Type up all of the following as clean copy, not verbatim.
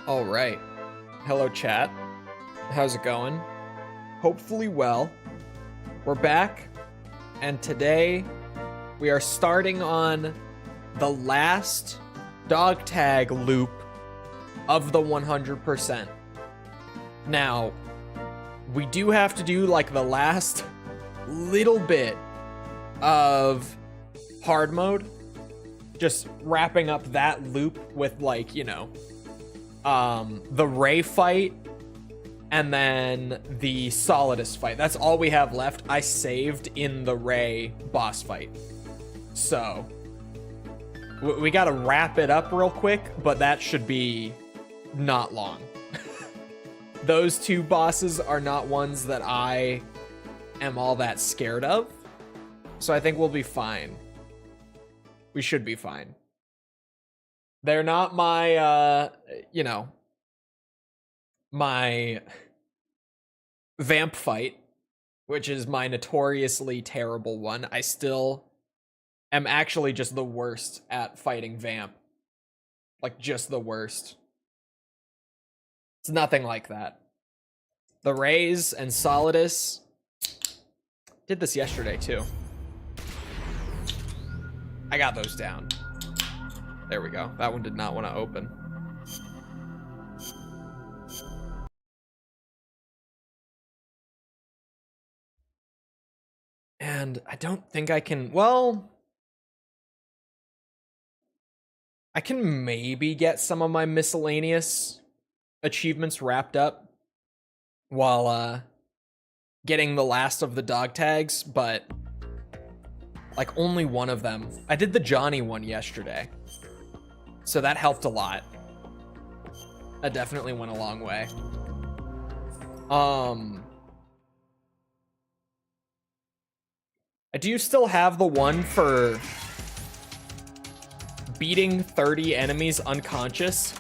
All right. Hello, chat. How's it going? Hopefully well. We're back, and today we are starting on the last dog tag loop of the 100%. Now, we do have to do like the last little bit of hard mode, just wrapping up that loop with like, you know, the Ray fight and then the Solidus fight. That's all we have left. I saved in the Ray boss fight. So we gotta wrap it up real quick, but that should be not long. Those two bosses are not ones that I am all that scared of. So I think we'll be fine. We should be fine. They're not my, you know, my vamp fight, which is my notoriously terrible one. I still am actually just the worst at fighting vamp. Like, just the worst. It's nothing like that. The Rays and Solidus did this yesterday, too. I got those down. There we go. That one did not want to open. And I don't think I can... Well... I can maybe get some of my miscellaneous achievements wrapped up while getting the last of the dog tags, but like only one of them. I did the Johnny one yesterday, so that helped a lot. That definitely went a long way. I do still have the one for beating 30 enemies unconscious.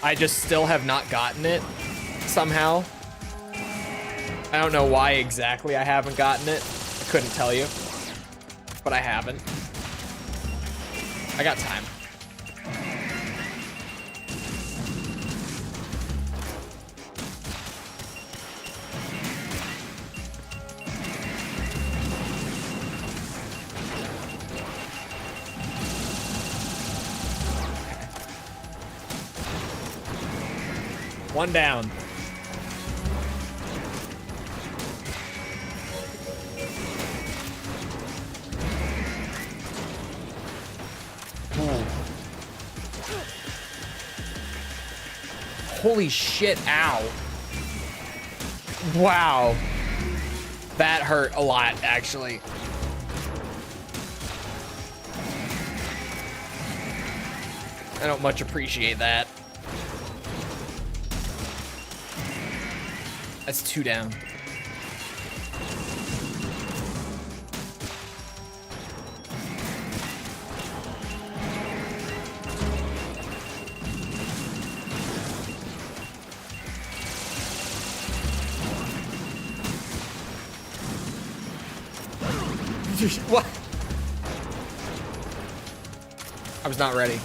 I just still have not gotten it somehow. I don't know why exactly I haven't gotten it. I couldn't tell you, but I haven't. I got time. One down. Ooh. Holy shit, ow. Wow. That hurt a lot, actually. I don't much appreciate that. That's two down. What? I was not ready.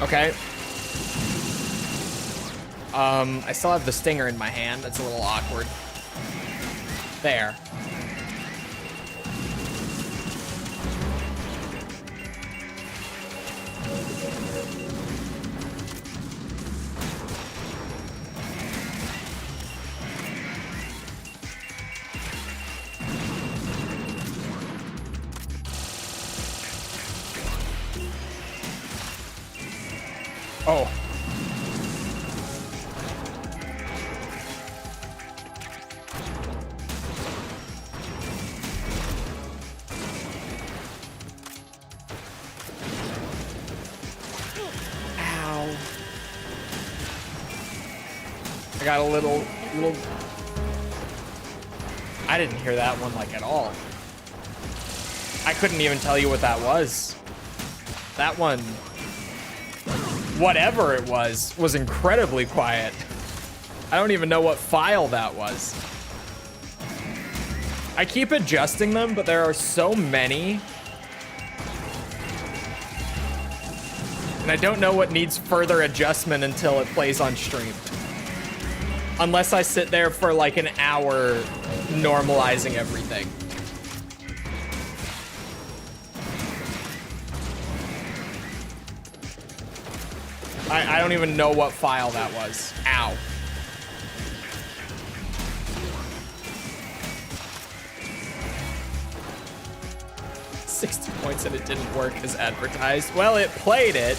Okay. I still have the stinger in my hand. That's a little awkward. There. Oh. I got a little... I didn't hear that one, like, at all. I couldn't even tell you what that was. That one, whatever it was incredibly quiet. I don't even know what file that was. I keep adjusting them, but there are so many And I don't know what needs further adjustment until it plays on stream. Unless I sit there for like an hour normalizing everything. I don't even know what file that was. Ow. $60 points and it didn't work as advertised. Well, it played it.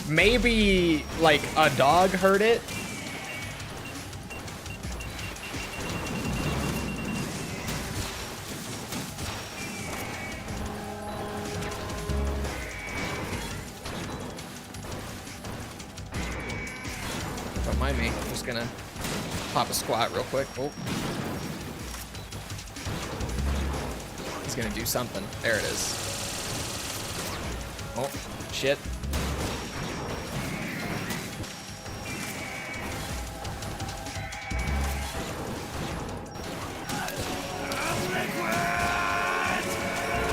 Maybe like a dog heard it. Don't mind me. I'm just gonna pop a squat real quick. Oh. He's gonna do something. There it is. Oh, shit.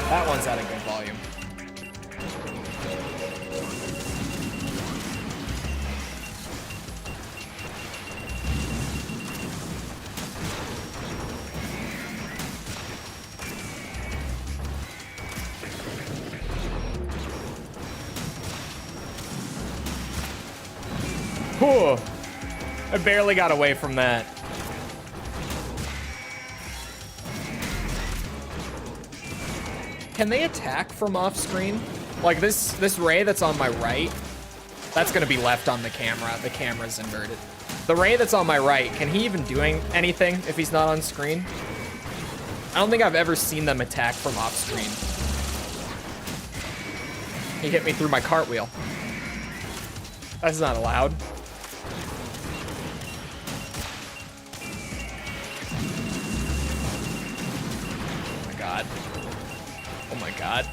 That one's at a good volume. Whew. I barely got away from that. Can they attack from off screen? Like this ray that's on my right, that's gonna be left on the camera. The camera's inverted. The ray that's on my right, can he even do anything if he's not on screen? I don't think I've ever seen them attack from off screen. He hit me through my cartwheel. That's not allowed. Oh my god. Oh my god.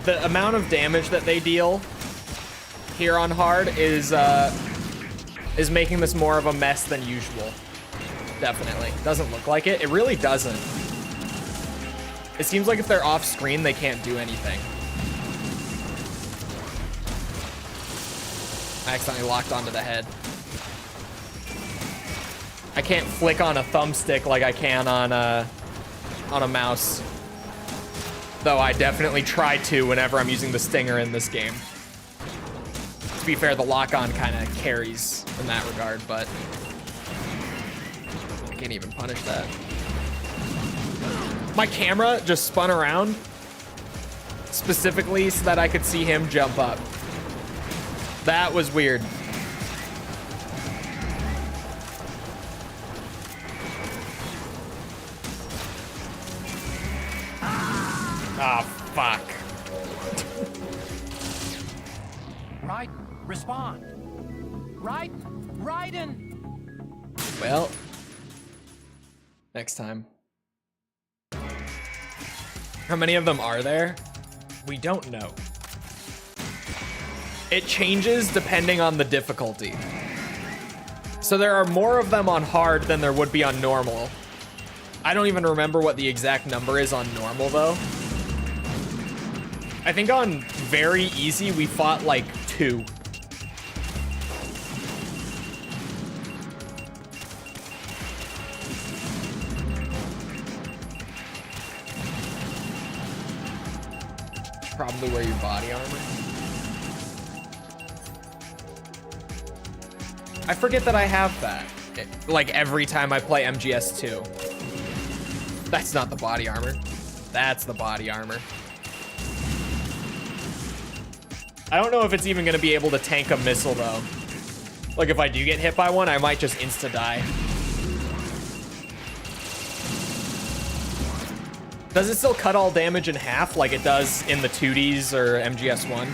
The amount of damage that they deal here on hard is making this more of a mess than usual. Definitely. Doesn't look like it. It really doesn't. It seems like if they're off screen, they can't do anything. I accidentally locked onto the head. I can't flick on a thumbstick like I can on a mouse. Though I definitely try to whenever I'm using the stinger in this game. To be fair, the lock-on kind of carries in that regard, but I can't even punish that. My camera just spun around specifically so that I could see him jump up. That was weird. Ah, fuck. Right, respond. Right, Raiden. Well, next time. How many of them are there? We don't know. It changes depending on the difficulty. So there are more of them on hard than there would be on normal. I don't even remember what the exact number is on normal though. I think on very easy, we fought like 2. Probably wear your body armor. I forget that I have that. Like every time I play MGS2. That's not the body armor. That's the body armor. I don't know if it's even gonna be able to tank a missile though. Like if I do get hit by one, I might just insta die. Does it still cut all damage in half like it does in the 2Ds or MGS1?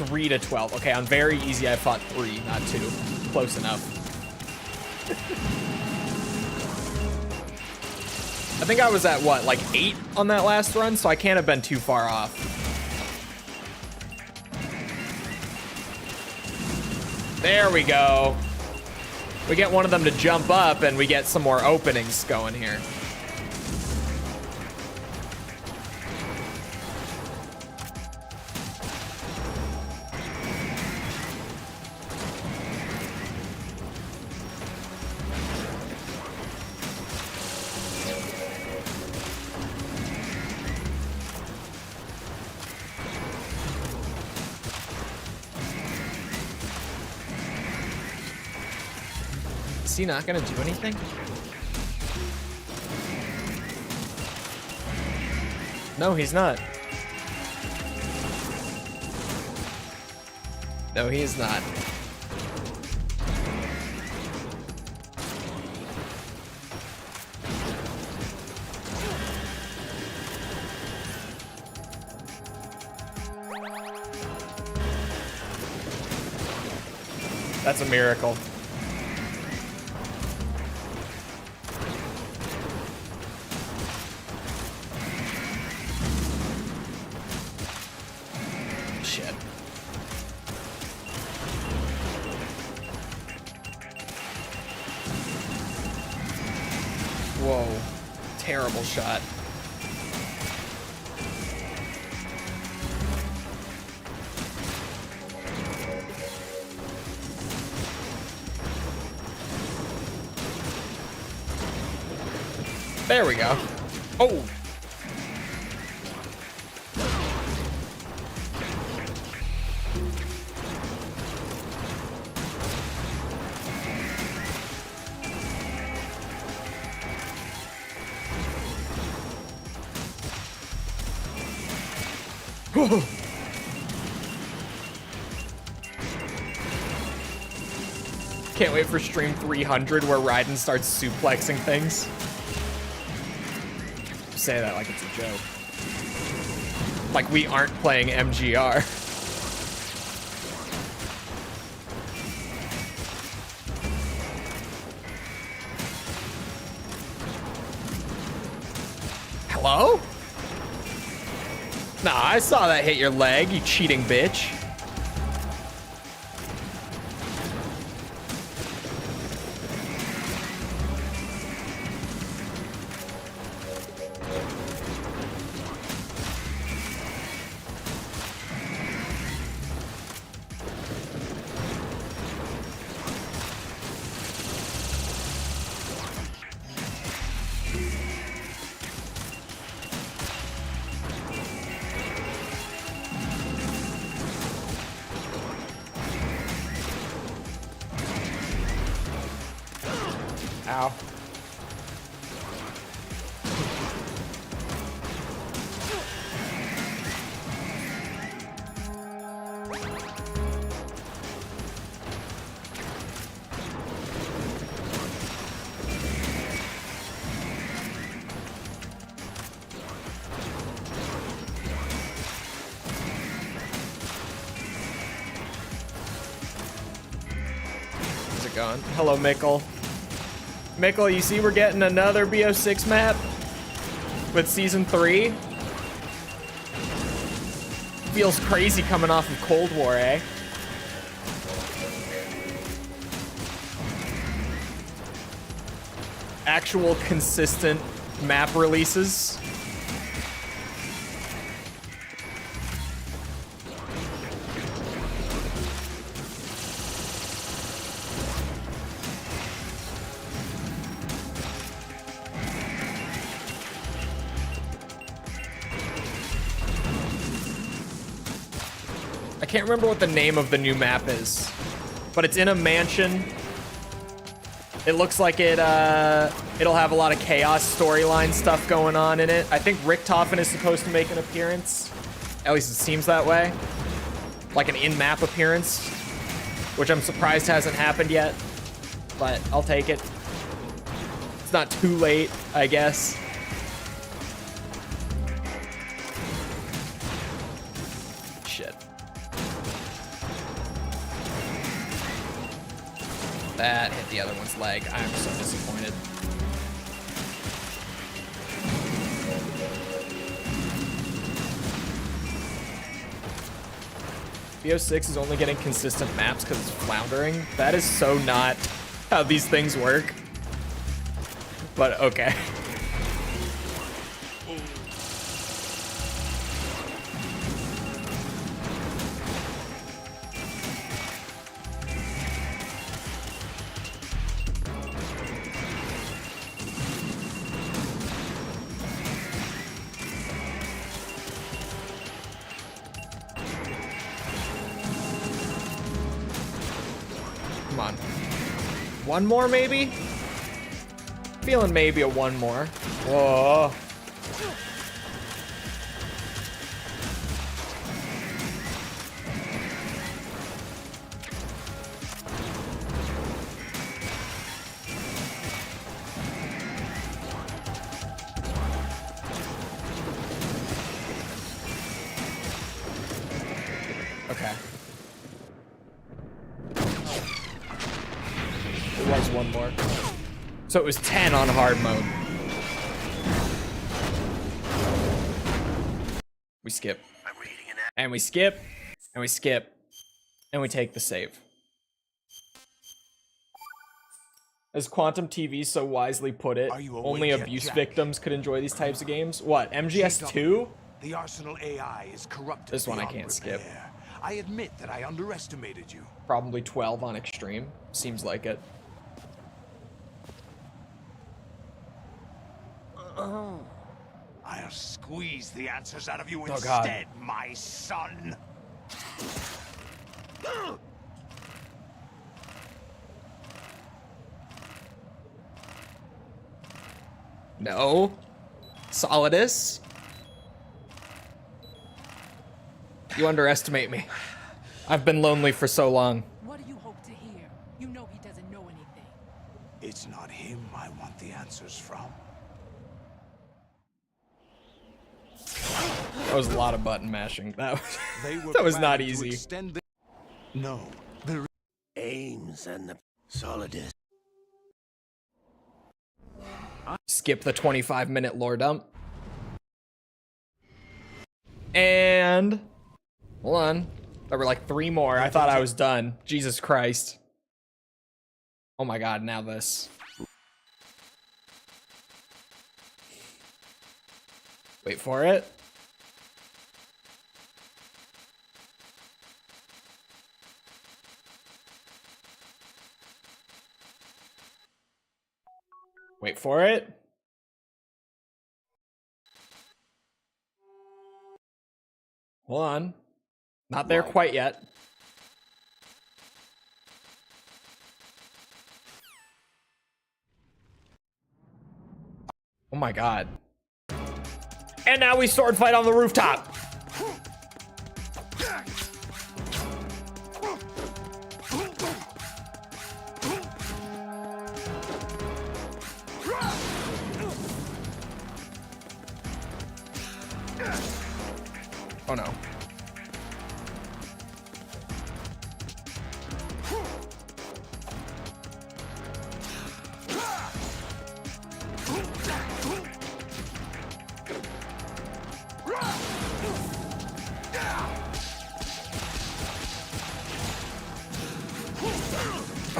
(3 to 12). Okay, on very easy I fought 3, not 2. Close enough. I think I was at, what, like 8 on that last run, so I can't have been too far off. There we go. We get one of them to jump up, and we get some more openings going here. Is he not gonna do anything? No, he's not. No, he is not. That's a miracle. Whoa, terrible shot. There we go. Oh. Can't wait for stream 300 where Raiden starts suplexing things. Say that like it's a joke. Like we aren't playing MGR. Hello? Nah, I saw that hit your leg, you cheating bitch. Ow. How's it going? Hello, Mickle. Mickle, you see we're getting another BO6 map with Season 3? Feels crazy coming off of Cold War, eh? Actual consistent map releases. I can't remember what the name of the new map is, but it's in a mansion. It looks like it'll have a lot of chaos storyline stuff going on in it. I think Richtofen is supposed to make an appearance. At least it seems that way. Like an in-map appearance, which I'm surprised hasn't happened yet, but I'll take it. It's not too late, I guess. That hit the other one's leg. I'm so disappointed. BO6 is only getting consistent maps because it's floundering. That is so not how these things work. But okay. Come on. One more, maybe? Feeling maybe a one more. Whoa. Okay. It was one more. So it was 10 on hard mode. We skip. And we skip. And we skip. And we take the save. As Quantum TV so wisely put it, only abuse victims could enjoy these types of games. What, MGS 2? The Arsenal AI is corrupted. This one I beyond can't skip. repair. I admit that I underestimated you. Probably 12 on extreme. Seems like it. I'll squeeze the answers out of you Oh, God. instead, my son. No. Solidus. You underestimate me. I've been lonely for so long. What do you hope to hear? You know he doesn't know anything. It's not him I want the answers from. That was a lot of button mashing. That They were that was not planning to easy. extend the... No, the aims and the Solidus. Skip the 25-minute lore dump. And hold on. There were like 3 more. I thought I was done. Jesus Christ. Oh my God, now this. Wait for it. Wait for it. Hold on. Not there quite yet. Oh my God. And now we sword fight on the rooftop. Oh no.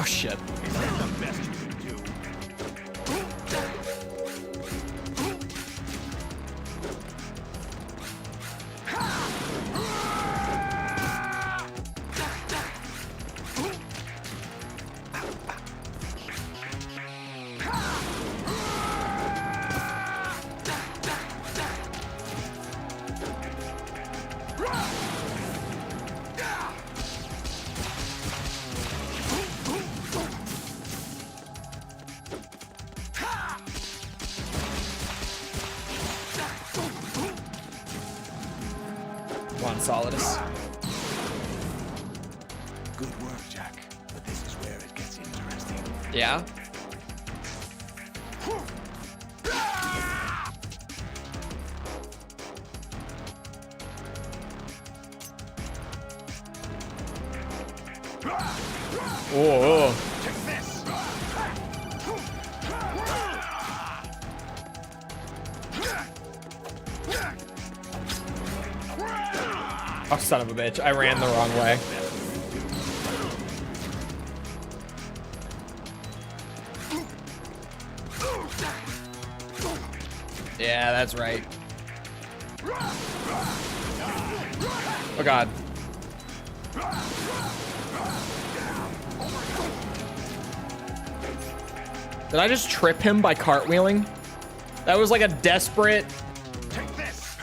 Oh shit. Come on, Solidus. Good work, Jack. But this is where it gets interesting. Yeah? Whoa. Take this. Oh, son of a bitch. I ran the wrong way. Yeah, that's right. Oh, God. Did I just trip him by cartwheeling? That was like a desperate...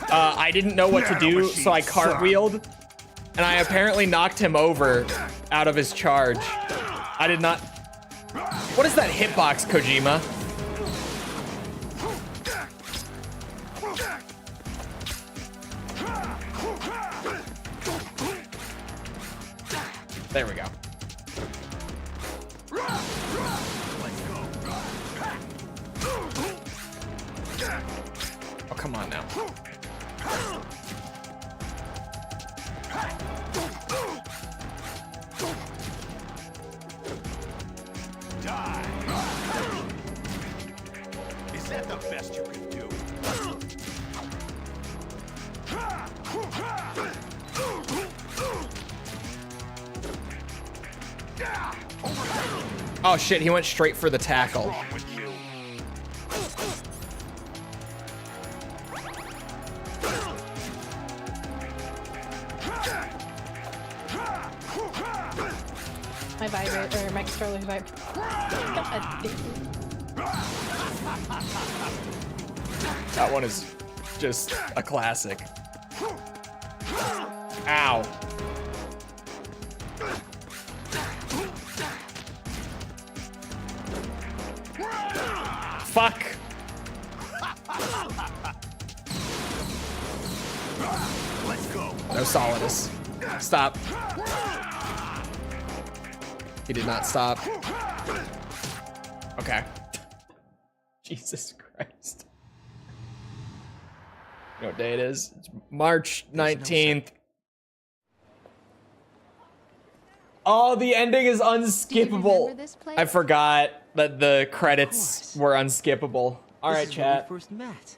I didn't know what to do, so I cartwheeled. And I apparently knocked him over out of his charge. I did not... What is that hitbox, Kojima? There we go. Oh, come on now. Die. Is that the best you can do? Oh shit, he went straight for the tackle. What's wrong with you? My vibrator, or my controller's vibrator. That one is just a classic. Ow. Fuck. Let's go. No Solidus. Stop. He did not stop. Okay. Jesus Christ. You know what day it is? It's March 19th. Oh, the ending is unskippable. this place? I forgot that the credits were unskippable. All right, chat. First met.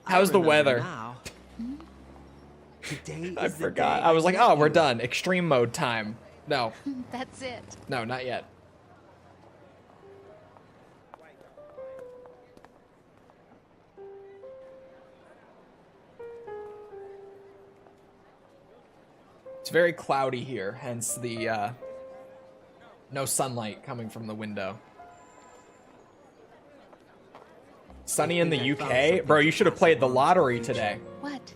How's the remember weather? now. Today I is the forgot. day I was like, oh, we're met you. done. Extreme mode time. No, That's it. no, not yet. It's very cloudy here, hence the no sunlight coming from the window. Sunny in the think I found UK? something Bro, you should have played the to lottery future. today. What?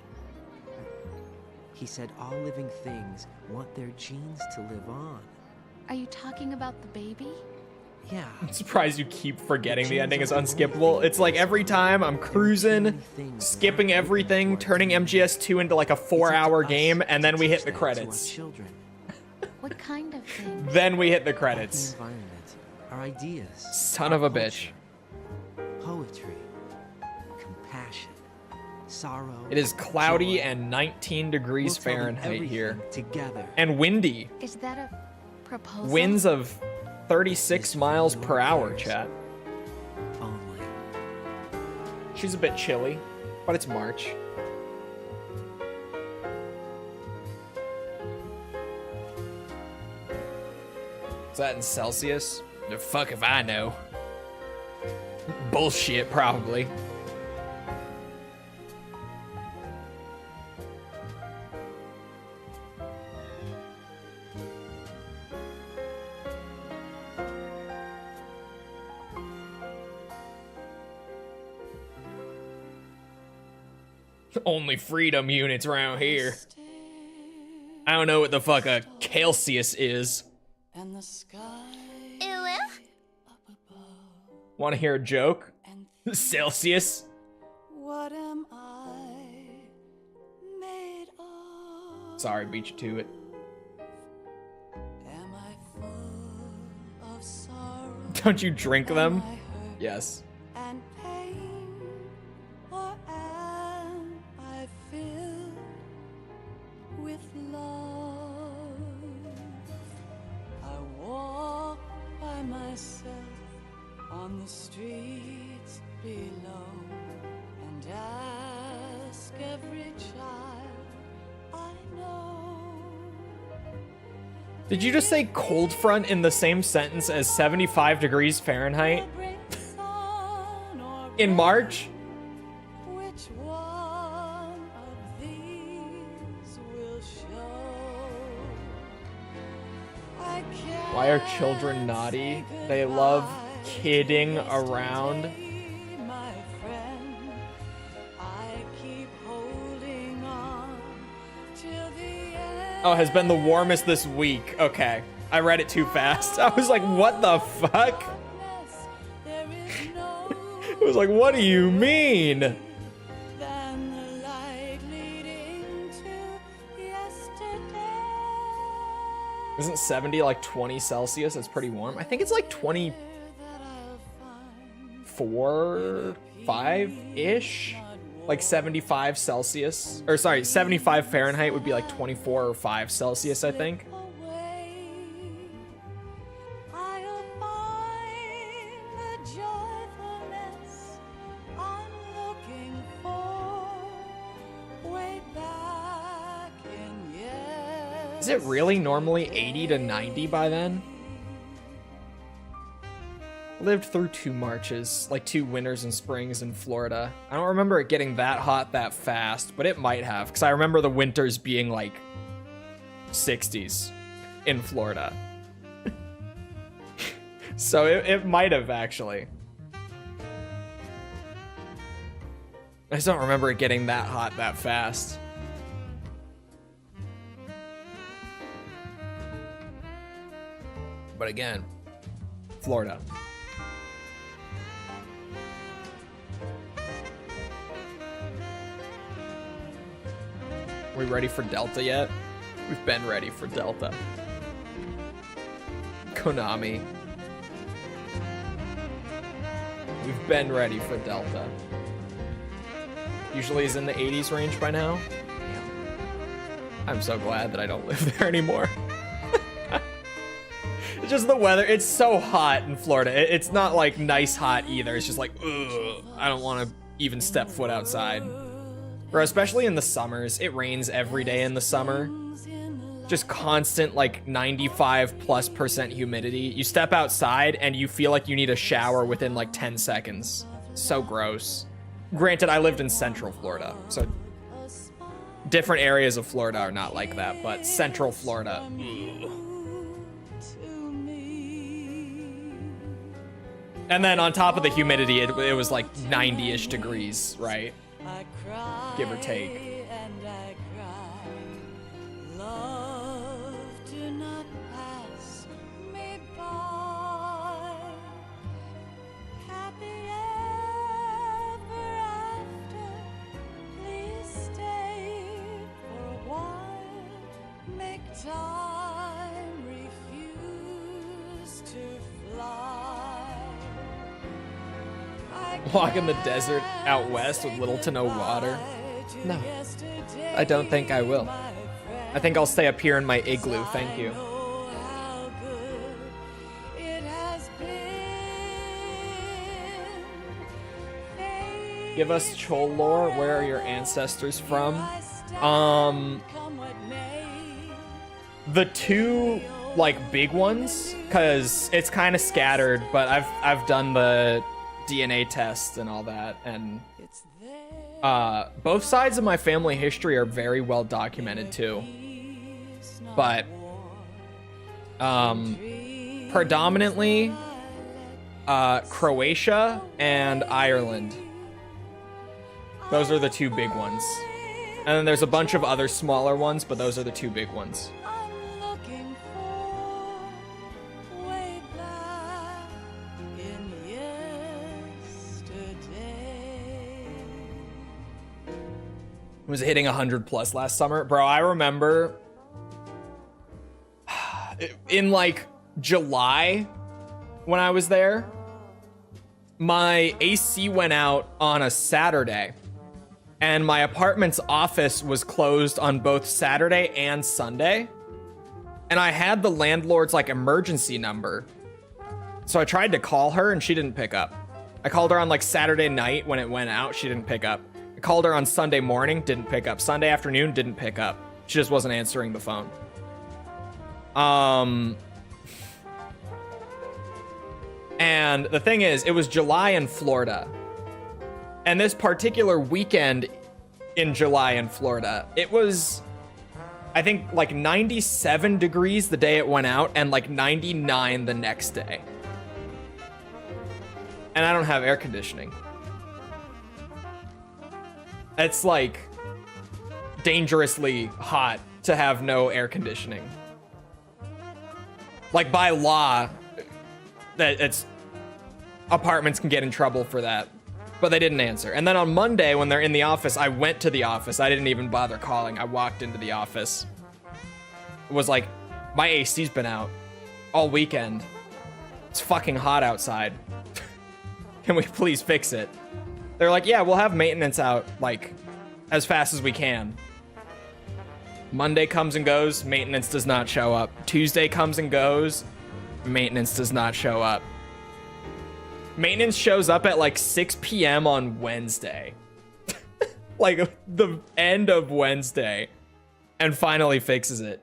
He said all living things want their genes to live on. Are you talking about the baby? Yeah. I'm surprised you keep forgetting the ending is unskippable. It's like every time I'm cruising, skipping everything, turning MGS2 into like a 4-hour game, and then we hit the credits. Children, What kind of thing? Then we hit the the credits. environment, our ideas, Son of a bitch. poetry, compassion, sorrow. It is cloudy joy. and 19 degrees We'll tell them Fahrenheit here. everything together. And windy. Is that a proposal? Winds of 36 This miles for per your hour, ears. chat. Only. She's a bit chilly, but it's March. Is that in Celsius? The fuck if I know. Bullshit, probably. Only freedom units around here. I don't know what the fuck a Celsius is. And the sky Want to hear a joke? and Celsius? what am I made of? Sorry, beat you to it. Am I full of sorrow? Don't you drink them? Am I hurt Yes. and pain? Or am I filled with love? I walk by myself on the streets below and ask every child I Did you just say cold front in the same sentence as 75 degrees Fahrenheit? In March? Which one of these will show? I can't Why are children naughty? They love kidding around. my friend. I keep holding on till the end. Oh, has been the warmest this week. Okay. I read it too fast. I was like, what the fuck? There is no I was like, what do you mean? than the light leading to yesterday. Isn't 70 like 20 Celsius? That's pretty warm. I think it's like 24, That I'll find 5-ish. Like 75 Celsius. Or sorry, 75 Fahrenheit would be like 24 or 5 Celsius, I think. away. I'll find the joyfulness I'm looking for way back in years. Is it really normally 80 to 90 by then? Lived through 2 Marches, like 2 winters and springs in Florida. I don't remember it getting that hot that fast, but it might have, because I remember the winters being like 60s in Florida. So it might have actually. I just don't remember it getting that hot that fast. But again, Florida. We ready for Delta yet? We've been ready for Delta. Konami. We've been ready for Delta. Usually is in the 80s range by now. I'm so glad that I don't live there anymore. It's just the weather. It's so hot in Florida. It's not like nice hot either. It's just like, ugh, I don't want to even step foot outside. Or especially in the summers. It rains every day in the summer. Just constant like 95+% humidity. You step outside and you feel like you need a shower within like 10 seconds. So gross. Granted, I lived in Central Florida, so different areas of Florida are not like that, but Central Florida. Ugh. And then on top of the humidity, it was like 90-ish degrees, right? I cry Give or take. and I cry. Love, do not pass me by. Happy ever after. Please stay for a while. Make time. Refuse to fly. Walk in the desert out west with little to no water? No, I don't think I will. I think I'll stay up here in my igloo, thank you. Give us Chol lore, where are your ancestors from? The 2 like big ones, cause it's kind of scattered, but I've done the DNA test and all that, and both sides of my family history are very well documented too, but predominantly Croatia and Ireland. Those are the 2 big ones, and then there's a bunch of other smaller ones, but those are the 2 big ones. Was hitting 100+ last summer. Bro, I remember in like July when I was there, my AC went out on a Saturday and my apartment's office was closed on both Saturday and Sunday. And I had the landlord's like emergency number. So I tried to call her and she didn't pick up. I called her on like Saturday night when it went out. She didn't pick up. I called her on Sunday morning, didn't pick up. Sunday afternoon, didn't pick up. She just wasn't answering the phone. And the thing is, it was July in Florida. And this particular weekend in July in Florida, it was, I think, like 97 degrees the day it went out and like 99 the next day. And I don't have air conditioning. It's like dangerously hot to have no air conditioning. Like by law, that it's apartments can get in trouble for that. But they didn't answer. And then on Monday, when they're in the office, I went to the office. I didn't even bother calling. I walked into the office. It was like, my AC's been out all weekend. It's fucking hot outside. Can we please fix it? They're like, yeah, we'll have maintenance out, like, as fast as we can. Monday comes and goes, maintenance does not show up. Tuesday comes and goes, maintenance does not show up. Maintenance shows up at like 6 p.m. on Wednesday. Like the end of Wednesday. And finally fixes it.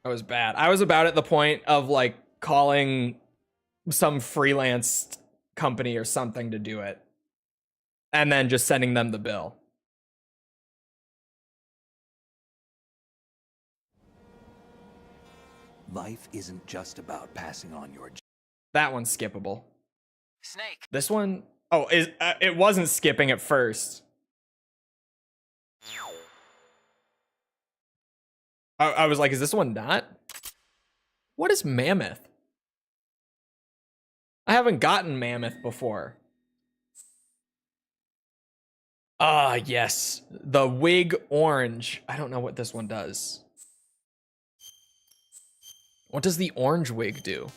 That was bad. I was about at the point of like calling some freelance company or something to do it. And then just sending them the bill. Life isn't just about passing on your... That one's skippable. Snake. This one, oh, it wasn't skipping at first. I was like, is this one not? What is Mammoth? I haven't gotten Mammoth before. Ah, yes. The Wig Orange. I don't know what this one does. What does the orange wig do?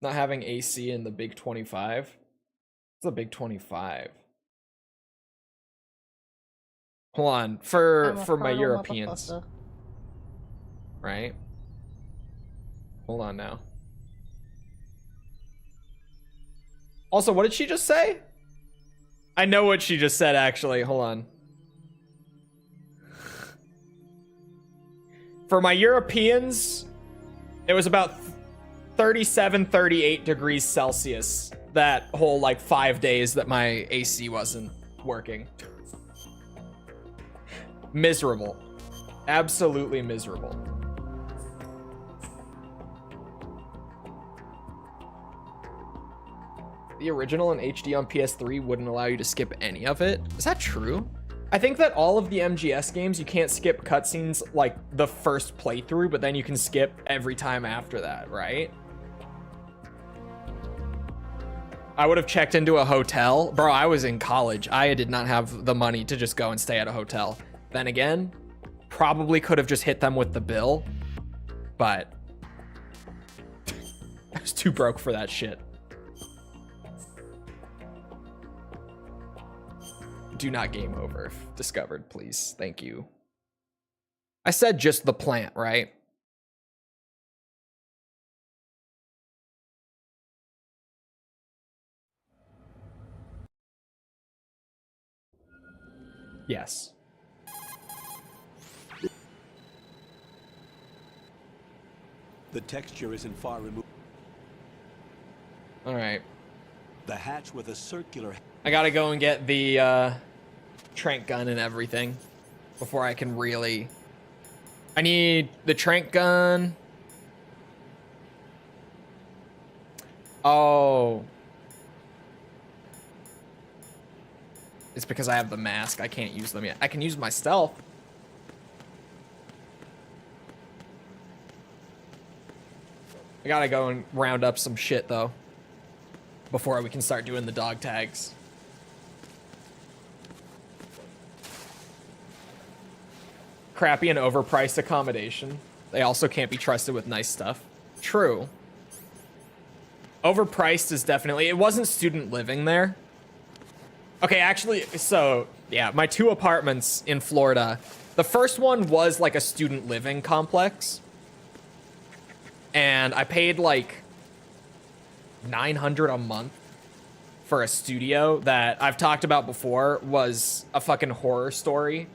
Not having AC in the big 25. It's the big 25. Hold on, for my Europeans. Right? Hold on now. Also, what did she just say? I know what she just said, actually. Hold on. For my Europeans, it was about 37, 38 degrees Celsius that whole, like, 5 days that my AC wasn't working. Miserable. Absolutely miserable. The original in HD on PS3 wouldn't allow you to skip any of it. Is that true? I think that all of the MGS games, you can't skip cutscenes like the first playthrough, but then you can skip every time after that, right? I would have checked into a hotel. Bro, I was in college. I did not have the money to just go and stay at a hotel. Then again, probably could have just hit them with the bill, but I was too broke for that shit. Do not game over if discovered, please. Thank you. I said just the plant, right? Yes. The texture isn't far removed. All right. The hatch with a circular... I gotta go and get the trank gun and everything before I can really... I need the trank gun. Oh. It's because I have the mask. I can't use them yet. I can use my stealth. I gotta go and round up some shit though before we can start doing the dog tags. Crappy and overpriced accommodation. They also can't be trusted with nice stuff. True. Overpriced is definitely... It wasn't student living there. Okay, actually, so, yeah, my 2 apartments in Florida. The first one was like a student living complex. And I paid like 900 a month for a studio that I've talked about before was a fucking horror story.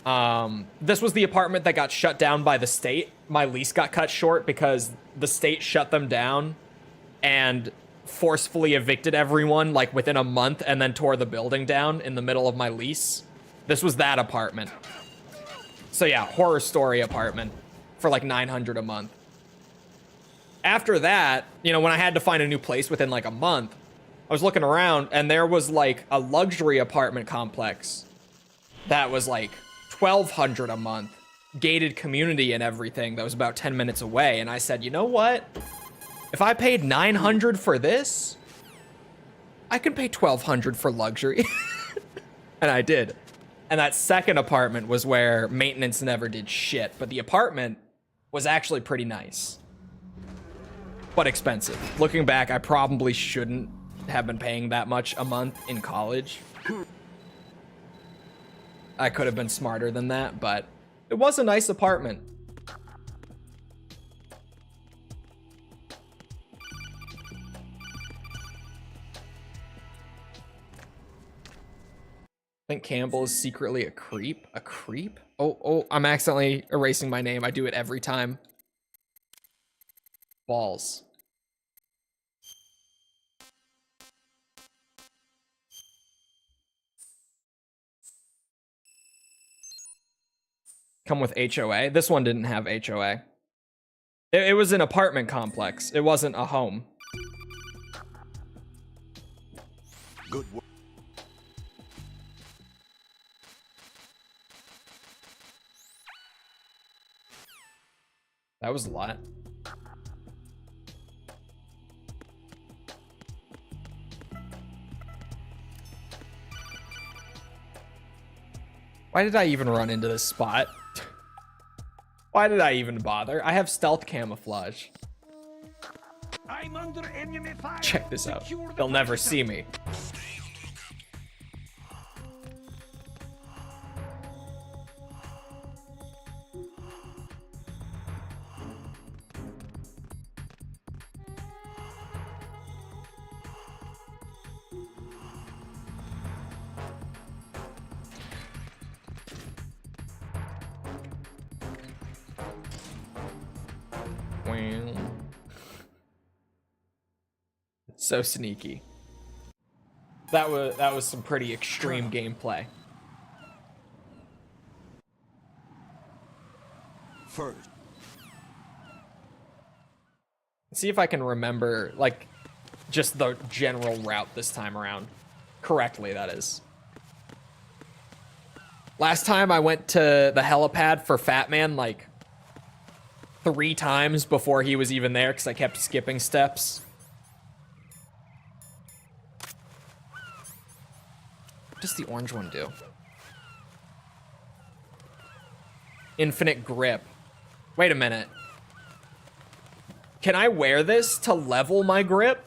This was the apartment that got shut down by the state. My lease got cut short because the state shut them down and forcefully evicted everyone like within a month and then tore the building down in the middle of my lease. This was that apartment. So yeah, horror story apartment for like 900 a month. After that, you know, when I had to find a new place within like a month, I was looking around and there was like a luxury apartment complex that was like 1,200 a month, gated community and everything, that was about 10 minutes away. And I said, you know what? If I paid 900 for this, I can pay 1,200 for luxury. And I did. And that second apartment was where maintenance never did shit, but the apartment was actually pretty nice. But expensive. Looking back, I probably shouldn't have been paying that much a month in college. I could have been smarter than that, but it was a nice apartment. I think Campbell is secretly a creep. A creep? Oh, I'm accidentally erasing my name. I do it every time. Balls. Come with HOA. This one didn't have HOA. It was an apartment complex. It wasn't a home. Good work. That was a lot. Why did I even run into this spot? Why did I even bother? I have stealth camouflage. I'm under enemy fire. Check this out. Secure the They'll never position. see me. So sneaky. That was some pretty extreme gameplay. First. See if I can remember, like, just the general route this time around. Correctly, that is. Last time I went to the helipad for Fatman, like, 3 times before he was even there because I kept skipping steps. What does the orange one do? Infinite grip. Wait a minute. Can I wear this to level my grip?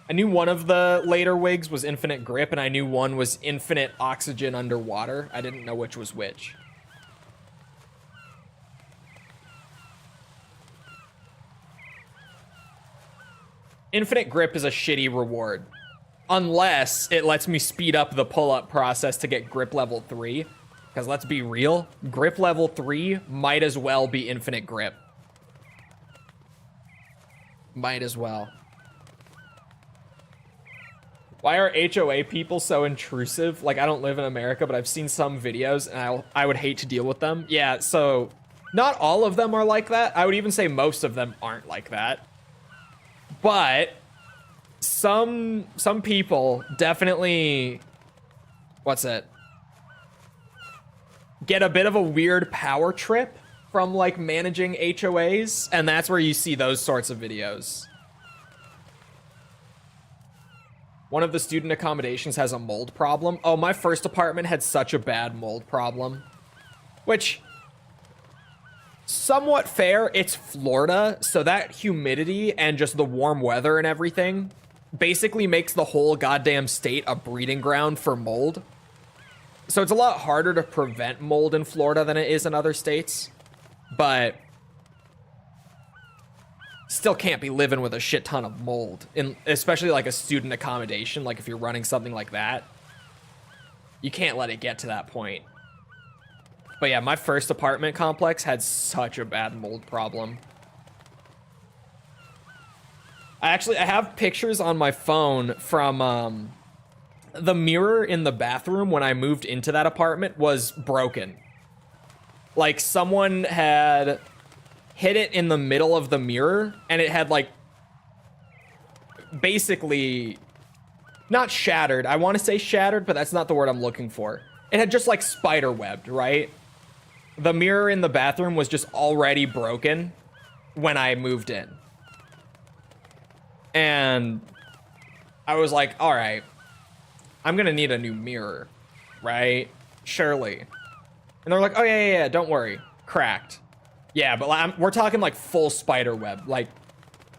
I knew one of the later wigs was infinite grip, and I knew one was infinite oxygen underwater. I didn't know which was which. Infinite grip is a shitty reward. Unless it lets me speed up the pull-up process to get grip level 3. Because let's be real, grip level 3 might as well be infinite grip. Might as well. Why are HOA people so intrusive? Like, I don't live in America, but I've seen some videos, and I would hate to deal with them. Yeah, so not all of them are like that. I would even say most of them aren't like that. But some people definitely, what's it? Get a bit of a weird power trip from like managing HOAs, and that's where you see those sorts of videos. One of the student accommodations has a mold problem. Oh, my first apartment had such a bad mold problem. Which, somewhat fair, it's Florida, so that humidity and just the warm weather and everything basically makes the whole goddamn state a breeding ground for mold. So it's a lot harder to prevent mold in Florida than it is in other states. But still can't be living with a shit ton of mold, especially like a student accommodation. Like if you're running something like that, you can't let it get to that point. But yeah, my first apartment complex had such a bad mold problem. I have pictures on my phone from the mirror in the bathroom when I moved into that apartment was broken. Like someone had hit it in the middle of the mirror and it had like basically not shattered. I want to say shattered, but that's not the word I'm looking for. It had just like spider webbed, right? The mirror in the bathroom was just already broken when I moved in. And I was like, all right, I'm going to need a new mirror, right? Surely. And they're like, oh, yeah, don't worry. Cracked. Yeah, but we're talking like full spider web. Like,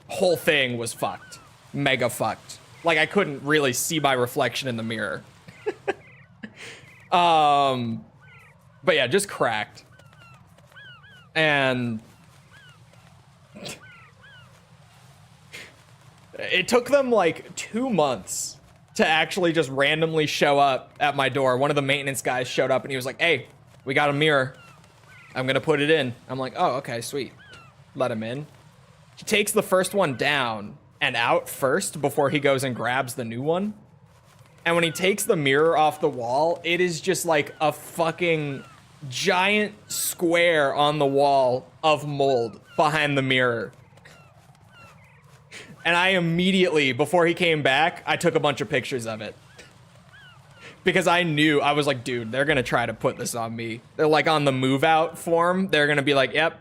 whole thing was fucked. Mega fucked. Like, I couldn't really see my reflection in the mirror. But yeah, just cracked. And it took them like 2 months to actually just randomly show up at my door. One of the maintenance guys showed up and he was like, hey, we got a mirror. I'm gonna put it in. I'm like, oh, okay, sweet. Let him in. He takes the first one down and out first before he goes and grabs the new one. And when he takes the mirror off the wall, it is just like a fucking giant square on the wall of mold behind the mirror. And I immediately, before he came back, I took a bunch of pictures of it. Because I knew, I was like, dude, they're gonna try to put this on me. They're like on the move out form, they're gonna be like, yep.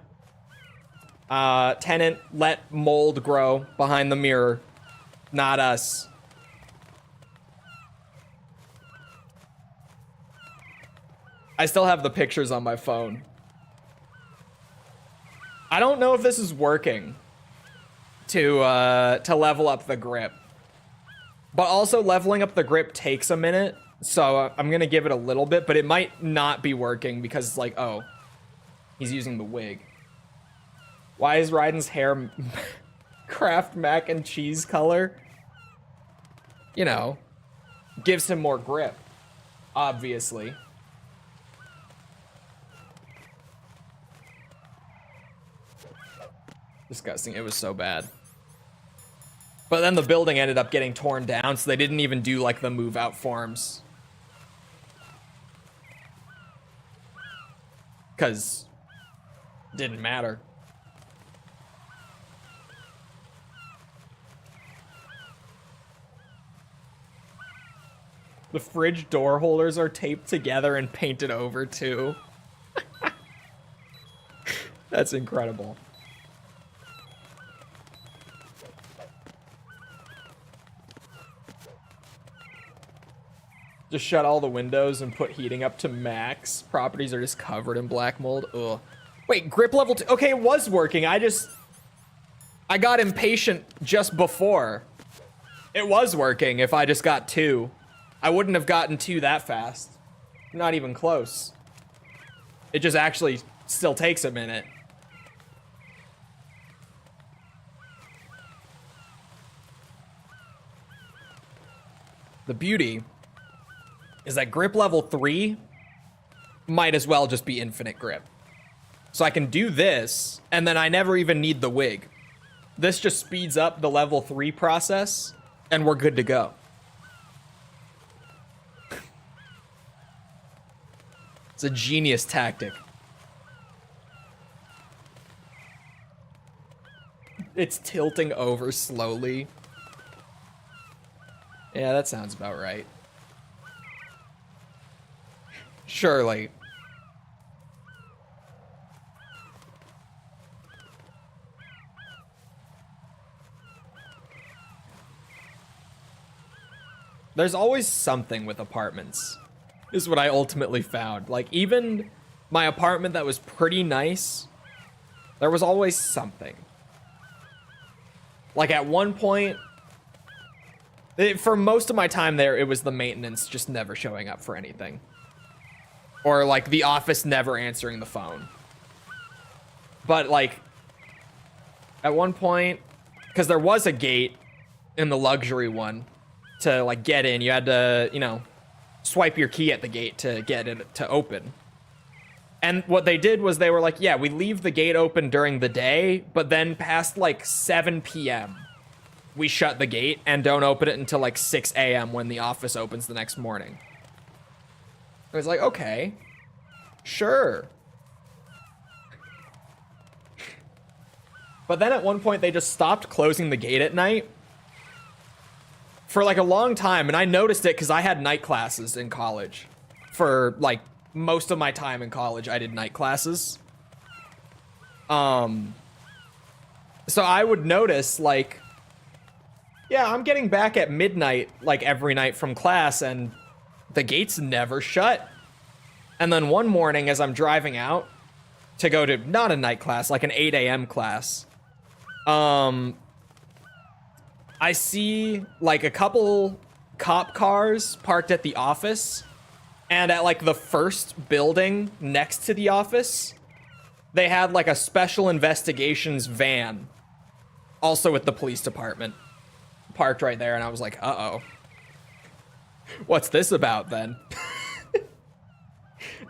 Tenant, let mold grow behind the mirror. Not us. I still have the pictures on my phone. I don't know if this is working to level up the grip. But also leveling up the grip takes a minute. So I'm going to give it a little bit, but it might not be working because it's like, oh, he's using the wig. Why is Raiden's hair Kraft mac and cheese color? You know, gives him more grip, obviously. Disgusting. It was so bad. But then the building ended up getting torn down, so they didn't even do like the move out forms. Because it didn't matter. The fridge door holders are taped together and painted over too. That's incredible. Just shut all the windows and put heating up to max. Properties are just covered in black mold. Ugh. Wait, grip level 2. Okay, it was working. I got impatient just before. It was working if I just got 2. I wouldn't have gotten 2 that fast. Not even close. It just actually still takes a minute. The beauty is that grip level 3 might as well just be infinite grip. So I can do this, and then I never even need the wig. This just speeds up the level 3 process, and we're good to go. It's a genius tactic. It's tilting over slowly. Yeah, that sounds about right. Surely. There's always something with apartments, is what I ultimately found. Like, even my apartment that was pretty nice, there was always something. Like, at one point, for most of my time there, it was the maintenance just never showing up for anything. or like the office never answering the phone. But like at one point, because there was a gate in the luxury one to like get in, you had to, you know, swipe your key at the gate to get it to open. And what they did was they were like, yeah, we leave the gate open during the day, but then past like 7 p.m. we shut the gate and don't open it until like 6 a.m. when the office opens the next morning. I was like, okay, sure. But then at one point they just stopped closing the gate at night for like a long time. And I noticed it because I had night classes in college. For like most of my time in college, I did night classes. So I would notice like, yeah, I'm getting back at midnight like every night from class and the gates never shut. And then one morning as I'm driving out to go to not a night class, like an 8 a.m. class, I see like a couple cop cars parked at the office, and at like the first building next to the office, they had like a special investigations van, also with the police department, parked right there. And I was like, uh-oh, what's this about then?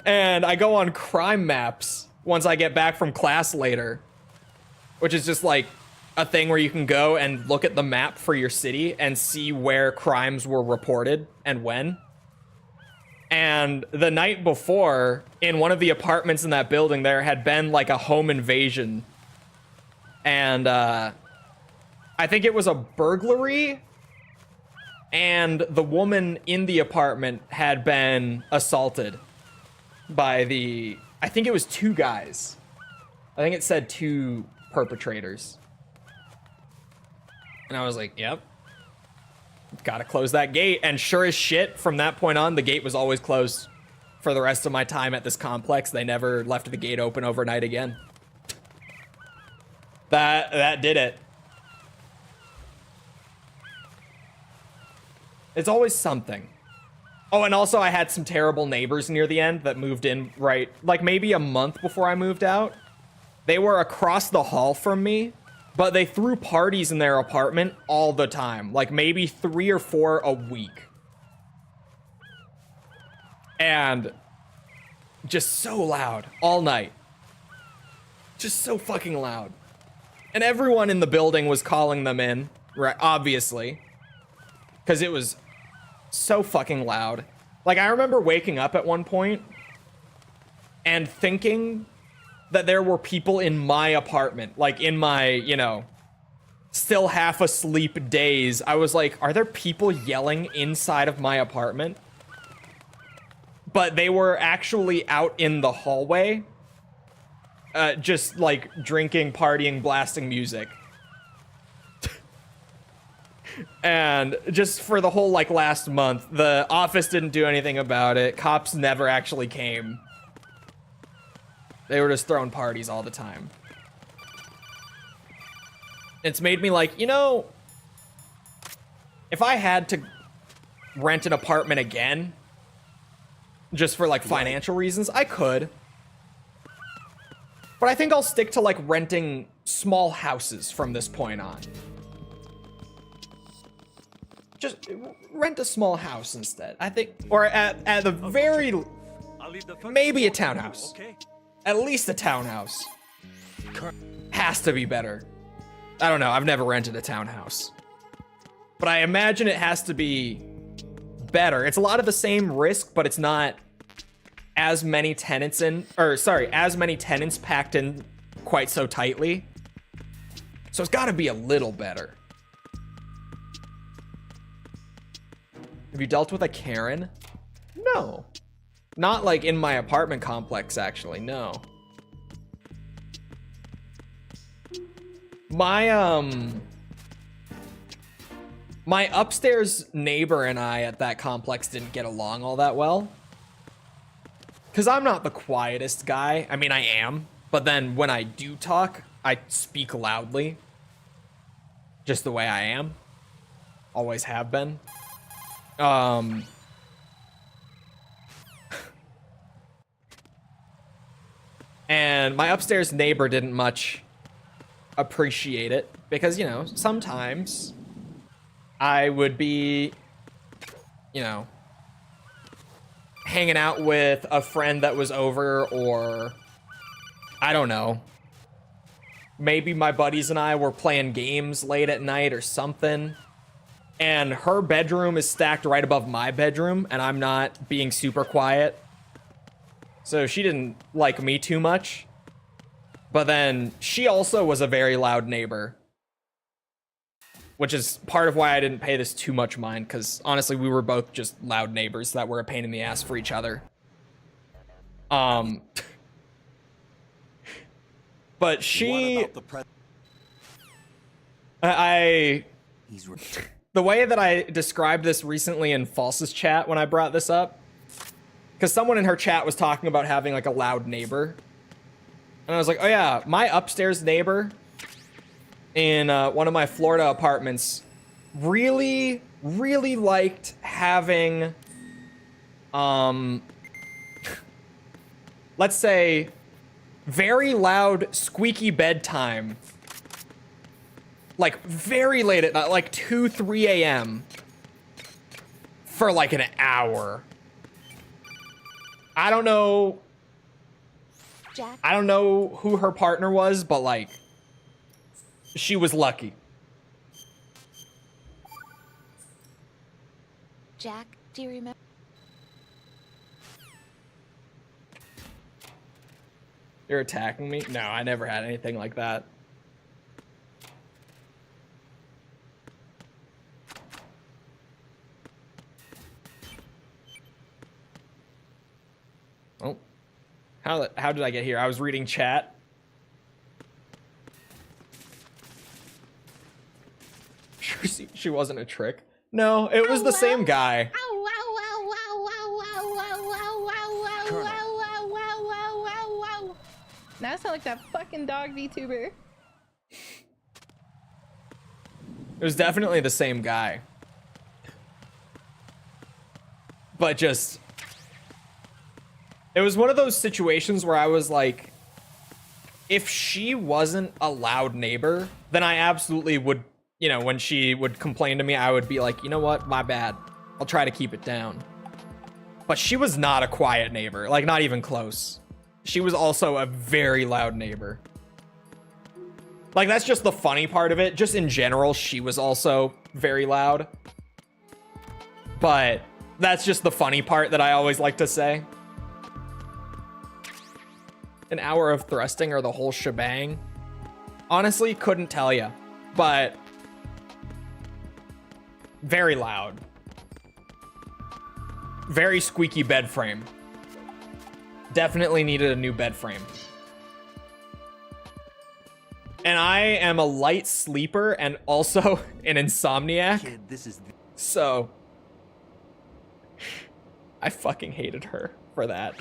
And I go on crime maps once I get back from class later, which is just like a thing where you can go and look at the map for your city and see where crimes were reported and when. And the night before, in one of the apartments in that building, there had been like a home invasion. And I think it was a burglary. And the woman in the apartment had been assaulted by I think it was 2 guys. I think it said 2 perpetrators. And I was like, yep, gotta close that gate. And sure as shit, from that point on, the gate was always closed for the rest of my time at this complex. They never left the gate open overnight again. That did it. It's always something. Oh, and also I had some terrible neighbors near the end that moved in right, like maybe a month before I moved out. They were across the hall from me, but they threw parties in their apartment all the time, like maybe 3 or 4 a week. And just so loud all night. Just so fucking loud. And everyone in the building was calling them in, right? Obviously, because it was so fucking loud. Like, I remember waking up at one point and thinking that there were people in my apartment, like in my, you know, still half asleep days. I was like, are there people yelling inside of my apartment? But they were actually out in the hallway, just like drinking, partying, blasting music. And just for the whole like last month, the office didn't do anything about it. Cops never actually came. They were just throwing parties all the time. It's made me like, you know, if I had to rent an apartment again, just for like financial reasons, I could. But I think I'll stick to like renting small houses from this point on. Just rent a small house instead. I think, or at the very, maybe a townhouse. At least a townhouse. Has to be better. I don't know, I've never rented a townhouse. But I imagine it has to be better. It's a lot of the same risk, but it's not as many tenants as many tenants packed in quite so tightly. So it's gotta be a little better. Have you dealt with a Karen? No. Not like in my apartment complex, actually, no. My upstairs neighbor and I at that complex didn't get along all that well. Because I'm not the quietest guy. I mean, I am. But then when I do talk, I speak loudly. Just the way I am. Always have been. And my upstairs neighbor didn't much appreciate it because, you know, sometimes I would be, you know, hanging out with a friend that was over, or I don't know, maybe my buddies and I were playing games late at night or something, and her bedroom is stacked right above my bedroom, and I'm not being super quiet. So she didn't like me too much. But then she also was a very loud neighbor, which is part of why I didn't pay this too much mind, because honestly, we were both just loud neighbors that were a pain in the ass for each other. But she... The way that I described this recently in False's chat when I brought this up, because someone in her chat was talking about having like a loud neighbor. And I was like, oh yeah, my upstairs neighbor in one of my Florida apartments really liked having, let's say, very loud, squeaky bedtime. Like, very late at night, like 2, 3 a.m. for like an hour. I don't know. Jack, I don't know who her partner was, but like, she was lucky. Jack, do you remember? You're attacking me? No, I never had anything like that. Oh. How did I get here? I was reading chat. She wasn't a trick. No, it was the same guy. Now I sound like that fucking dog VTuber. It was definitely the same guy. But just... It was one of those situations where I was like, if she wasn't a loud neighbor, then I absolutely would, you know, when she would complain to me, I would be like, you know what, my bad. I'll try to keep it down. But she was not a quiet neighbor, like not even close. She was also a very loud neighbor. Like, that's just the funny part of it. Just in general, she was also very loud. But that's just the funny part that I always like to say. An hour of thrusting or the whole shebang? Honestly, couldn't tell you. But very loud. Very squeaky bed frame. Definitely needed a new bed frame. And I am a light sleeper and also an insomniac. Kid, this is So I fucking hated her for that.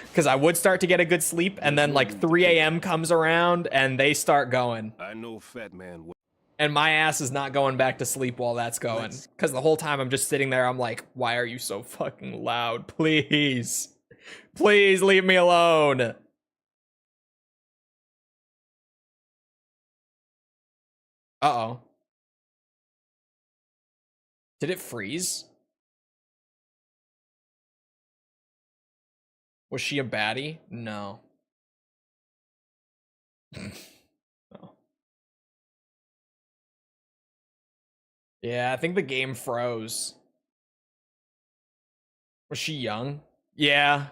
Because I would start to get a good sleep, and then like 3 a.m. comes around and they start going. I know Fatman. And my ass is not going back to sleep while that's going. Because the whole time I'm just sitting there, I'm like, why are you so fucking loud? Please. Please leave me alone. Uh-oh. Did it freeze? Was she a baddie? No. Oh. Yeah, I think the game froze. Was she young? Yeah.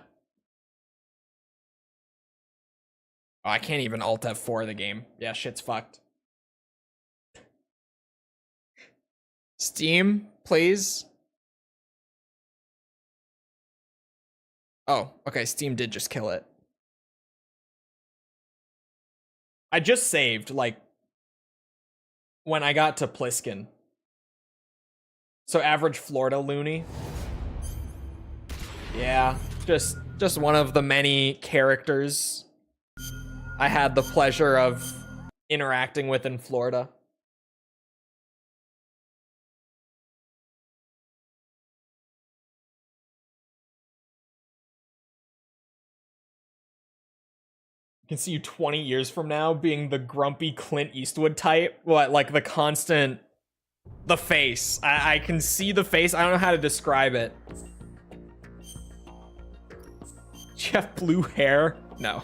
Oh, I can't even Alt F4 the game. Yeah, shit's fucked. Steam, please. Oh, okay, Steam did just kill it. I just saved, like, when I got to Pliskin. So average Florida loony. Yeah, just one of the many characters I had the pleasure of interacting with in Florida. I can see you 20 years from now being the grumpy Clint Eastwood type. What, like the constant... The face. I can see the face. I don't know how to describe it. Do you have blue hair? No.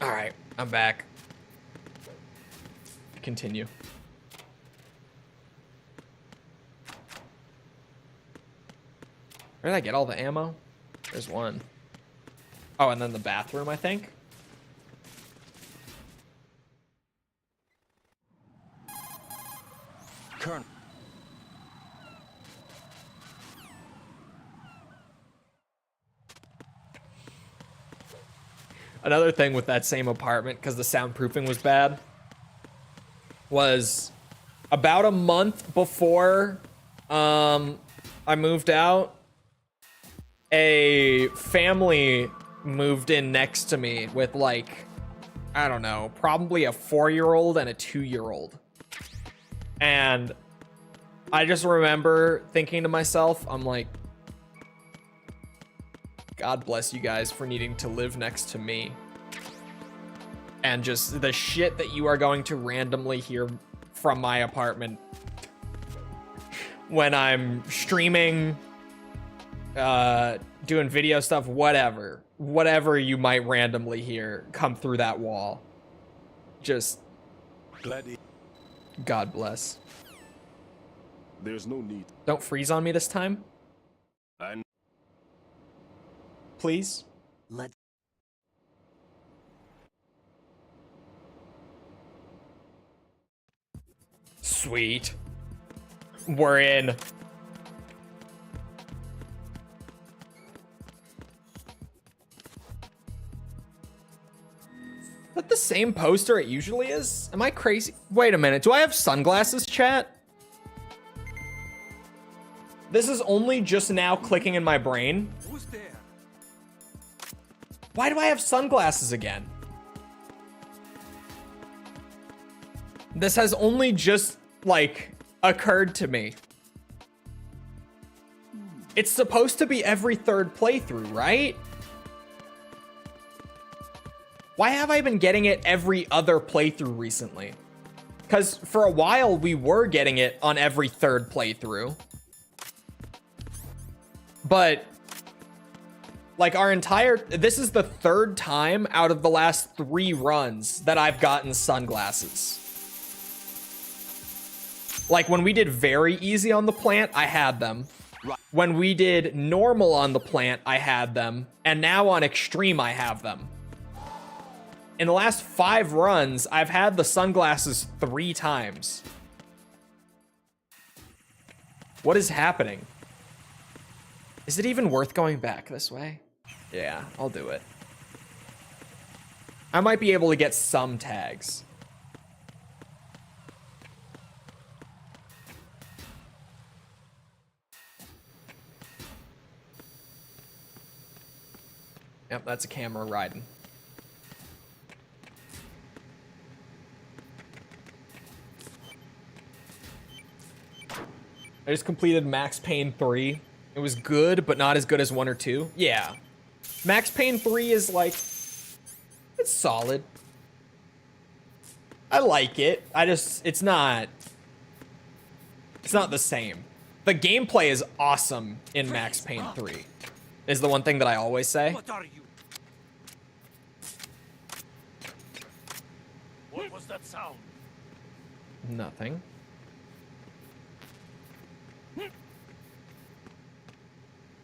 Alright, I'm back. Continue. Where did I get all the ammo? There's one. Oh, and then the bathroom, I think. Colonel. Another thing with that same apartment, because the soundproofing was bad, was about a month before I moved out, a family moved in next to me with, like, I don't know, probably a 4-year-old and a 2-year-old. And I just remember thinking to myself, I'm like, God bless you guys for needing to live next to me. And just the shit that you are going to randomly hear from my apartment when I'm streaming, doing video stuff, whatever you might randomly hear come through that wall. Just God bless. There's no need. Don't freeze on me this time. And Please. Let Sweet. We're in. Is that the same poster it usually is? Am I crazy? Wait a minute. Do I have sunglasses, chat? This is only just now clicking in my brain. who's there? Why do I have sunglasses again? This has only just, like, occurred to me. It's supposed to be every third playthrough, right? Why have I been getting it every other playthrough recently? Because for a while, we were getting it on every third playthrough. But, like, this is the third time out of the last 3 runs that I've gotten sunglasses. Like, when we did very easy on the plant, I had them. When we did normal on the plant, I had them. And now on extreme, I have them. In the last 5 runs, I've had the sunglasses 3 times. What is happening? Is it even worth going back this way? Yeah, I'll do it. I might be able to get some tags. Yep, that's a camera riding. I just completed Max Payne 3. It was good, but not as good as 1 or 2. Yeah. Max Payne 3 is like... It's solid. I like it. It's not... It's not the same. The gameplay is awesome in Max Payne 3. Is the one thing that I always say. What are you? What was that sound? Nothing.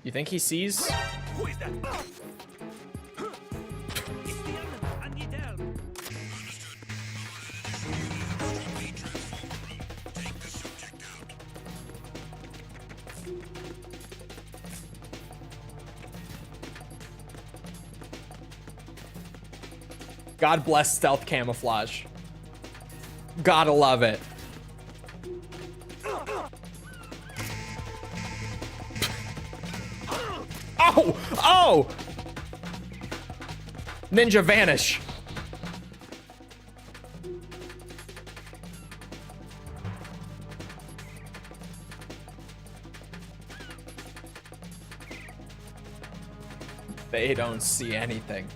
You think he sees? Who is that? God bless stealth camouflage. Gotta love it. Oh! Oh! Ninja vanish. They don't see anything.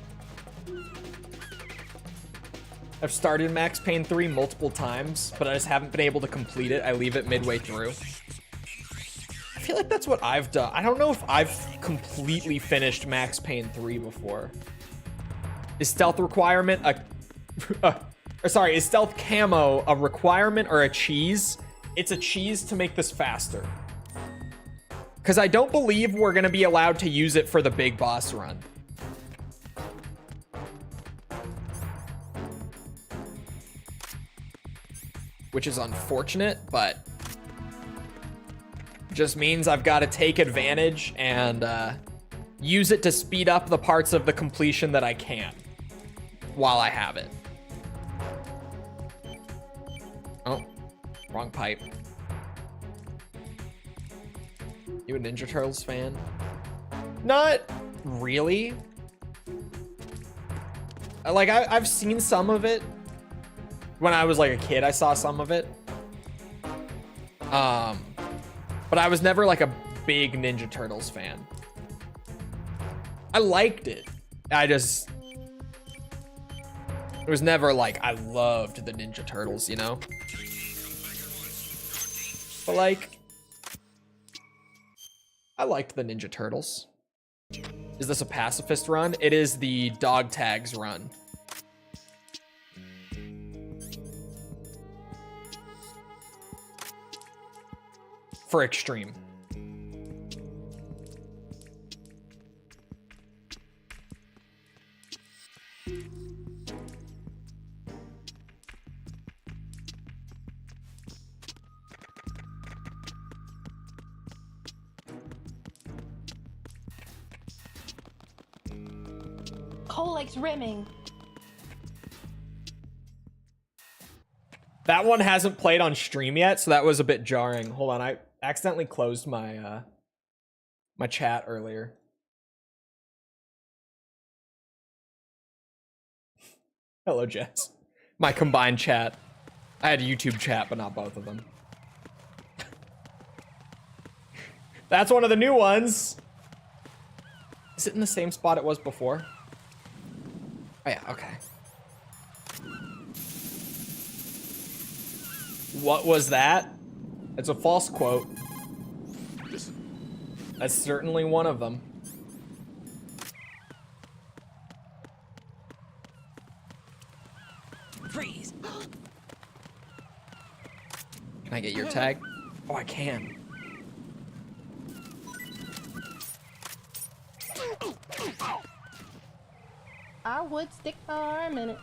I've started Max Payne 3 multiple times, but I just haven't been able to complete it. I leave it midway through. I feel like that's what I've done. I don't know if I've completely finished Max Payne 3 before. Is stealth requirement is stealth camo a requirement or a cheese? It's a cheese to make this faster. Because I don't believe we're going to be allowed to use it for the big boss run. Which is unfortunate, but just means I've got to take advantage and use it to speed up the parts of the completion that I can while I have it. Oh, wrong pipe. You a Ninja Turtles fan? Not really. Like, I've seen some of it. When I was like a kid, I saw some of it. But I was never like a big Ninja Turtles fan. I liked it. It was never like I loved the Ninja Turtles, you know? But like, I liked the Ninja Turtles. Is this a pacifist run? It is the dog tags run. For extreme. Cole likes rimming. That one hasn't played on stream yet, so that was a bit jarring. Hold on, I accidentally closed my my chat earlier. Hello, Jess. My combined chat. I had YouTube chat, but not both of them. That's one of the new ones. Is it in the same spot it was before? Oh yeah, okay. What was that? It's a false quote. That's certainly one of them. Freeze. Can I get your tag? Oh, I can. I would stick for a minute.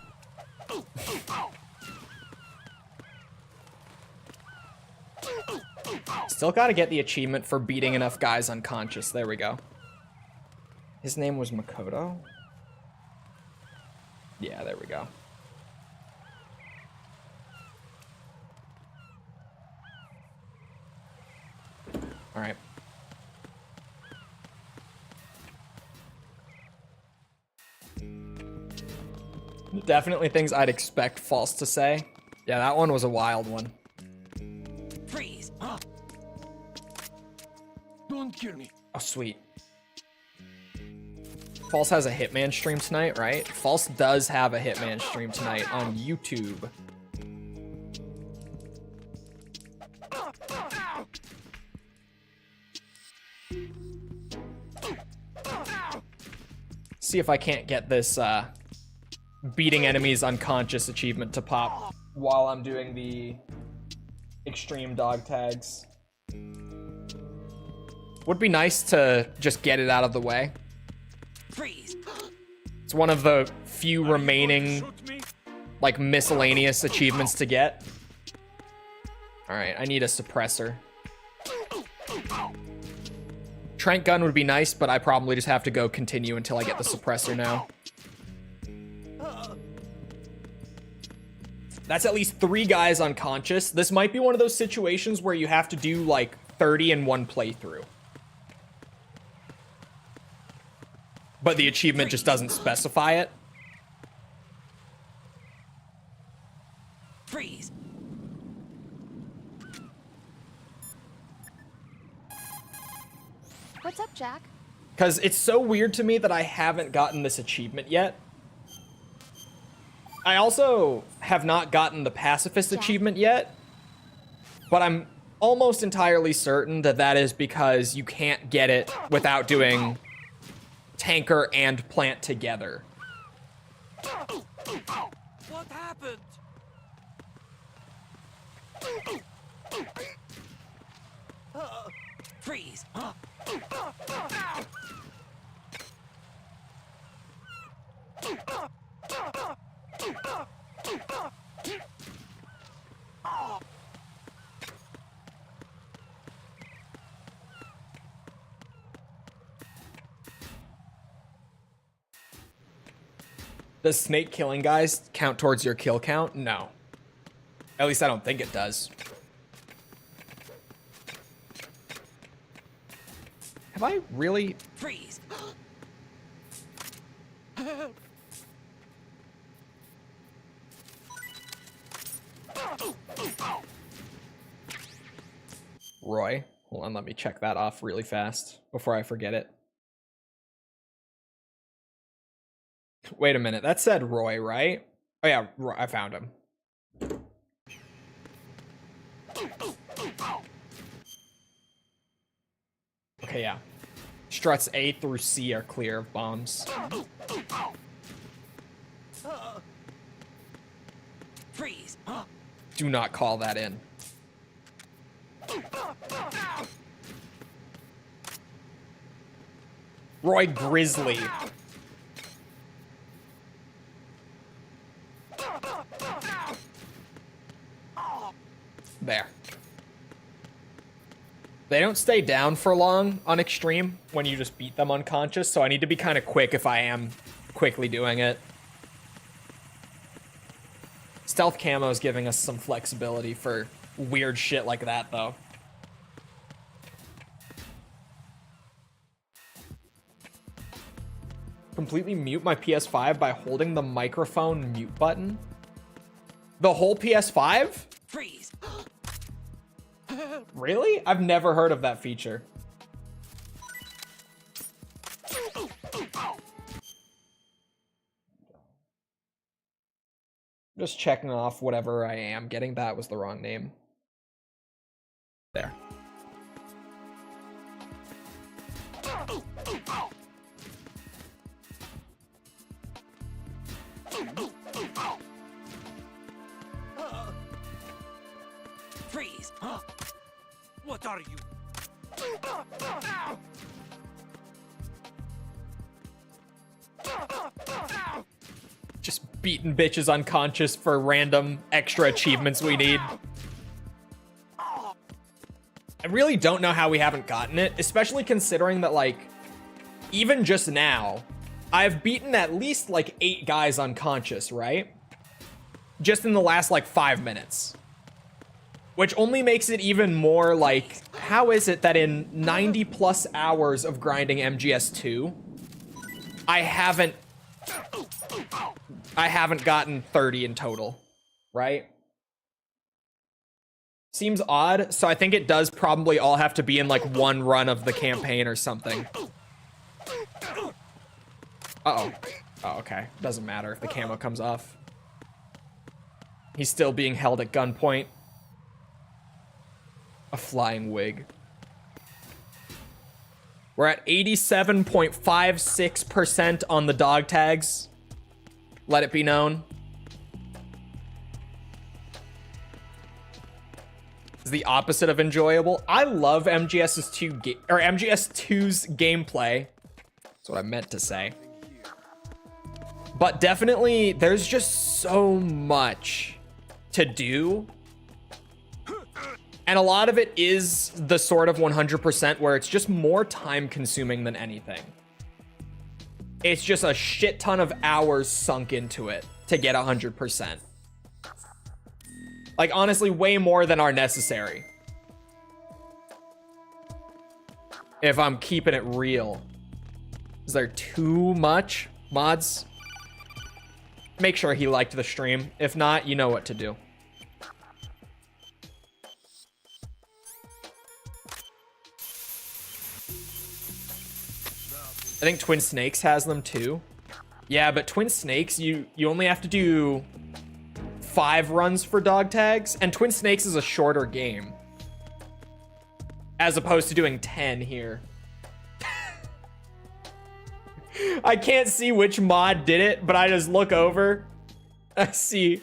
Still gotta get the achievement for beating enough guys unconscious. There we go. His name was Makoto? Yeah, there we go. Alright. Definitely things I'd expect False to say. Yeah, that one was a wild one. Freeze. Don't kill me. Oh, sweet. False has a Hitman stream tonight, right? False does have a Hitman stream tonight on YouTube. See if I can't get this beating enemies unconscious achievement to pop while I'm doing the extreme dog tags. Would be nice to just get it out of the way. Freeze. It's one of the few remaining like miscellaneous achievements to get. All right, I need a suppressor. Trank gun would be nice, but I probably just have to go continue until I get the suppressor now. That's at least 3 guys unconscious. This might be one of those situations where you have to do like 30 in one playthrough. But the achievement just doesn't specify it. Freeze. What's up, Jack? Because it's so weird to me that I haven't gotten this achievement yet. I also have not gotten the pacifist achievement yet, but I'm almost entirely certain that that is because you can't get it without doing tanker and plant together. What happened? Freeze. Does snake killing guys count towards your kill count? No. At least I don't think it does. Have I really? Freeze. Roy? Hold on, let me check that off really fast before I forget it. Wait a minute, that said Roy, right? Oh yeah, Roy, I found him. Okay, yeah. Struts A through C are clear of bombs. Freeze. Do not call that in. Roy Grizzly. There. They don't stay down for long on extreme when you just beat them unconscious, so I need to be kind of quick if I am quickly doing it. Stealth camo is giving us some flexibility for weird shit like that, though. Completely mute my PS5 by holding the microphone mute button? The whole PS5? Freeze. Really? I've never heard of that feature. Just checking off whatever I am getting. That was the wrong name. There. Freeze. What are you? Just beating bitches unconscious for random extra achievements we need. I really don't know how we haven't gotten it, especially considering that, like, even just now, I've beaten at least, like, 8 guys unconscious, right? Just in the last, like, 5 minutes. Which only makes it even more, like, how is it that in 90 plus hours of grinding MGS2, I haven't gotten 30 in total, right? Seems odd, so I think it does probably all have to be in, like, one run of the campaign or something. Uh-oh. Oh, okay. Doesn't matter if the camo comes off. He's still being held at gunpoint. A flying wig. We're at 87.56% on the dog tags. Let it be known. It's the opposite of enjoyable. I love MGS2's gameplay. That's what I meant to say. But definitely, there's just so much to do. And a lot of it is the sort of 100% where it's just more time consuming than anything. It's just a shit ton of hours sunk into it to get 100%. Like, honestly, way more than are necessary. If I'm keeping it real. Is there too much mods? Make sure he liked the stream. If not, you know what to do. I think Twin Snakes has them too. Yeah, but Twin Snakes, you only have to do 5 runs for dog tags, and Twin Snakes is a shorter game. As opposed to doing 10 here. I can't see which mod did it, but I just look over. I see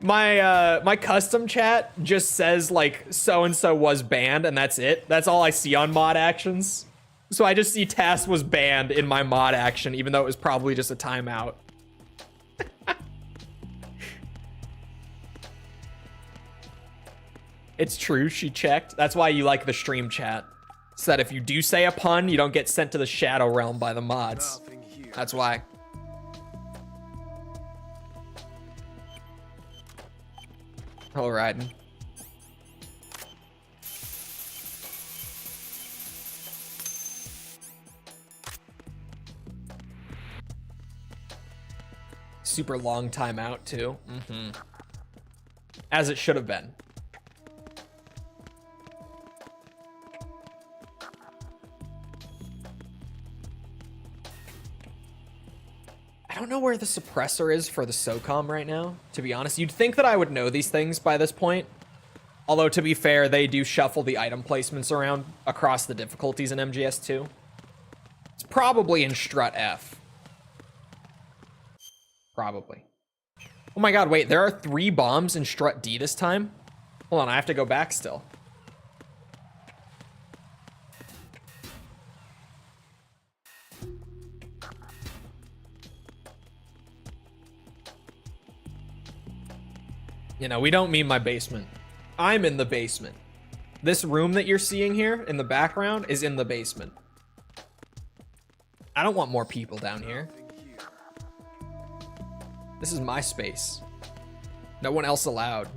my custom chat just says like so-and-so was banned, and that's it. That's all I see on mod actions. So I just see Tass was banned in my mod action, even though it was probably just a timeout. It's true, she checked. That's why you like the stream chat. So that if you do say a pun, you don't get sent to the Shadow Realm by the mods. That's why. Hello, Raiden. Super long timeout too. As it should have been. I don't know where the suppressor is for the SOCOM right now, to be honest. You'd think that I would know these things by this point. Although, to be fair, they do shuffle the item placements around across the difficulties in MGS2. It's probably in Strut F. Probably. Oh my god, wait, there are 3 bombs in Strut D this time? Hold on, I have to go back still. You know, we don't mean my basement. I'm in the basement. This room that you're seeing here in the background is in the basement. I don't want more people down here. This is my space. No one else allowed.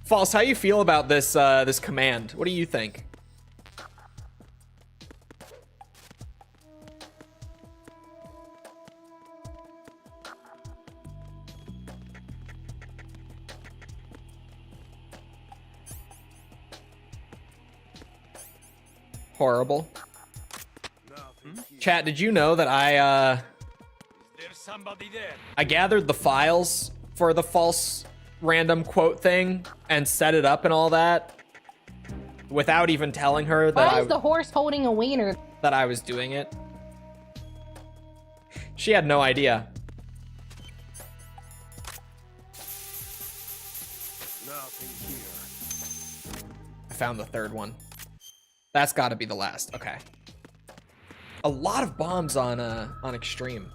False, how you feel about this this command? What do you think? Horrible. Chat, did you know that I gathered the files for the false random quote thing and set it up and all that without even telling her that Why is the horse holding a wiener? that I was doing it? She had no idea. I found the 3rd one. That's got to be the last. Okay. A lot of bombs on Extreme.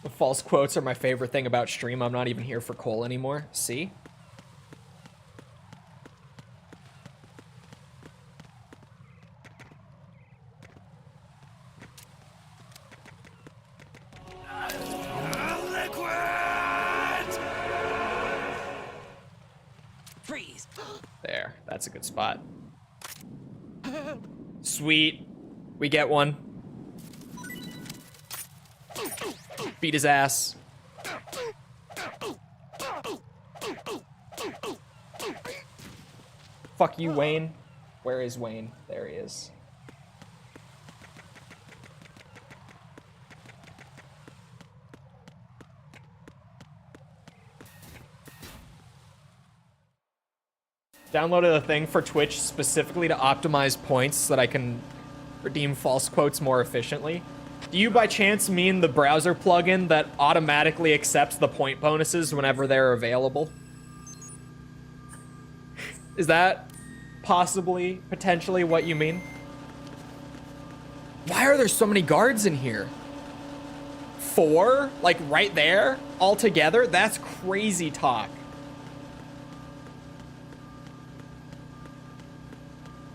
The false quotes are my favorite thing about stream. I'm not even here for Cole anymore. See? There, that's a good spot. Sweet. We get one. Beat his ass. Fuck you, Wayne. Where is Wayne? There he is. Downloaded a thing for Twitch specifically to optimize points so that I can redeem false quotes more efficiently. Do you by chance mean the browser plugin that automatically accepts the point bonuses whenever they're available? Is that possibly, potentially what you mean? Why are there so many guards in here? 4? Like right there? All together? That's crazy talk.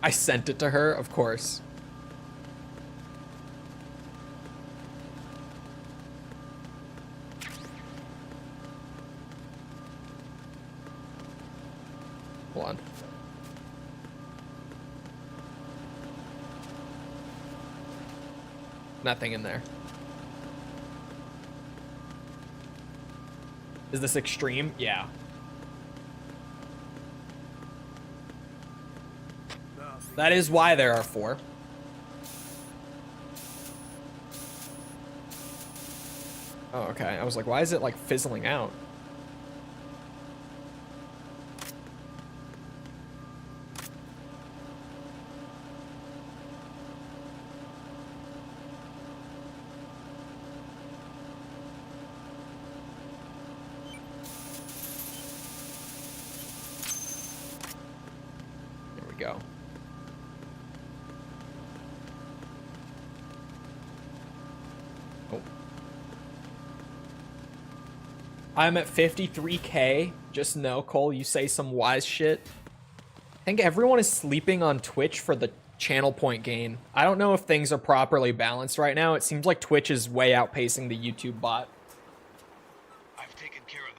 I sent it to her, of course. Hold on. Nothing in there. Is this extreme? Yeah. That is why there are 4. Oh, okay. I was like, why is it like fizzling out? There we go. Oh. I'm at 53K. Just know, Cole, you say some wise shit. I think everyone is sleeping on Twitch for the channel point gain. I don't know if things are properly balanced right now. It seems like Twitch is way outpacing the YouTube bot. I've taken care of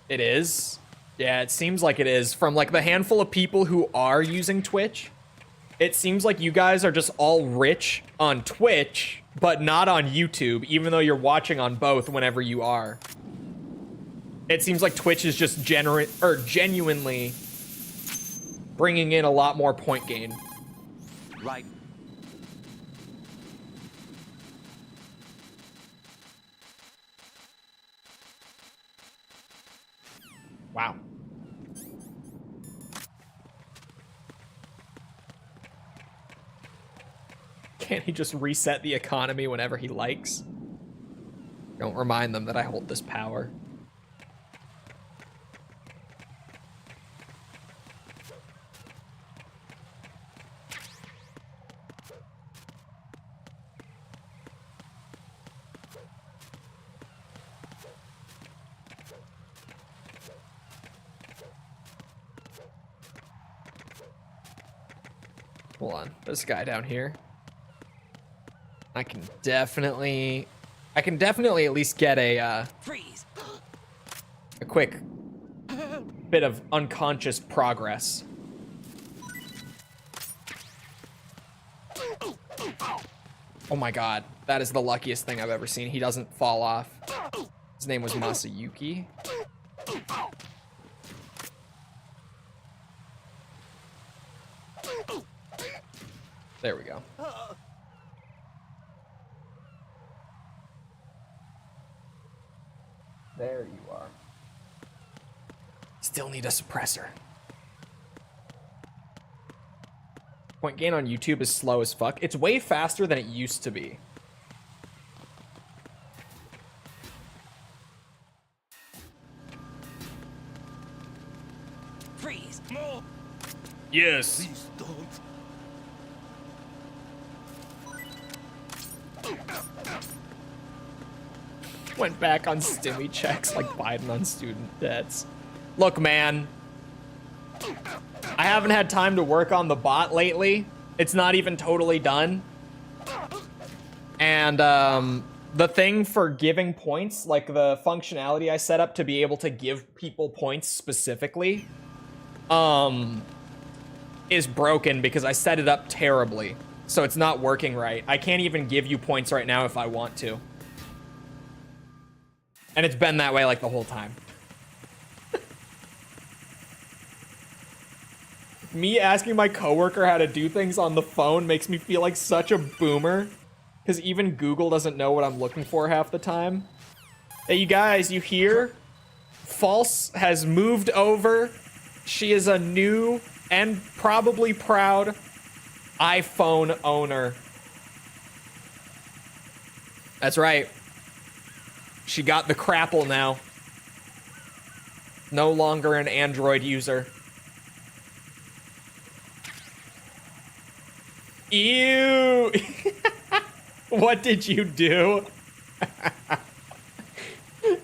It is. Yeah, it seems like it is. From like the handful of people who are using Twitch, it seems like you guys are just all rich on Twitch, but not on YouTube, even though you're watching on both whenever you are. It seems like Twitch is just genuinely bringing in a lot more point gain. Right. Wow. Can't he just reset the economy whenever he likes? Don't remind them that I hold this power. Hold on, there's a guy down here. I can definitely at least get a Freeze! quick bit of unconscious progress. Oh my god, that is the luckiest thing I've ever seen. He doesn't fall off. His name was Masayuki. There we go. There you are. Still need a suppressor. Point gain on YouTube is slow as fuck. It's way faster than it used to be. Freeze! more. Yes. Please don't. Went back on stimmy checks like Biden on student debts. Look, man. I haven't had time to work on the bot lately. It's not even totally done. And the thing for giving points, like the functionality I set up to be able to give people points specifically, is broken because I set it up terribly. So it's not working right. I can't even give you points right now if I want to. And it's been that way like the whole time. Me asking my coworker how to do things on the phone makes me feel like such a boomer. Because even Google doesn't know what I'm looking for half the time. Hey, you guys, you hear? False has moved over. She is a new and probably proud iPhone owner. That's right. She got the crapple now. No longer an Android user. Ew! What did you do?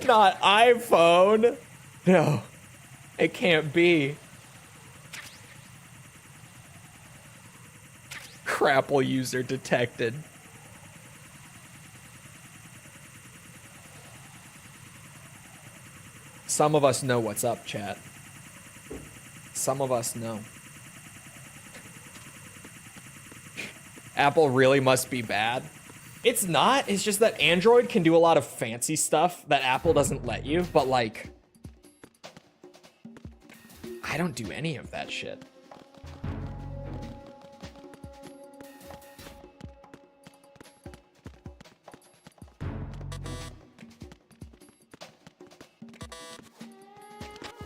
Not iPhone. No, it can't be. Crapple user detected. Some of us know what's up, chat. Some of us know. Apple really must be bad. It's not. It's just that Android can do a lot of fancy stuff that Apple doesn't let you. But, like, I don't do any of that shit.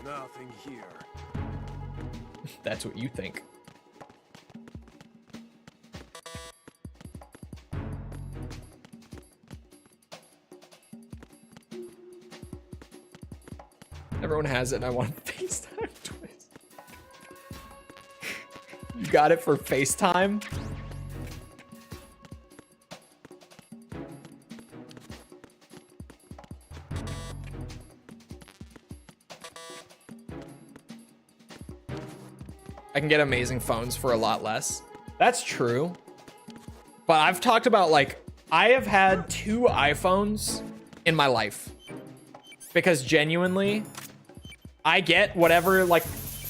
Nothing here. That's what you think. Everyone has it and I want FaceTime twice. You got it for FaceTime? I can get amazing phones for a lot less. That's true. But I've talked about, like, I have had 2 iPhones in my life. Because genuinely, I get whatever, like,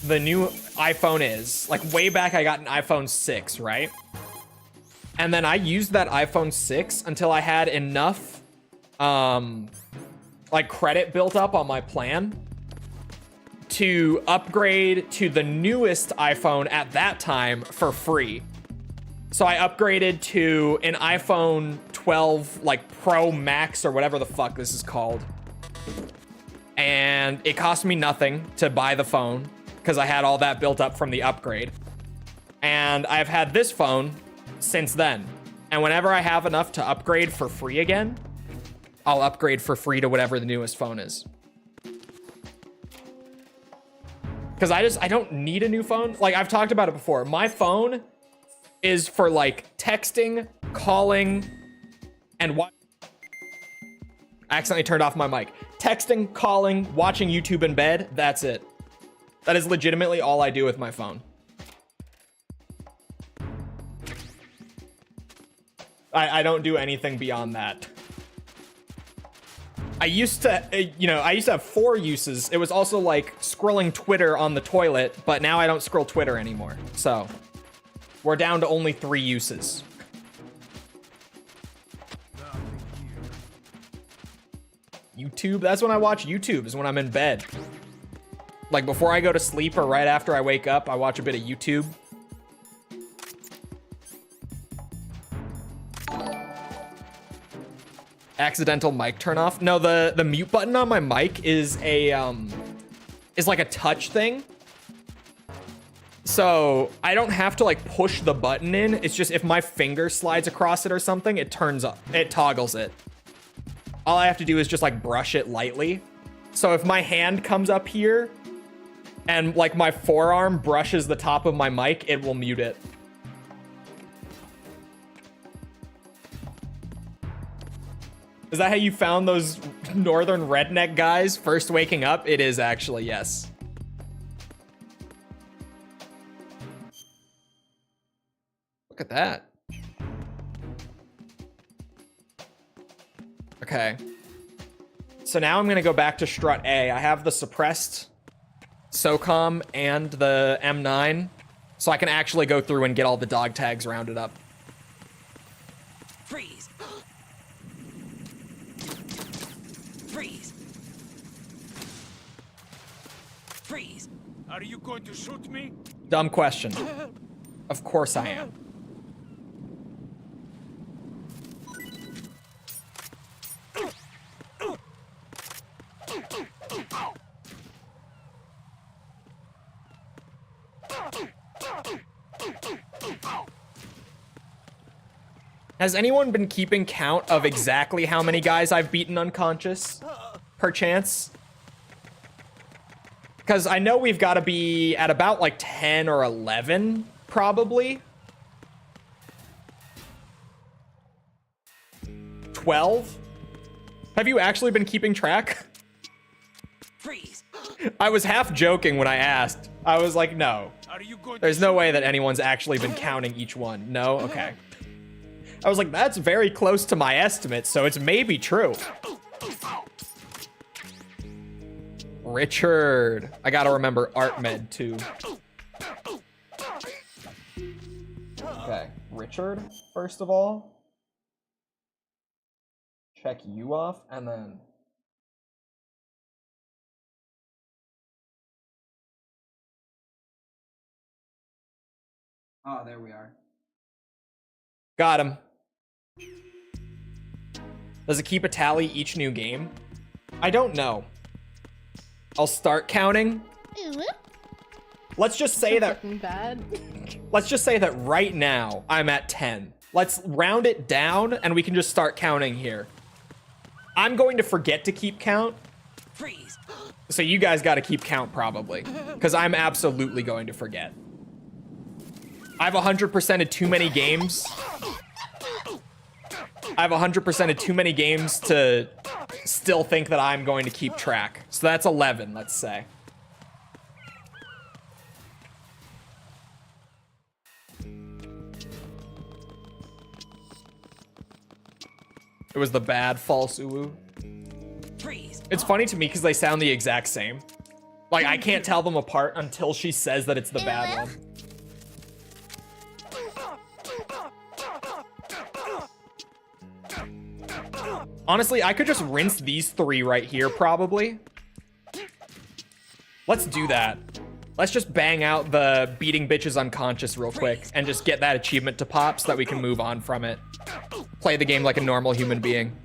the new iPhone is. Like, way back, I got an iPhone 6, right? And then I used that iPhone 6 until I had enough, like, credit built up on my plan to upgrade to the newest iPhone at that time for free. So I upgraded to an iPhone 12, like, Pro Max or whatever the fuck this is called. And it cost me nothing to buy the phone because I had all that built up from the upgrade. And I've had this phone since then. And whenever I have enough to upgrade for free again, I'll upgrade for free to whatever the newest phone is. Because I don't need a new phone. Like, I've talked about it before. My phone is for, like, texting, calling, and what? I accidentally turned off my mic. Texting, calling, watching YouTube in bed. That's it. That is legitimately all I do with my phone. I don't do anything beyond that. I used to have 4 uses. It was also like scrolling Twitter on the toilet, but now I don't scroll Twitter anymore. So we're down to only 3 uses. YouTube, that's when I watch YouTube, is when I'm in bed. Like before I go to sleep or right after I wake up, I watch a bit of YouTube. Accidental mic turn off. No, the mute button on my mic is like a touch thing. So I don't have to like push the button in. It's just if my finger slides across it or something, it turns up, it toggles it. All I have to do is just like brush it lightly. So if my hand comes up here and like my forearm brushes the top of my mic, it will mute it. Is that how you found those northern redneck guys first waking up? It is actually, yes. Look at that. Okay. So now I'm gonna go back to strut A. I have the suppressed SOCOM and the M9, so I can actually go through and get all the dog tags rounded up. Freeze! Freeze! Freeze! Are you going to shoot me? Dumb question. Of course I am. Has anyone been keeping count of exactly how many guys I've beaten unconscious? Perchance? Because I know we've got to be at about like 10 or 11, probably. 12? Have you actually been keeping track? Freeze! I was half joking when I asked. I was like, no. Are you going There's no way that anyone's actually been counting each one. No? Okay. I was like, that's very close to my estimate, so it's maybe true. Richard. I gotta remember Art Med too. Okay, Richard, first of all. Check you off, and then... Oh, there we are. Got him. Does it keep a tally each new game? I don't know. I'll start counting. Let's just say that... Bad. Let's just say that right now I'm at 10. Let's round it down and we can just start counting here. I'm going to forget to keep count. Freeze. So you guys got to keep count probably, because I'm absolutely going to forget. I've 100%ed too many games. I've 100%ed too many games to still think that I'm going to keep track. So that's 11, let's say. It was the bad false uwu. Freeze. It's funny to me because they sound the exact same. Like, I can't tell them apart until she says that it's the bad one. Honestly, I could just rinse these three right here, probably. Let's do that. Let's just bang out the beating bitches unconscious real quick and just get that achievement to pop so that we can move on from it. Play the game like a normal human being.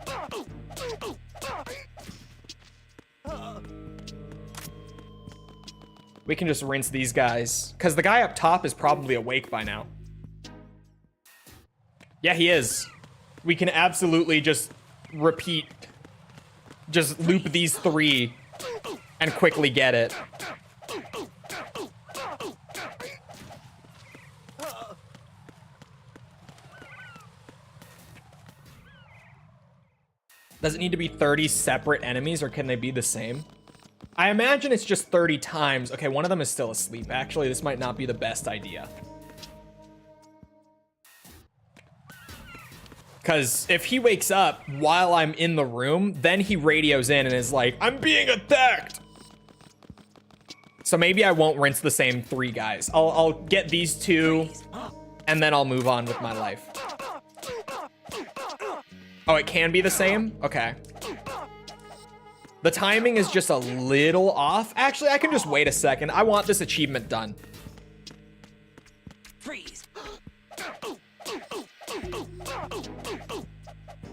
We can just rinse these guys, because the guy up top is probably awake by now. Yeah, he is. We can absolutely just repeat, just loop these three and quickly get it. Does it need to be 30 separate enemies, or can they be the same? I imagine it's just 30 times. Okay, one of them is still asleep. Actually, this might not be the best idea. Because if he wakes up while I'm in the room, then he radios in and is like, I'm being attacked! So maybe I won't rinse the same three guys. I'll get these two, and then I'll move on with my life. Oh, it can be the same? Okay. The timing is just a little off. Actually, I can just wait a second. I want this achievement done. Freeze.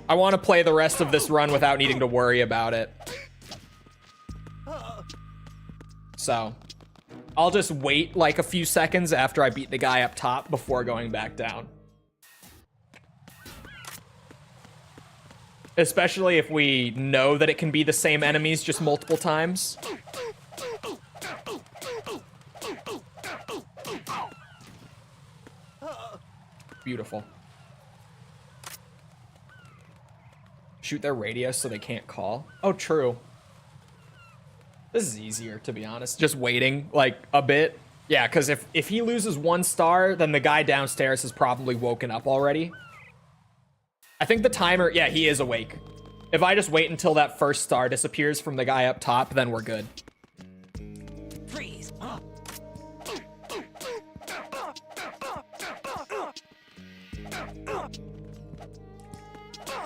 I want to play the rest of this run without needing to worry about it. So, I'll just wait like a few seconds after I beat the guy up top before going back down. Especially if we know that it can be the same enemies just multiple times. Beautiful. Shoot their radio so they can't call. Oh, true. This is easier, to be honest. Just waiting, like, a bit. Yeah, because if he loses 1 star, then the guy downstairs has probably woken up already. I think the timer... Yeah, he is awake. If I just wait until that first star disappears from the guy up top, then we're good. Freeze.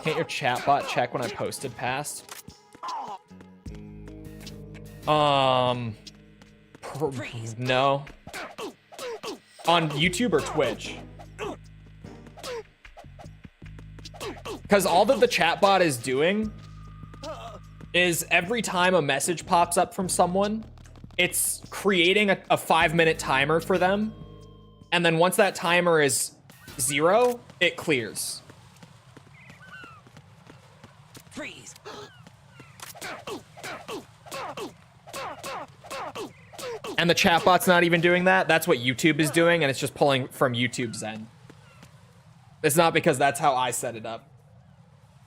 Can't your chatbot check when I posted past? No. On YouTube or Twitch? Because all that the chatbot is doing is every time a message pops up from someone, it's creating a 5-minute timer for them. And then once that timer is 0, it clears. Freeze. And the chatbot's not even doing that. That's what YouTube is doing, and it's just pulling from YouTube's end. It's not because that's how I set it up.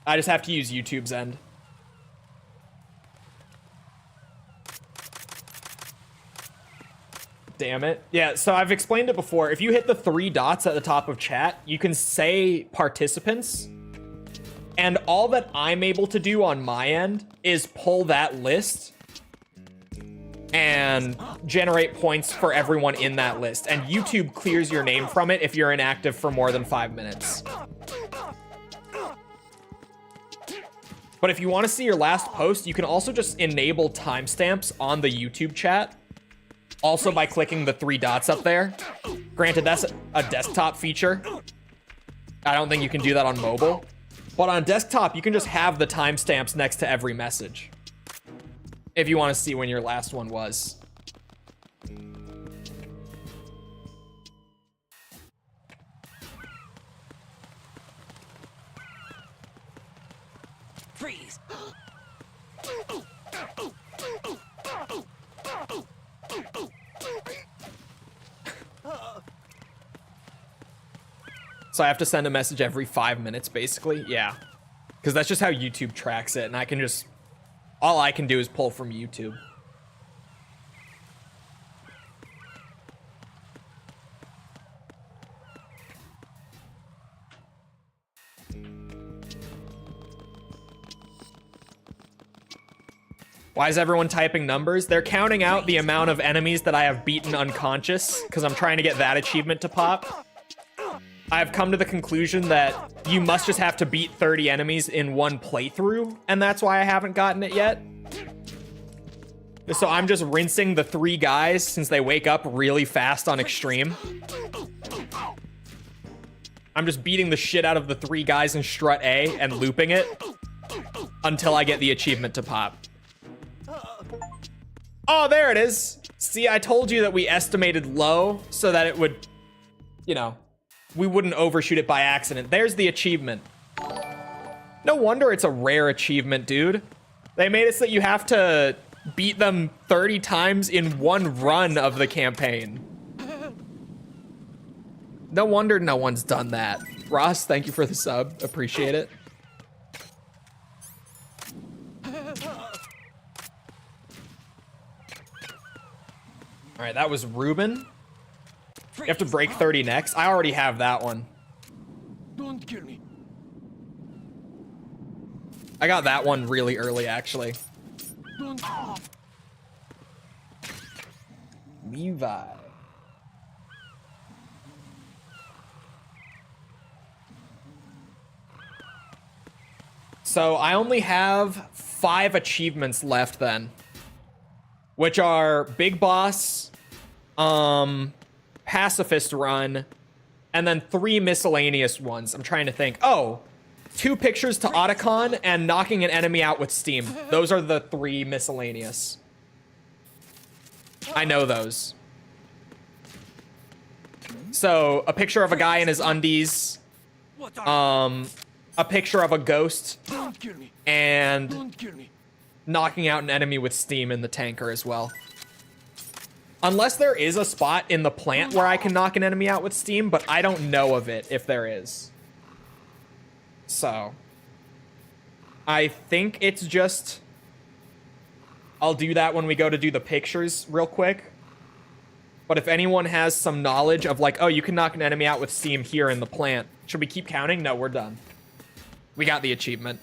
I just have to use YouTube's end. Damn it. Yeah, so I've explained it before. If you hit the 3 dots at the top of chat, you can say participants. And all that I'm able to do on my end is pull that list and generate points for everyone in that list. And YouTube clears your name from it if you're inactive for more than 5 minutes. But if you want to see your last post, you can also just enable timestamps on the YouTube chat. Also by clicking the 3 dots up there. Granted, that's a desktop feature. I don't think you can do that on mobile. But on desktop, you can just have the timestamps next to every message. If you want to see when your last one was. Freeze. So I have to send a message every 5 minutes, basically? Yeah. Because that's just how YouTube tracks it, and I can just... all I can do is pull from YouTube. Why is everyone typing numbers? They're counting out the amount of enemies that I have beaten unconscious, because I'm trying to get that achievement to pop. I've come to the conclusion that you must just have to beat 30 enemies in one playthrough, and that's why I haven't gotten it yet. So I'm just rinsing the 3 guys since they wake up really fast on extreme. I'm just beating the shit out of the 3 guys in strut A and looping it until I get the achievement to pop. Oh, there it is. See, I told you that we estimated low so that it would, you know, we wouldn't overshoot it by accident. There's the achievement. No wonder it's a rare achievement, dude. They made it so that you have to beat them 30 times in one run of the campaign. No wonder no one's done that. Ross, thank you for the sub. Appreciate it. All right, that was Ruben. You have to break 30 next. I already have that one. Don't kill me. I got that one really early, actually. Don't. Levi. So I only have 5 achievements left then, which are Big Boss, Pacifist Run, and then 3 miscellaneous ones. I'm trying to think. Oh, 2 pictures to Otacon and knocking an enemy out with Steam. Those are the 3 miscellaneous. I know those. So, a picture of a guy in his undies, a picture of a ghost, Don't kill me. and Don't kill me. knocking out an enemy with Steam in the tanker as well. Unless there is a spot in the plant where I can knock an enemy out with Steam, but I don't know of it if there is. So, I think it's just... I'll do that when we go to do the pictures real quick. But if anyone has some knowledge of like, oh, you can knock an enemy out with Steam here in the plant. Should we keep counting? No, we're done. We got the achievement.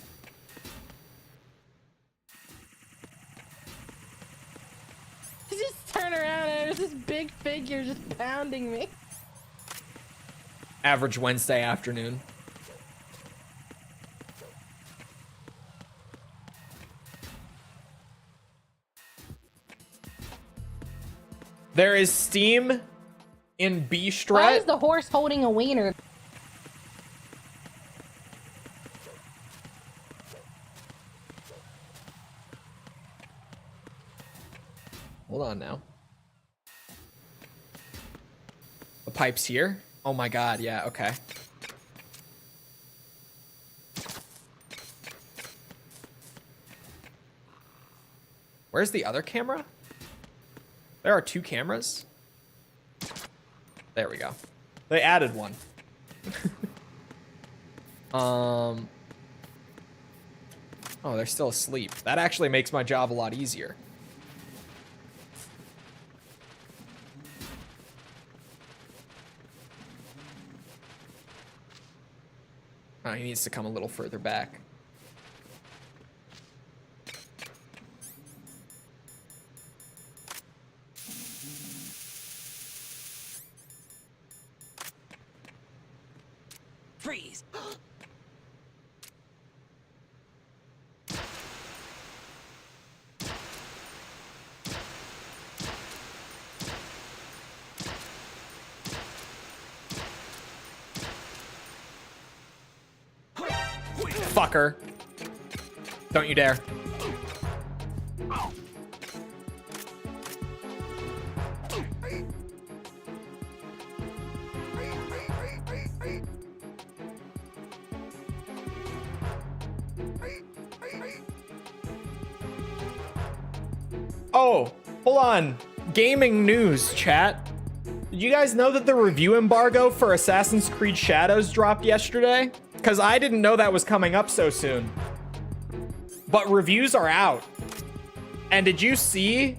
Just turn around and there's this big figure just pounding me. Average Wednesday afternoon. There is Steam in B Why Strat. is the horse holding a wiener? Hold on now. The pipe's here? Oh my god, yeah, okay. Where's the other camera? There are 2 cameras? There we go. They added one. Oh, they're still asleep. That actually makes my job a lot easier. Oh, he needs to come a little further back. Freeze. Fucker. Don't you dare. Oh, hold on. Gaming news, chat. Did you guys know that the review embargo for Assassin's Creed Shadows dropped yesterday? Because I didn't know that was coming up so soon. But reviews are out. And did you see?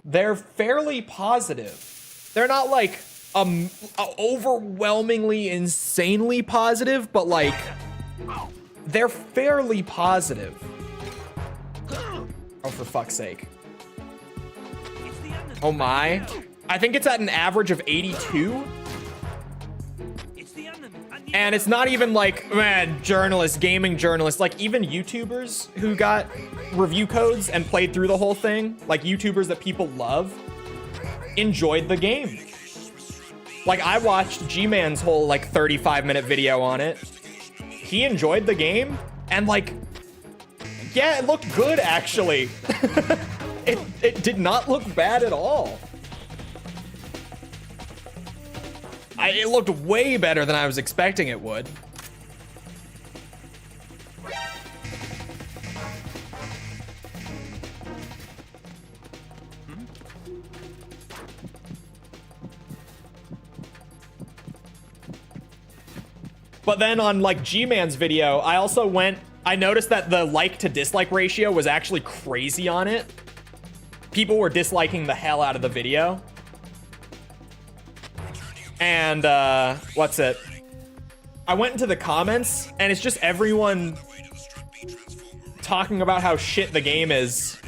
They're fairly positive. They're not like overwhelmingly, insanely positive, but like they're fairly positive. Oh, for fuck's sake. Oh my. I think it's at an average of 82. And it's not even like, man, journalists, gaming journalists, like even YouTubers who got review codes and played through the whole thing, like YouTubers that people love, enjoyed the game. Like I watched G-Man's whole like 35-minute video on it. He enjoyed the game and like, yeah, it looked good actually. It did not look bad at all. It looked way better than I was expecting it would. But then on like G-Man's video, I noticed that the like to dislike ratio was actually crazy on it. People were disliking the hell out of the video. And what's it? I went into the comments and it's just everyone talking about how shit the game is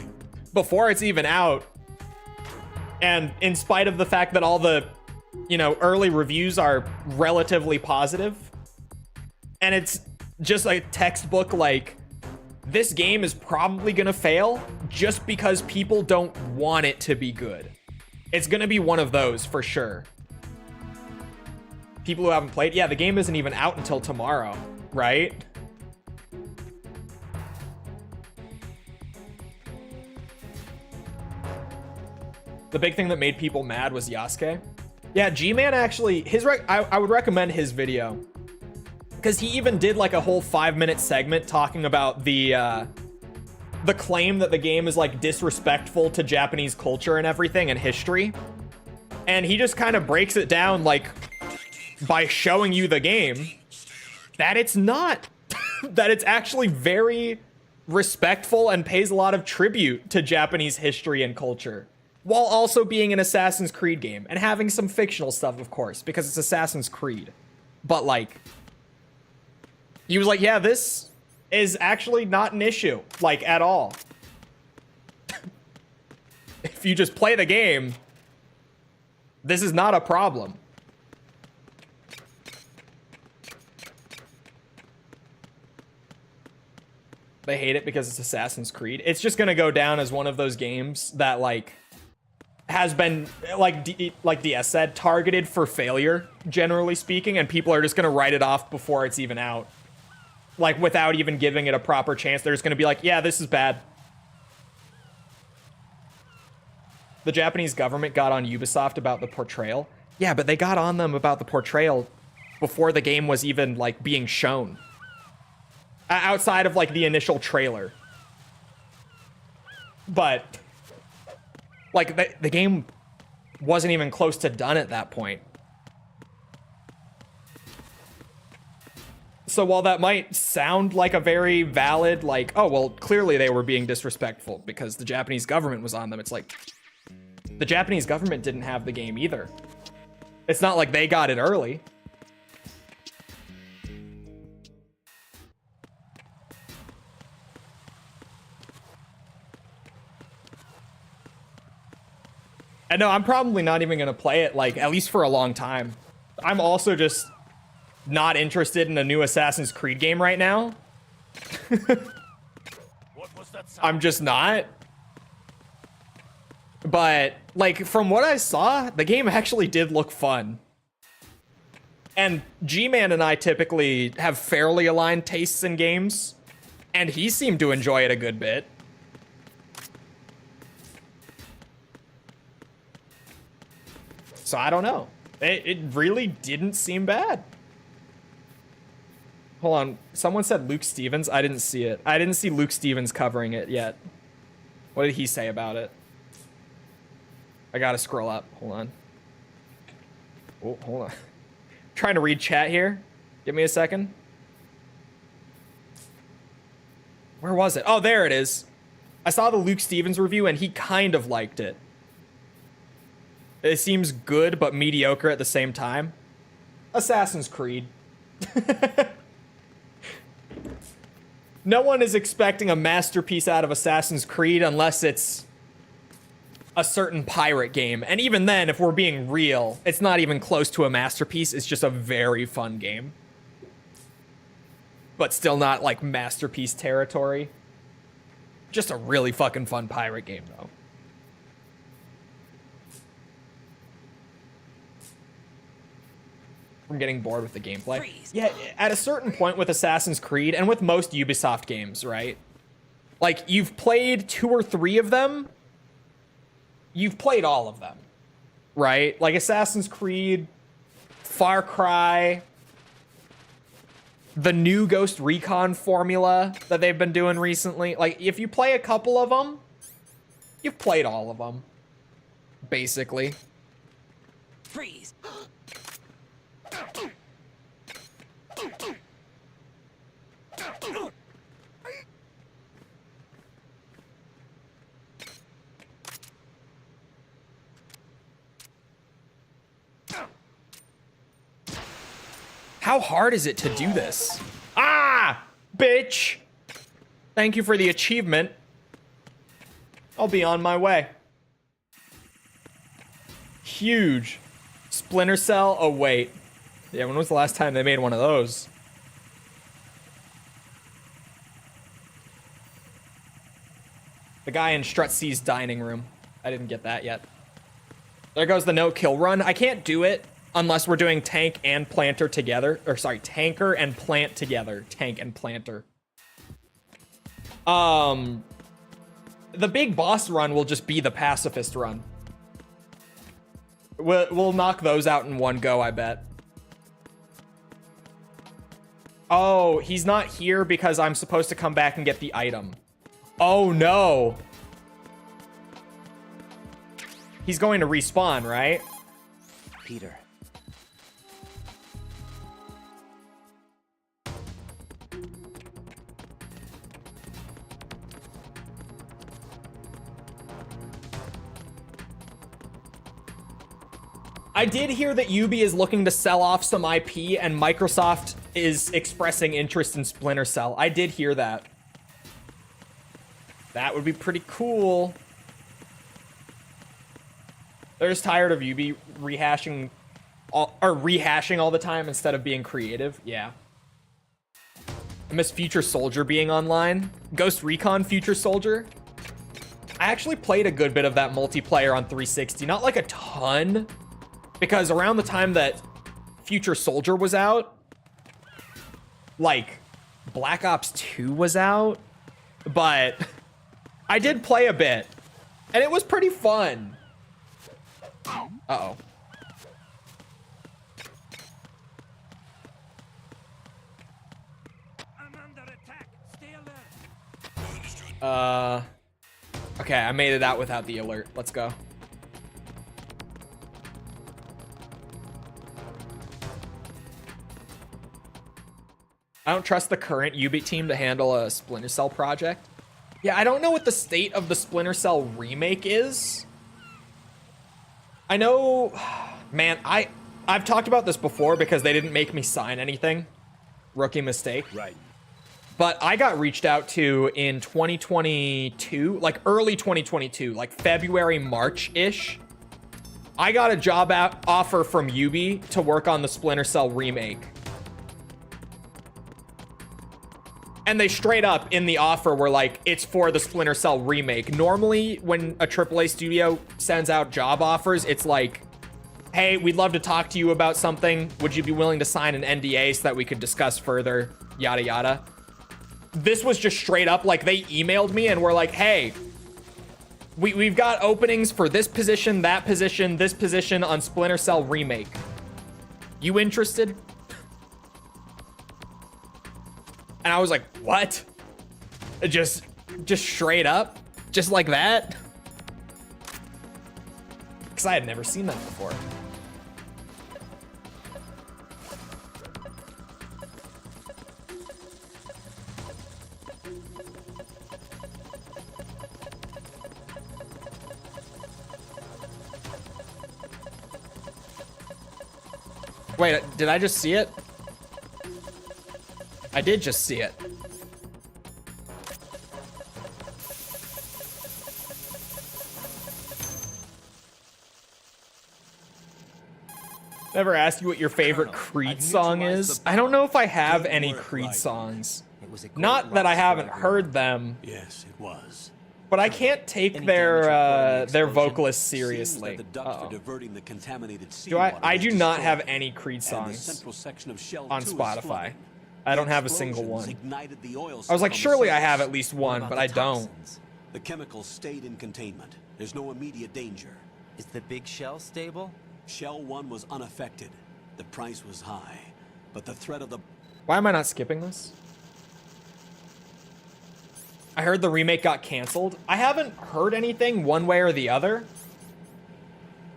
before it's even out. And in spite of the fact that all the, you know, early reviews are relatively positive. And it's just like textbook, like, this game is probably gonna fail just because people don't want it to be good. It's gonna be one of those for sure. People who haven't played, yeah, the game isn't even out until tomorrow, right? The big thing that made people mad was Yasuke. Yeah, G-Man actually, I would recommend his video. Because he even did like a whole 5-minute segment talking about the claim that the game is like disrespectful to Japanese culture and everything and history. And he just kind of breaks it down like by showing you the game that it's not. That it's actually very respectful and pays a lot of tribute to Japanese history and culture, while also being an Assassin's Creed game and having some fictional stuff, of course, because it's Assassin's Creed. But like, he was like, yeah, this is actually not an issue, like, at all. If you just play the game, this is not a problem. They hate it because it's Assassin's Creed. It's just gonna go down as one of those games that, like, has been, like DS said, targeted for failure, generally speaking, and people are just gonna write it off before it's even out. Like, without even giving it a proper chance. They're just gonna be like, yeah, this is bad. The Japanese government got on Ubisoft about the portrayal. Yeah, but they got on them about the portrayal before the game was even, like, being shown. Outside of, like, the initial trailer. But, like, the game wasn't even close to done at that point. So while that might sound like a very valid, like, oh, well, clearly they were being disrespectful because the Japanese government was on them, it's like, the Japanese government didn't have the game either. It's not like they got it early. And no, I'm probably not even going to play it, like, at least for a long time. I'm also just not interested in a new Assassin's Creed game right now. What was that sound? I'm just not. But, like, from what I saw, the game actually did look fun. And G-Man and I typically have fairly aligned tastes in games, and he seemed to enjoy it a good bit. So I don't know. It really didn't seem bad. Hold on. Someone said Luke Stevens. I didn't see it. I didn't see Luke Stevens covering it yet. What did he say about it? I gotta scroll up. Hold on. Oh, hold on. Trying to read chat here. Give me a second. Where was it? Oh, there it is. I saw the Luke Stevens review and he kind of liked it. It seems good but mediocre at the same time. Assassin's Creed. No one is expecting a masterpiece out of Assassin's Creed unless it's a certain pirate game. And even then, if we're being real, it's not even close to a masterpiece. It's just a very fun game. But still not like masterpiece territory. Just a really fucking fun pirate game though. From getting bored with the gameplay. Freeze. Yeah, at a certain point with Assassin's Creed and with most Ubisoft games, right? Like, you've played 2 or 3 of them. You've played all of them, right? Like Assassin's Creed, Far Cry, the new Ghost Recon formula that they've been doing recently. Like, if you play a couple of them, you've played all of them, basically. Freeze. How hard is it to do this? Ah, bitch. Thank you for the achievement. I'll be on my way. Huge. Splinter Cell. Oh, wait. Yeah, when was the last time they made one of those? The guy in Strut C's dining room. I didn't get that yet. There goes the no-kill run. I can't do it unless we're doing tank and planter together. Or sorry, tanker and plant together. Tank and planter. The big boss run will just be the pacifist run. We'll knock those out in one go, I bet. Oh, he's not here because I'm supposed to come back and get the item. Oh, no. He's going to respawn, right? Peter. I did hear that Ubi is looking to sell off some IP and Microsoft is expressing interest in Splinter Cell. I did hear that. That would be pretty cool. They're just tired of Ubi rehashing all the time instead of being creative. Yeah. I miss Future Soldier being online. Ghost Recon Future Soldier. I actually played a good bit of that multiplayer on 360. Not like a ton. Because around the time that Future Soldier was out, like, Black Ops 2 was out, but I did play a bit, and it was pretty fun. Uh-oh. I'm under attack. Stay alert. Okay, I made it out without the alert. Let's go. I don't trust the current Ubi team to handle a Splinter Cell project. Yeah, I don't know what the state of the Splinter Cell remake is. I know, man, I've talked about this before because they didn't make me sign anything. Rookie mistake. Right. But I got reached out to in 2022, like early 2022, like February, March-ish. I got a job offer from Ubi to work on the Splinter Cell remake. And they straight up in the offer were like, it's for the Splinter Cell remake. Normally, when a AAA studio sends out job offers, it's like, hey, we'd love to talk to you about something. Would you be willing to sign an NDA so that we could discuss further, yada, yada. This was just straight up like they emailed me and were like, hey, we've got openings for this position, this position on Splinter Cell remake. You interested? And I was like, what? Just straight up? Just like that? Because I had never seen that before. Wait, did I just see it? I did just see it. Never asked you what your favorite Creed song is. I don't know if I have any Creed songs. Not that I haven't heard them, Yes, it was. but I can't take their vocalists seriously. Uh-oh. I do not have any Creed songs on Spotify. I don't have a single one. I was like, surely I have at least one, but I don't. The chemicals stayed in containment. There's no immediate danger. Is the big shell stable? Shell 1 was unaffected. The price was high, but the threat of the... Why am I not skipping this? I heard the remake got canceled. I haven't heard anything one way or the other,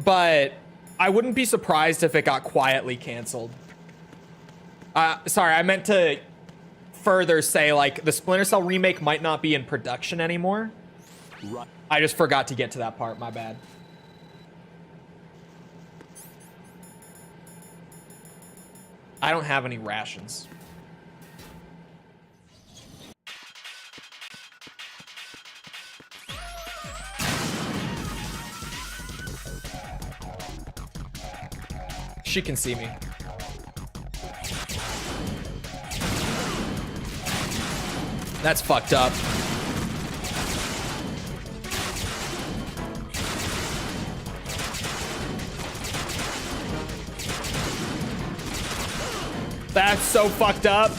but I wouldn't be surprised if it got quietly canceled. Sorry, I meant to further say, like, the Splinter Cell remake might not be in production anymore. Right. I just forgot to get to that part, my bad. I don't have any rations. She can see me. That's fucked up. That's so fucked up.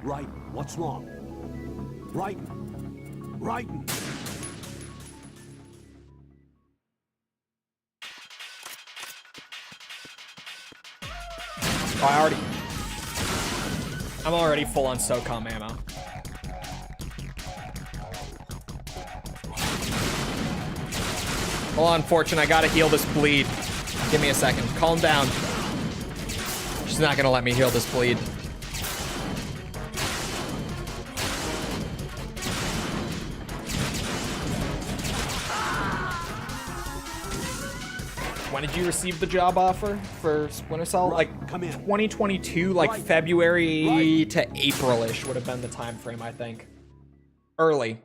Right. What's wrong? Right. Right. Oh, I'm already full on SOCOM ammo. Hold on, Fortune, I gotta heal this bleed. Give me a second. Calm down. She's not gonna let me heal this bleed. When did you receive the job offer for Splinter Cell? Right, like come in. 2022, like Right. February Right. to April-ish would have been the time frame, I think. Early.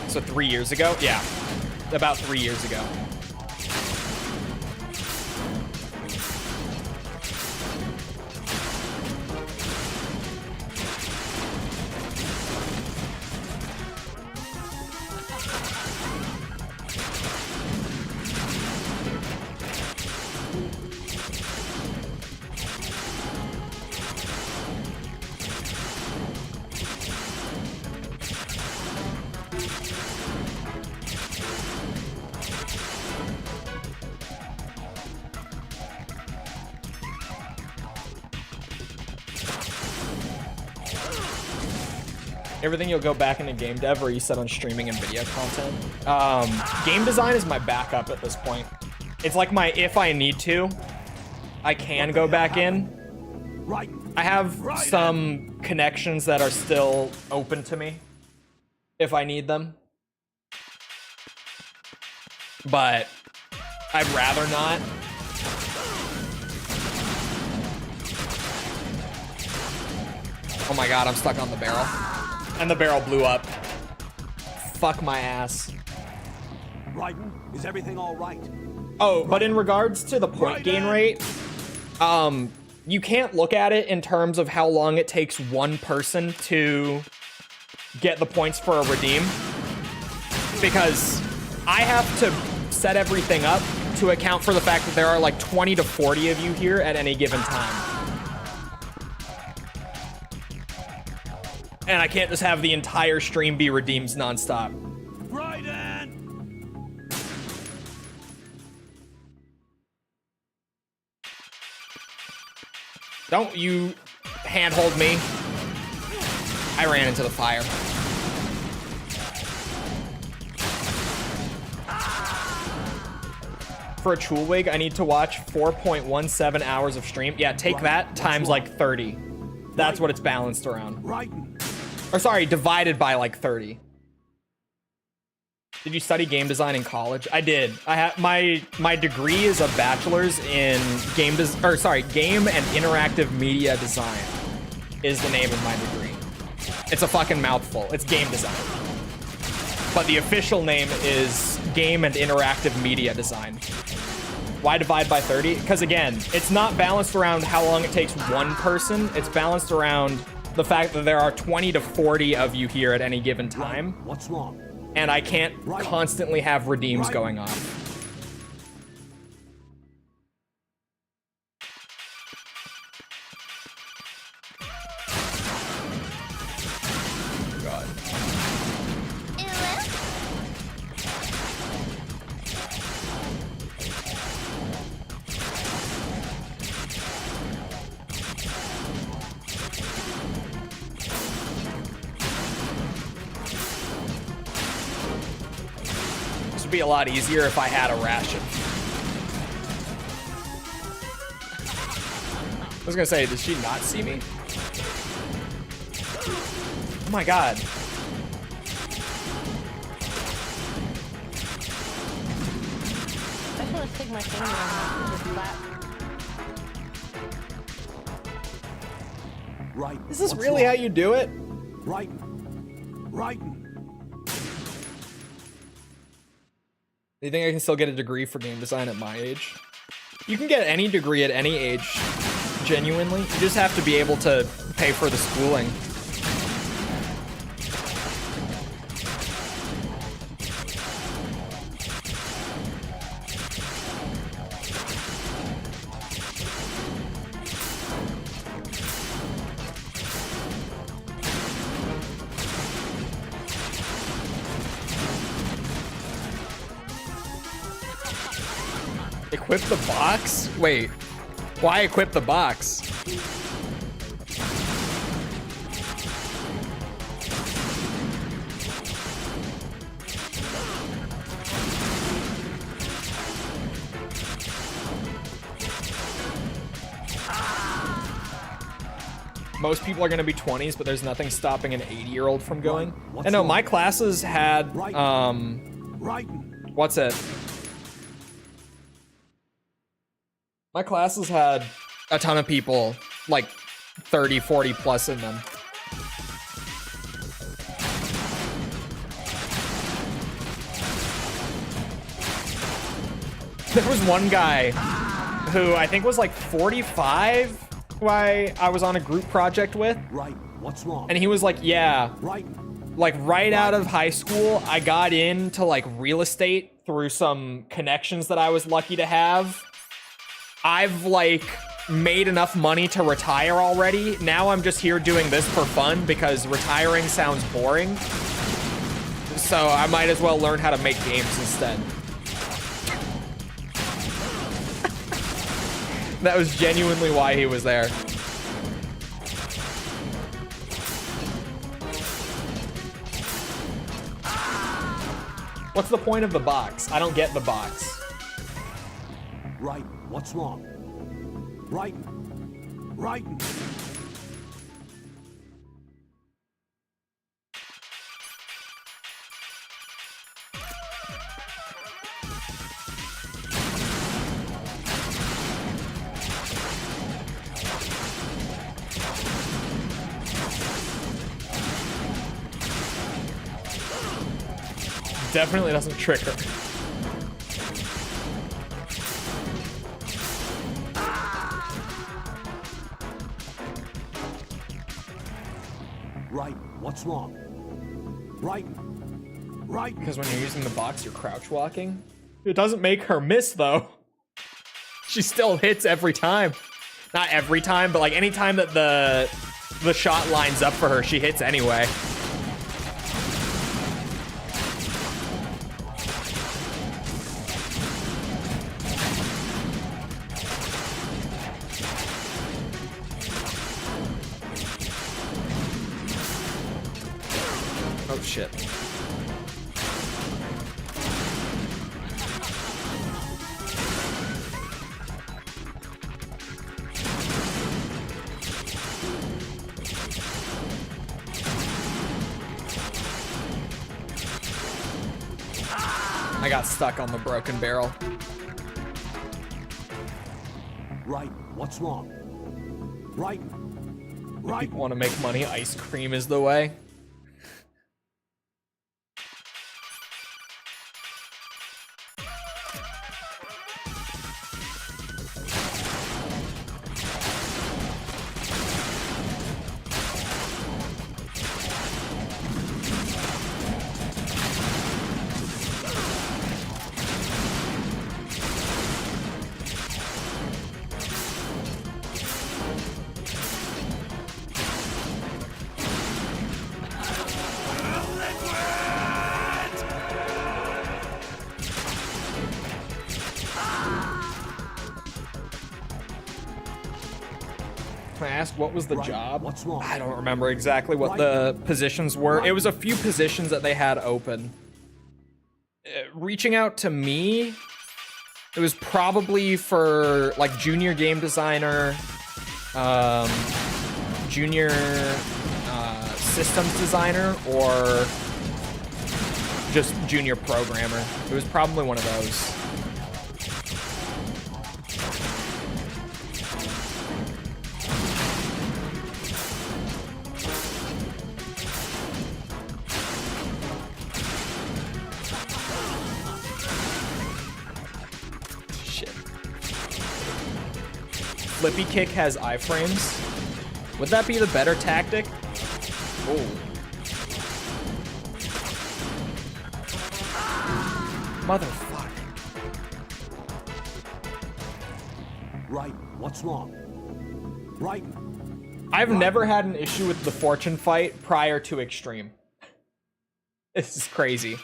So 3 years ago? Yeah, about 3 years ago. Everything you'll go back into game dev, or you set on streaming and video content? Game design is my backup at this point. It's like my if I need to, I can go back in. Right. I have some connections that are still open to me if I need them. But I'd rather not. Oh my god, I'm stuck on the barrel. And the barrel blew up. Fuck my ass. Raiden, is everything all right? Oh, but in regards to the point gain rate, you can't look at it in terms of how long it takes one person to get the points for a redeem. Because I have to set everything up to account for the fact that there are like 20 to 40 of you here at any given time. And I can't just have the entire stream be redeems nonstop. Raiden! Don't you handhold me. I ran into the fire. For a Chulwig, I need to watch 4.17 hours of stream. Yeah, take that times like 30. That's what it's balanced around. Raiden! Or sorry, divided by like 30. Did you study game design in college? I did. I have my degree is a bachelor's in game and interactive media design is the name of my degree. It's a fucking mouthful. It's game design. But the official name is game and interactive media design. Why divide by 30? Because again, it's not balanced around how long it takes one person. It's balanced around the fact that there are 20 to 40 of you here at any given time. What's wrong? And I can't constantly have redeems going off. God. This would be a lot easier if I had a ration. I was gonna say, does she not see me? Oh my god. I just want to stick my finger in this lap. Right. Is this really how you do it? Raiden! Raiden! Do you think I can still get a degree for game design at my age? You can get any degree at any age, genuinely. You just have to be able to pay for the schooling. Equip the box? Wait, why equip the box? Most people are going to be 20s, but there's nothing stopping an 80-year-old from going. I know my classes had, Raiden! what's it? My classes had a ton of people, like 30, 40 plus in them. There was one guy who I think was like 45 who I was on a group project with. Right. What's wrong? And he was like, yeah, Raiden! like right out of high school, I got into like real estate through some connections that I was lucky to have. I've like made enough money to retire already. Now I'm just here doing this for fun because retiring sounds boring. So I might as well learn how to make games instead. That was genuinely why he was there. What's the point of the box? I don't get the box. Right. What's wrong? Right. Right. Definitely doesn't trick her. Right. What's wrong? Right. Right. Because when you're using the box, you're crouch walking. It doesn't make her miss, though. She still hits every time. Not every time, but like any time that the shot lines up for her, she hits anyway. Oh shit. I got stuck on the broken barrel. Right. What's wrong? Right. Right. People want to make money. Ice cream is the way. Can I ask what was the job? What's wrong? I don't remember exactly what the positions were. It was a few positions that they had open. Reaching out to me, it was probably for like junior game designer, junior systems designer, or just junior programmer. It was probably one of those. Flippy kick has iframes. Would that be the better tactic? Oh. Motherfucker. Right. What's wrong? Right. I've never had an issue with the fortune fight prior to Extreme. This is crazy.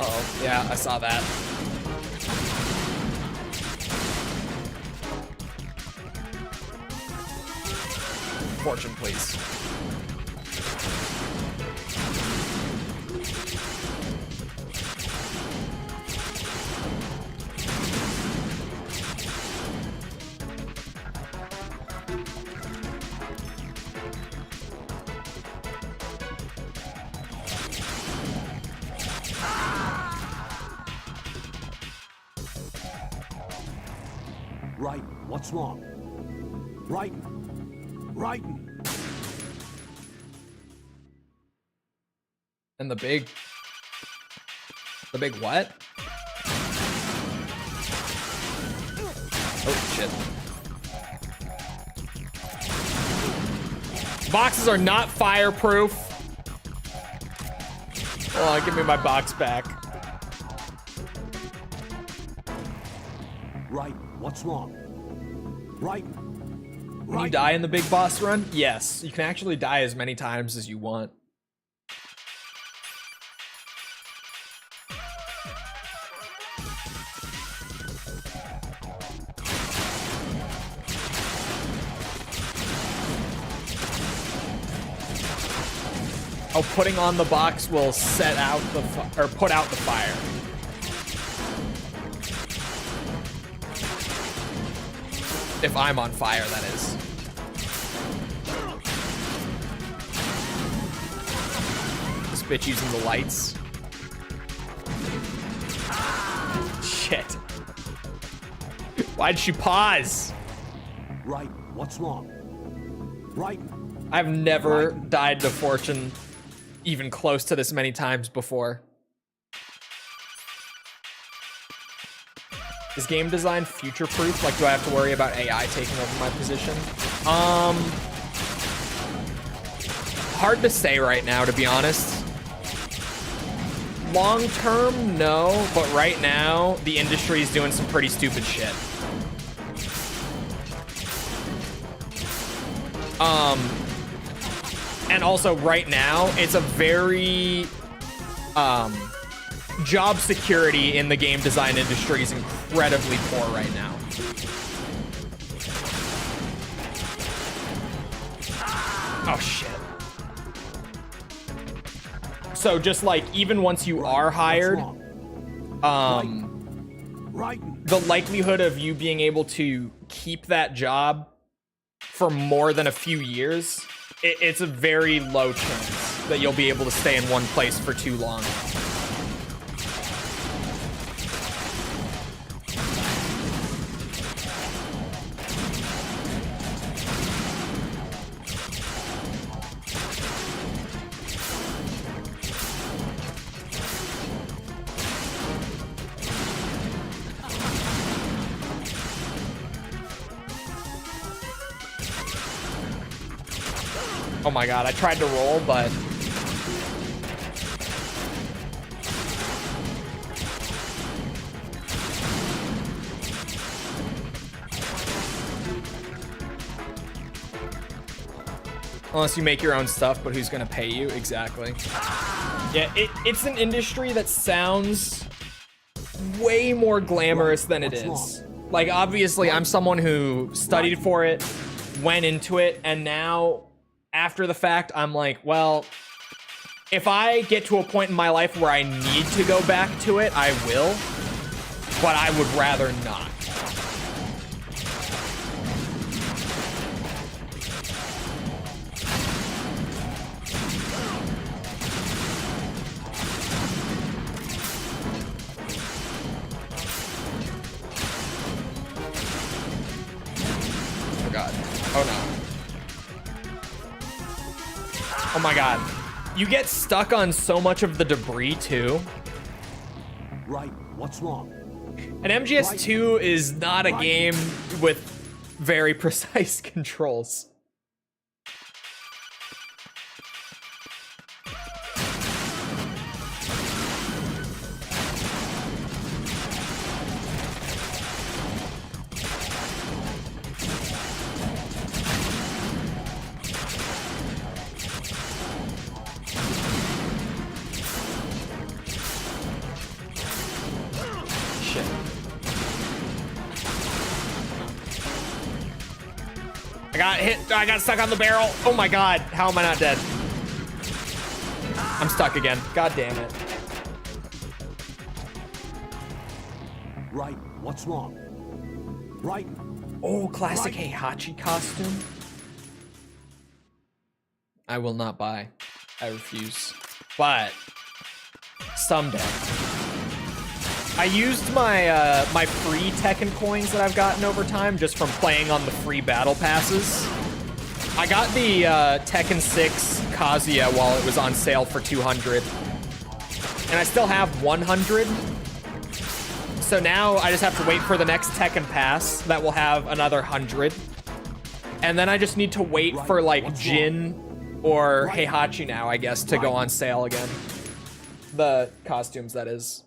Uh-oh, yeah, I saw that. Fortune, please. Right. What's wrong? Right. Right. And the big what? Oh shit. Boxes are not fireproof. Oh, give me my box back. Right. What's wrong? Right. Can you die in the big boss run? Yes, you can actually die as many times as you want. Oh, putting on the box will set out the or put out the fire. If I'm on fire, that is. This bitch using the lights. Shit. Why'd she pause? Right. What's wrong? Right. I've never died to fortune even close to this many times before. Is game design future-proof? Like, do I have to worry about AI taking over my position? Hard to say right now, to be honest. Long-term, no, but right now, the industry is doing some pretty stupid shit. And also right now, it's a very, job security in the game design industry is incredibly poor right now. Oh shit. So just like, even once you are hired, the likelihood of you being able to keep that job for more than a few years, it's a very low chance that you'll be able to stay in one place for too long. Oh my god, I tried to roll, but... Unless you make your own stuff, but who's gonna pay you? Exactly. Yeah, it's an industry that sounds way more glamorous than it is. Like, obviously, I'm someone who studied for it, went into it, and now... after the fact, I'm like, well, if I get to a point in my life where I need to go back to it, I will, but I would rather not. Oh god. Oh no. Oh my god. You get stuck on so much of the debris too. Right. What's wrong? And MGS2 is not a game with very precise controls. I got stuck on the barrel. Oh my god, how am I not dead? I'm stuck again. God damn it. Right. What's wrong? Right. Oh, classic Heihachi costume. I will not buy. I refuse. But someday. I used my my free Tekken coins that I've gotten over time just from playing on the free battle passes. I got the Tekken 6 Kazuya while it was on sale for 200. And I still have 100. So now I just have to wait for the next Tekken pass that will have another 100. And then I just need to wait for like Jin or Heihachi now, I guess, to go on sale again. The costumes, that is.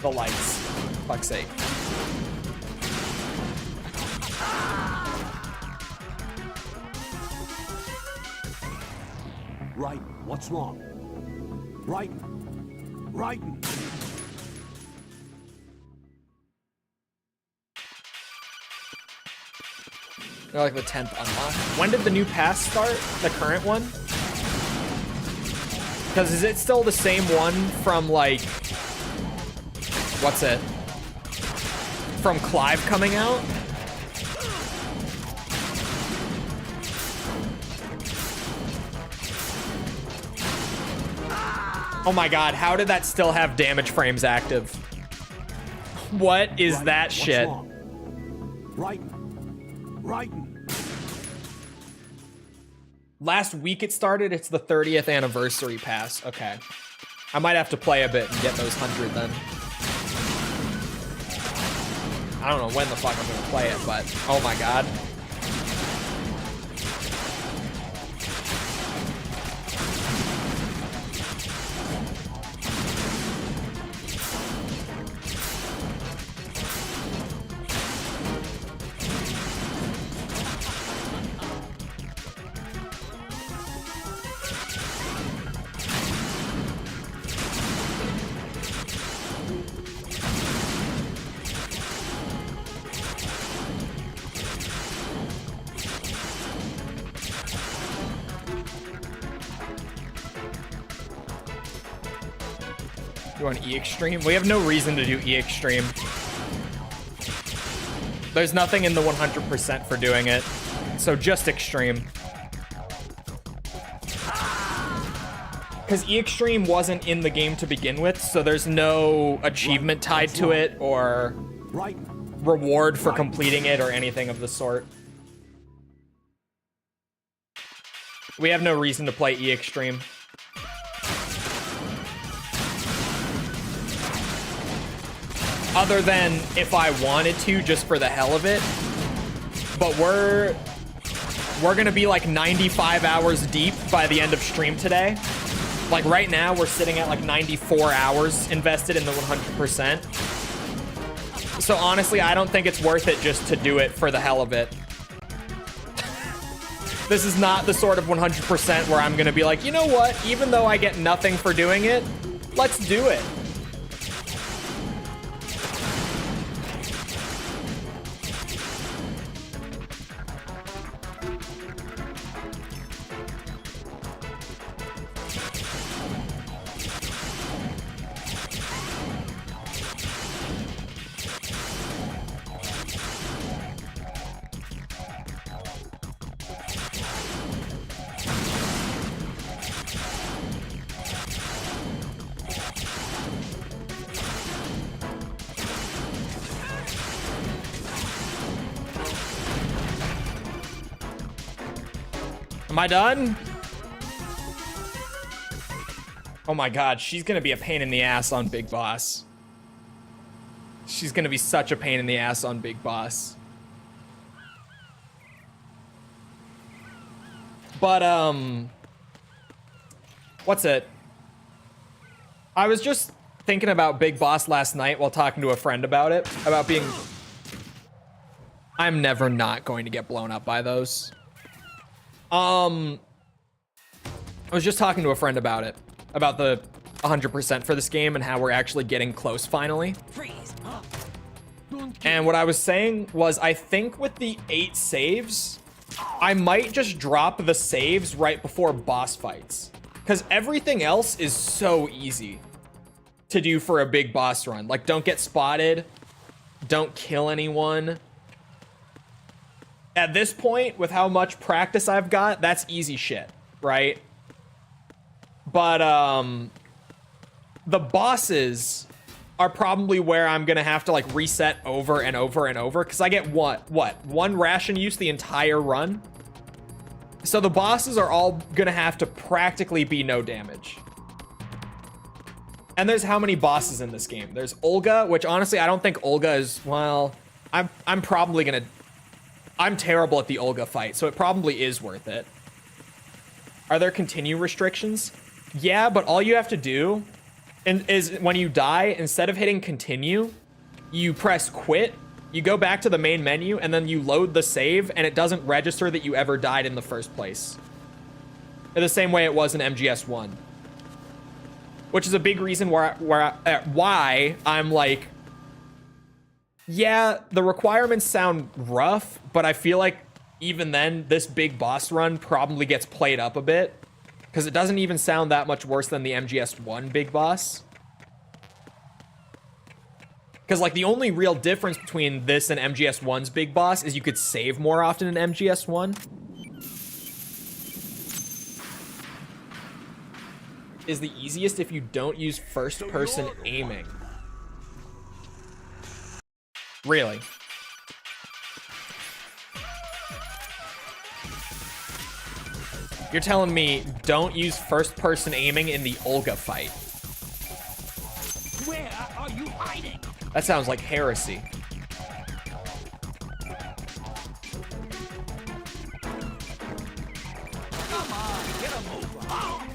the lights. Fuck's sake. Right. What's wrong? Right. Right. They're like the 10th unlock. When did the new pass start? The current one? Because is it still the same one from like... What's it? From Clive coming out? Oh my god, how did that still have damage frames active? What is that What's shit? wrong? Right. Right. Last week it started, it's the 30th anniversary pass. Okay. I might have to play a bit and get those 100 then. I don't know when the fuck I'm gonna play it, but oh my god. You want E Extreme? We have no reason to do E Extreme. There's nothing in the 100% for doing it. So just Extreme. Because E Extreme wasn't in the game to begin with, so there's no achievement tied to it or reward for completing it or anything of the sort. We have no reason to play E Extreme. Other than if I wanted to, just for the hell of it. But we're gonna be like 95 hours deep by the end of stream today. Like right now, we're sitting at like 94 hours invested in the 100%. So honestly, I don't think it's worth it just to do it for the hell of it. This is not the sort of 100% where I'm gonna be like, you know what? Even though I get nothing for doing it, let's do it. Am I done? Oh my god, she's gonna be a pain in the ass on Big Boss. She's gonna be such a pain in the ass on Big Boss. But, what's it? I was just thinking about Big Boss last night while talking to a friend about it. About being... I'm never not going to get blown up by those. I was just talking to a friend about it. About the 100% for this game and how we're actually getting close finally. Freeze. And what I was saying was I think with the 8 saves, I might just drop the saves right before boss fights. Because everything else is so easy to do for a big boss run. Like, don't get spotted. Don't kill anyone. At this point, with how much practice I've got, that's easy shit, right? But, the bosses are probably where I'm gonna have to, like, reset over and over and over, because I get what? One ration use the entire run? So the bosses are all gonna have to practically be no damage. And there's how many bosses in this game? There's Olga, which honestly, I don't think Olga is, well, I'm probably gonna... I'm terrible at the Olga fight, so it probably is worth it. Are there continue restrictions? Yeah, but all you have to do and is when you die, instead of hitting continue, you press quit, you go back to the main menu, and then you load the save, and it doesn't register that you ever died in the first place. In the same way it was in MGS1. Which is a big reason why I'm like, yeah, the requirements sound rough, but I feel like even then, this big boss run probably gets played up a bit. Because it doesn't even sound that much worse than the MGS1 big boss. Because, like, the only real difference between this and MGS1's big boss is you could save more often in MGS1. Is the easiest if you don't use first-person aiming. Really? You're telling me don't use first-person aiming in the Olga fight? Where are you hiding? That sounds like heresy. Come on, get a move on.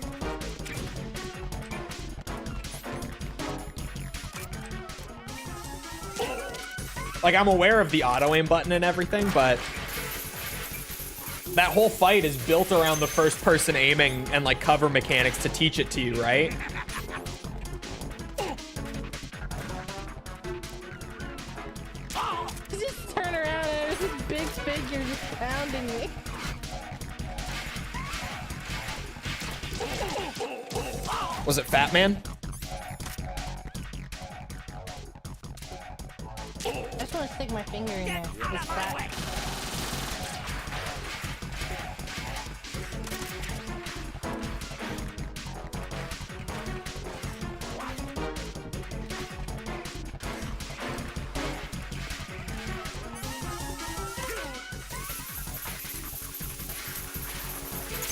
Like, I'm aware of the auto-aim button and everything, but that whole fight is built around the first-person aiming and, like, cover mechanics to teach it to you, right? Just turn around and there's this big figure just pounding me. Was it Fatman? I just want to stick my finger in there. This fat.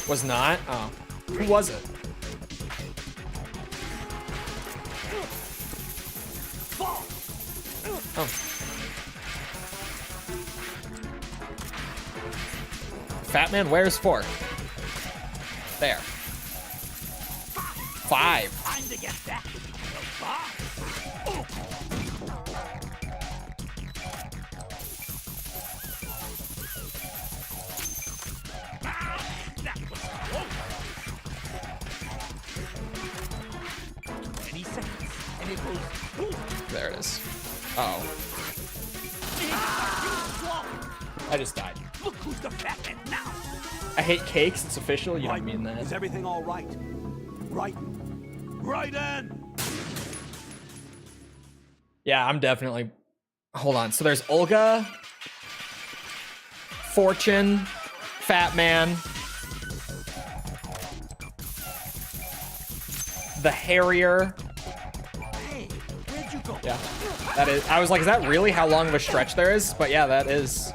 Was not? Oh. Who was it? Oh. Fatman, where's 4? There. 5. Time to get back. That was close. 20 seconds, and it goes boom. There it is. Uh-oh. I just died. Look who's the fat man now. I hate cakes. It's official. You don't mean Is that. everything all right? Right. Right in. Yeah, I'm definitely... Hold on. So there's Olga, Fortune, Fatman, the Harrier. Hey, where'd you go? Yeah, that is... I was like, is that really how long of a stretch there is? But yeah, that is...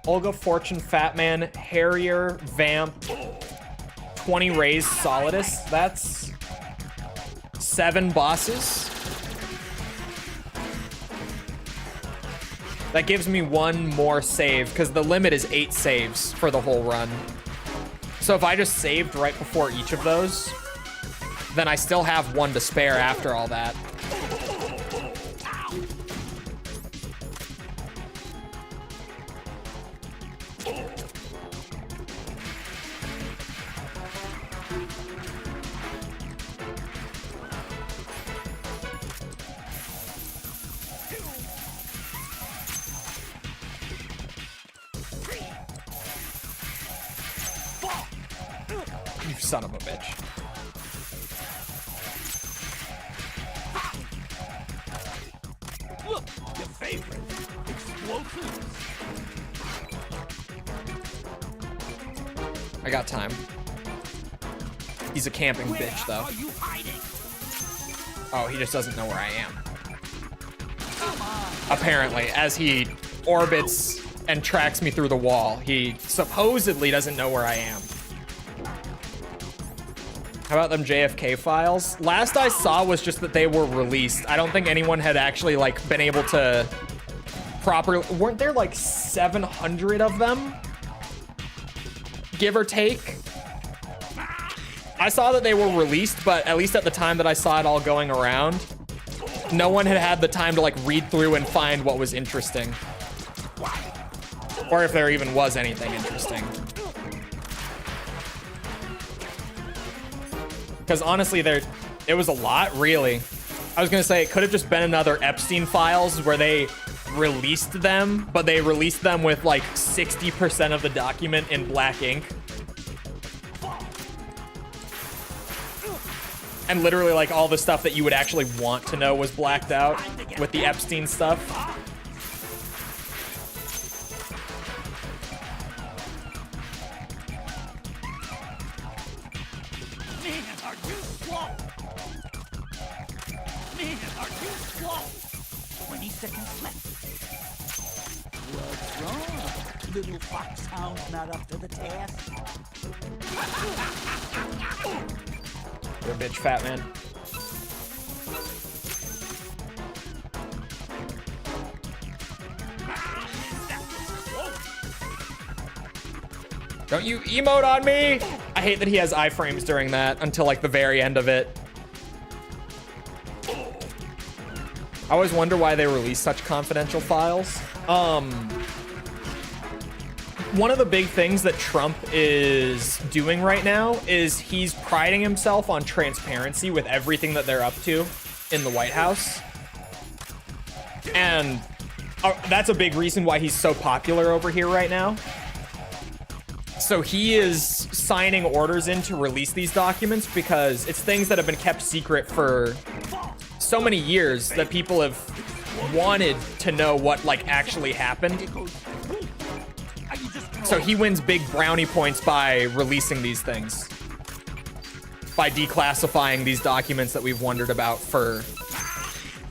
Olga, Fortune, Fatman, Harrier, Vamp, 20 raised Solidus. That's 7 bosses. That gives me 1 more save, because the limit is 8 saves for the whole run. So if I just saved right before each of those, then I still have 1 to spare after all that. You son of a bitch. Look, your favorite. Explosives. I got time. He's a camping Where bitch, though. are you hiding? Oh, he just doesn't know where I am. Come on. Apparently, as he orbits and tracks me through the wall, he supposedly doesn't know where I am. How about them JFK files? Last I saw was just that they were released. I don't think anyone had actually like been able to properly. Weren't there like 700 of them? Give or take. I saw that they were released, but at least at the time that I saw it all going around, no one had had the time to like read through and find what was interesting. Or if there even was anything interesting. Because honestly, it was a lot, really. I was gonna say it could have just been another Epstein files where they released them, but they released them with like 60% of the document in black ink. And literally like all the stuff that you would actually want to know was blacked out with the Epstein stuff. Man, are you slow? Man, are you slow? 20 seconds left. What's wrong? Little foxhound not up to the task? You're a bitch, Fatman. Don't you emote on me! I hate that he has iframes during that until like the very end of it. I always wonder why they release such confidential files. One of the big things that Trump is doing right now is he's priding himself on transparency with everything that they're up to in the White House. And that's a big reason why he's so popular over here right now. So he is signing orders in to release these documents because it's things that have been kept secret for so many years that people have wanted to know what like actually happened. So he wins big brownie points by releasing these things. By declassifying these documents that we've wondered about for,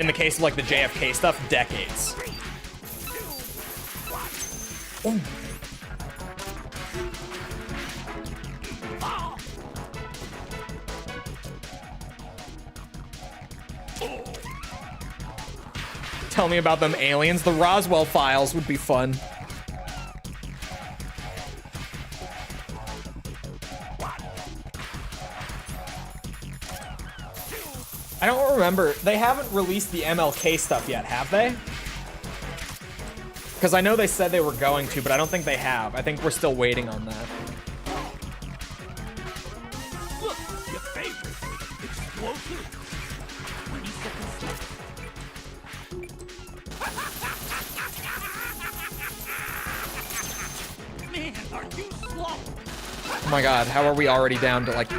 in the case of like the JFK stuff, decades. Oh. Tell me about them aliens. The Roswell files would be fun. I don't remember. They haven't released the MLK stuff yet, have they? Because I know they said they were going to, but I don't think they have. I think we're still waiting on that. Look, your favorite. Explosive. 20 seconds left. Man, are you slow? Oh my god, how are we already down to like...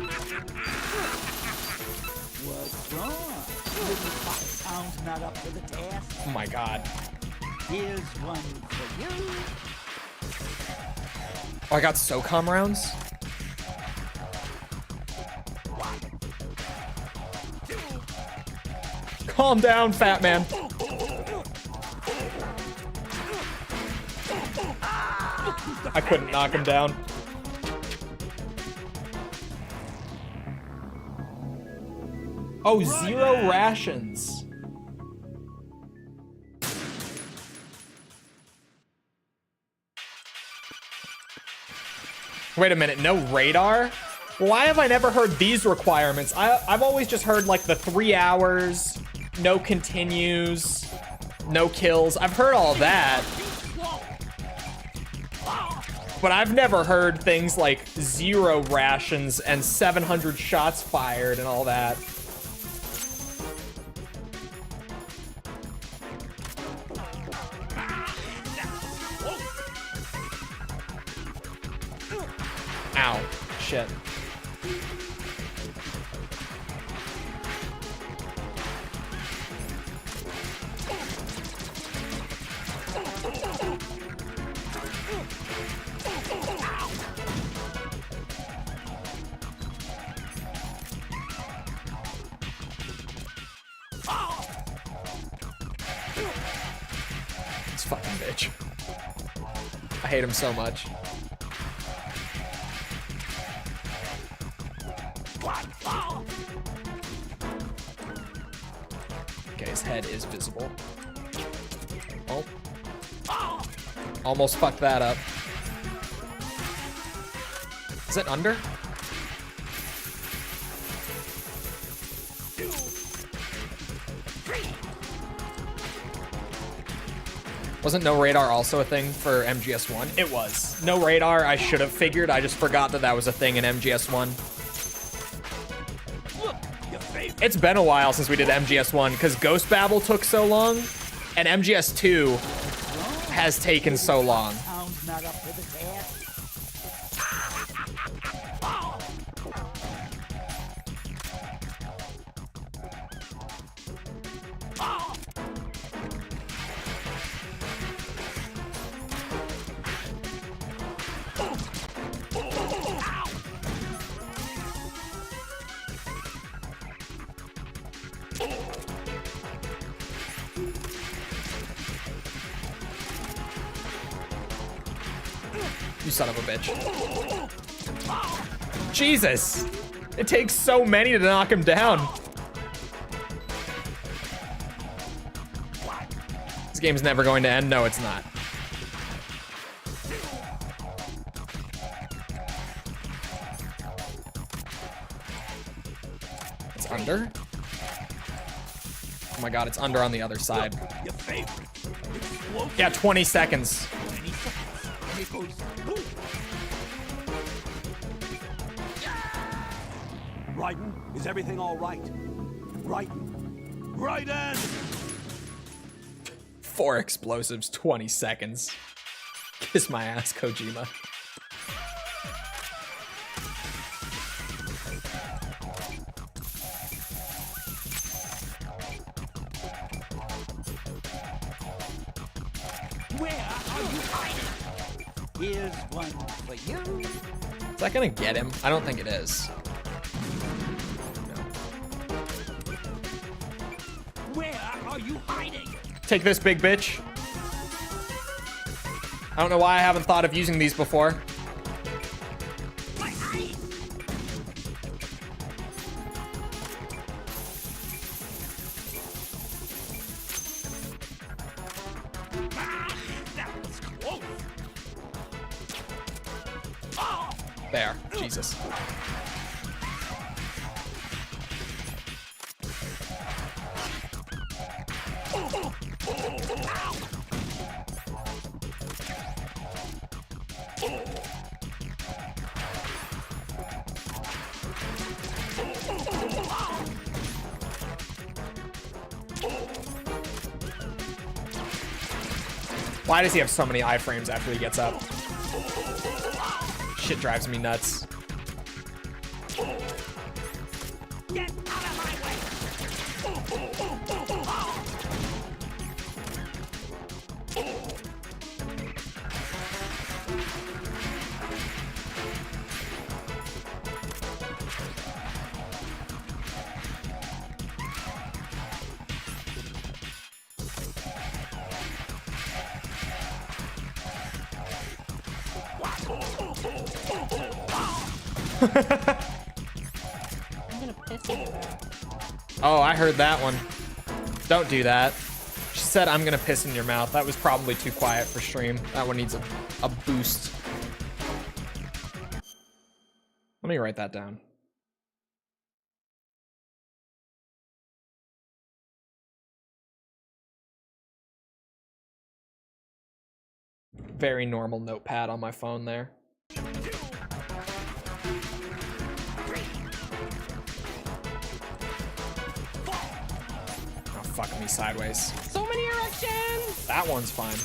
What's wrong? Little foxhound not up to the task? Oh my god. Here's one for you. Oh, I got SOCOM rounds? Calm down, fat man. I couldn't knock him down. Oh, 0 rations. Wait a minute, no radar? Why have I never heard these requirements? I've always just heard like the 3 hours, no continues, no kills. I've heard all that. But I've never heard things like 0 rations and 700 shots fired and all that. Ow. Shit. fucking bitch. I hate him so much. Okay, his head is visible. Oh. Almost fucked that up. Is it under? Wasn't no radar also a thing for MGS1? It was. No radar, I should have figured. I just forgot that that was a thing in MGS1. It's been a while since we did MGS1 because Ghost Babel took so long, and MGS2 has taken so long. Sounds not up to the task. You son of a bitch. Jesus! It takes so many to knock him down. This game's never going to end. No, it's not. It's under? Oh my god, it's under on the other side. Yeah, 20 seconds. Raiden, is everything all right? Raiden! 4 explosives, 20 seconds. Kiss my ass, Kojima. Where are you hiding? Here's one for you. Is that gonna get him? I don't think it is. Where are you hiding? Take this, big bitch. I don't know why I haven't thought of using these before. There, Jesus. Why does he have so many iframes after he gets up? Shit drives me nuts. Get out of my I'm gonna piss in your mouth. Oh, I heard that one. Don't do that. She said, I'm gonna piss in your mouth. That was probably too quiet for stream. That one needs a boost. Let me write that down. Very normal notepad on my phone there. Oh, fuck me sideways. So many erections! That one's fine.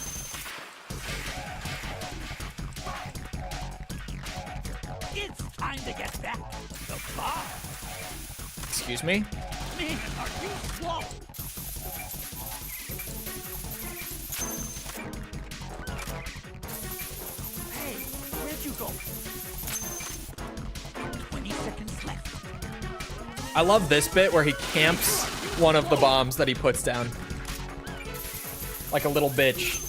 It's time to get back to the bar. Excuse me? Man, are you slow? Hey, where'd you go? 20 seconds left. I love this bit where he camps one of the bombs that he puts down. Like a little bitch.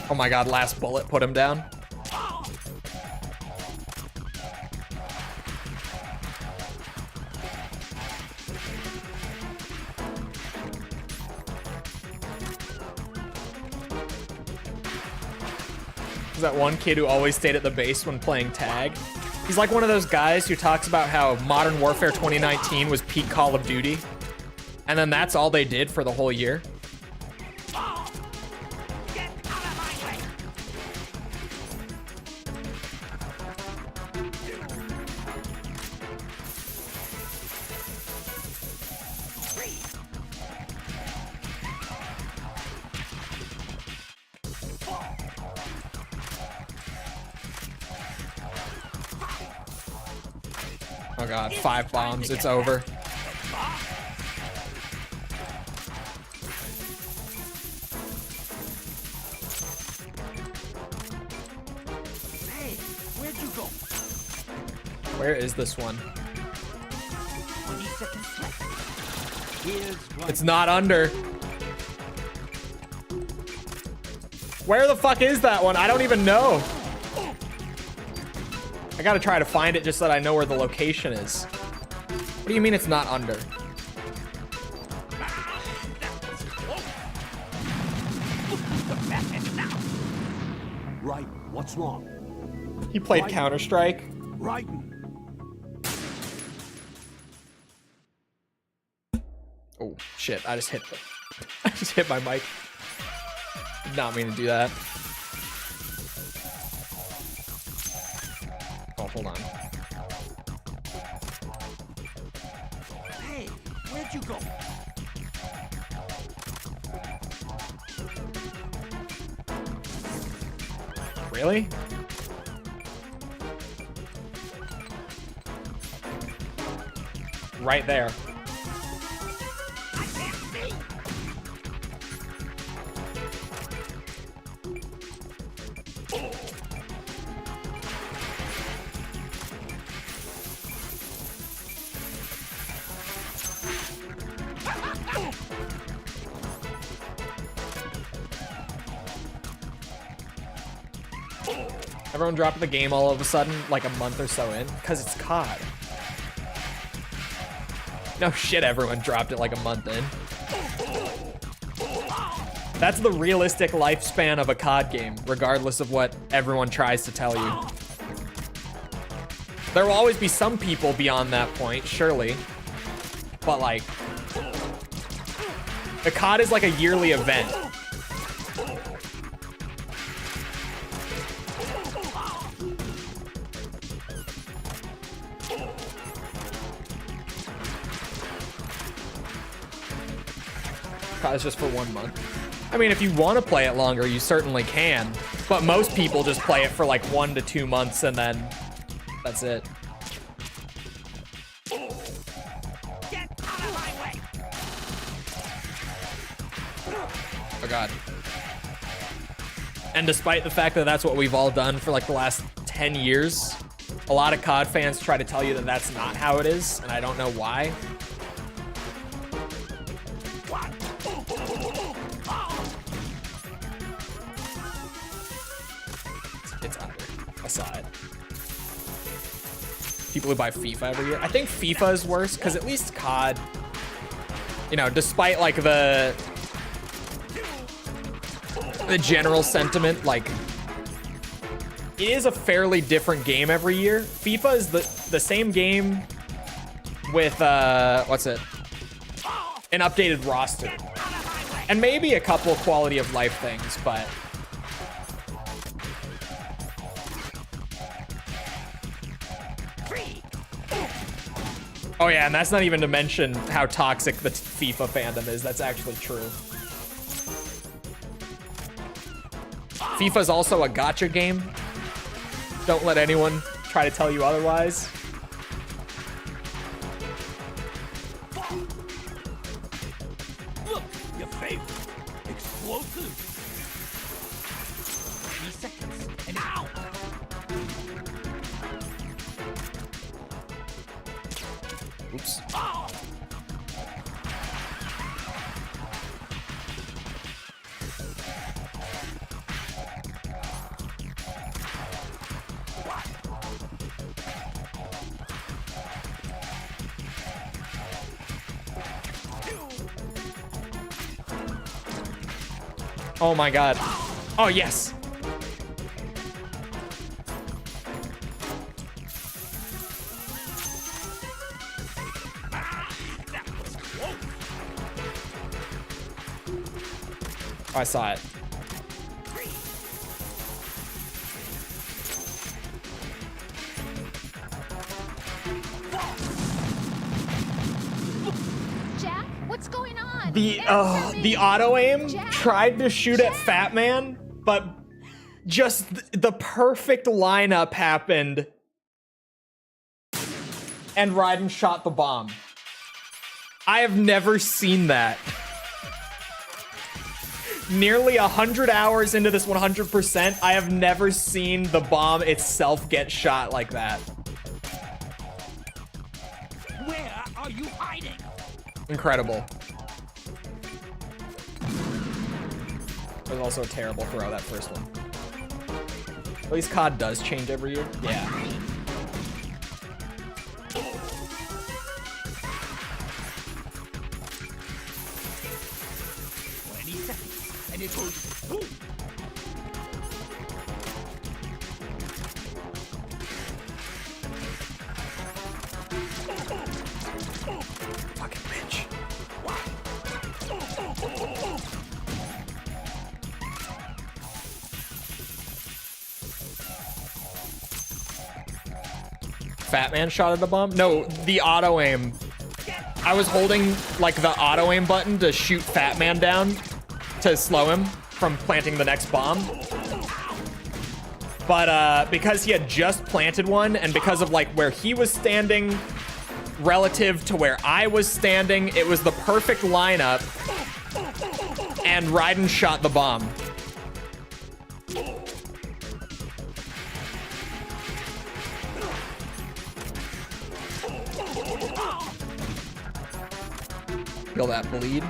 Oh my god, last bullet put him down. That one kid who always stayed at the base when playing tag. He's like one of those guys who talks about how Modern Warfare 2019 was peak Call of Duty, and then that's all they did for the whole year. Oh god, 5 bombs, it's over. Hey, where'd you go? Where is this one? 20 seconds left. Here's one. It's not under. Where the fuck is that one? I don't even know. I gotta try to find it just so that I know where the location is. What do you mean it's not under? Right, what's wrong? He played Counter-Strike. Right. Oh shit! I just hit my mic. Did not mean to do that. Oh, hold on. Hey, where'd you go? Really? Right there. I can't see. Everyone dropped the game all of a sudden, like a month or so in, because it's COD. No shit, everyone dropped it like a month in. That's the realistic lifespan of a COD game, regardless of what everyone tries to tell you. There will always be some people beyond that point, surely. But like, the COD is like a yearly event. It's just for 1 month. I mean, if you want to play it longer, you certainly can. But most people just play it for like 1 to 2 months and then that's it. Get out of my way. Oh god. And despite the fact that that's what we've all done for like the last 10 years, a lot of COD fans try to tell you that that's not how it is, and I don't know why. It's under. I saw it. People who buy FIFA every year. I think FIFA is worse because at least COD, you know, despite like the general sentiment, like it is a fairly different game every year. FIFA is the same game with what's it? An updated roster. And maybe a couple quality of life things, but oh yeah, and that's not even to mention how toxic the FIFA fandom is. That's actually true. FIFA's also a gacha game. Don't let anyone try to tell you otherwise. Look, your favorite. Explosive. 3 seconds. And out. Oops. Oh my god. Oh, yes. Oh, I saw it. Jack, what's going on? The Answer me. auto aim Jack? tried to shoot at Fatman, but just the perfect lineup happened, and Raiden shot the bomb. I have never seen that. Nearly 100 hours into this 100%, I have never seen the bomb itself get shot like that. Where are you hiding? Incredible. It was also a terrible throw, that first one. At least COD does change every year. Yeah. And it goes boom. Fucking bitch. Fatman shot at the bomb? No, the auto aim. I was holding like the auto aim button to shoot Fatman down to slow him from planting the next bomb. But because he had just planted one, and because of like where he was standing relative to where I was standing, it was the perfect lineup, and Raiden shot the bomb. Feel that bleed.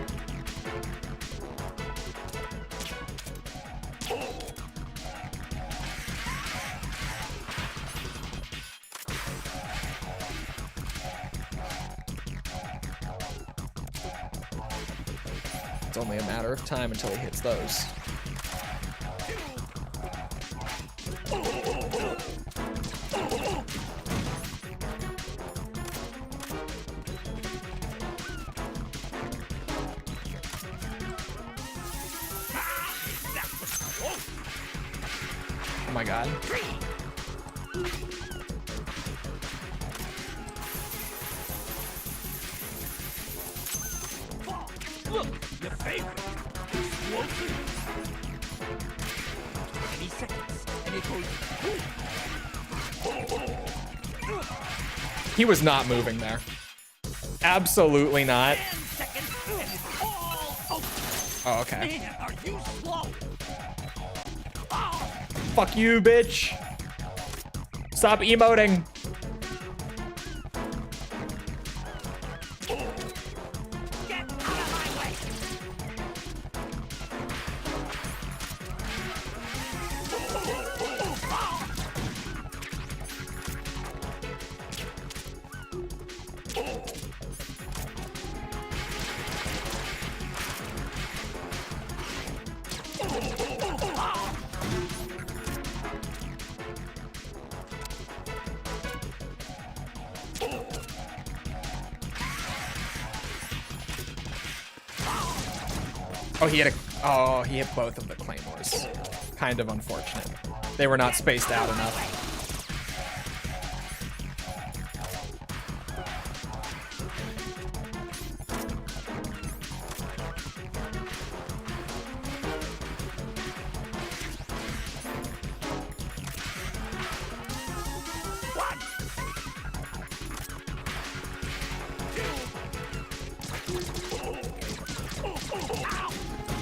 It's only a matter of time until he hits those. Oh my god. Look, your favorite. Explosive. 20 seconds, and it goes boom. He was not moving there. Absolutely not. 10 seconds, and it's all over. Oh, okay. Man, are you slow? Oh, Fuck you, bitch. Stop emoting. get out of my way. Oh, he hit both of the claymores. Kind of unfortunate. They were not spaced out enough.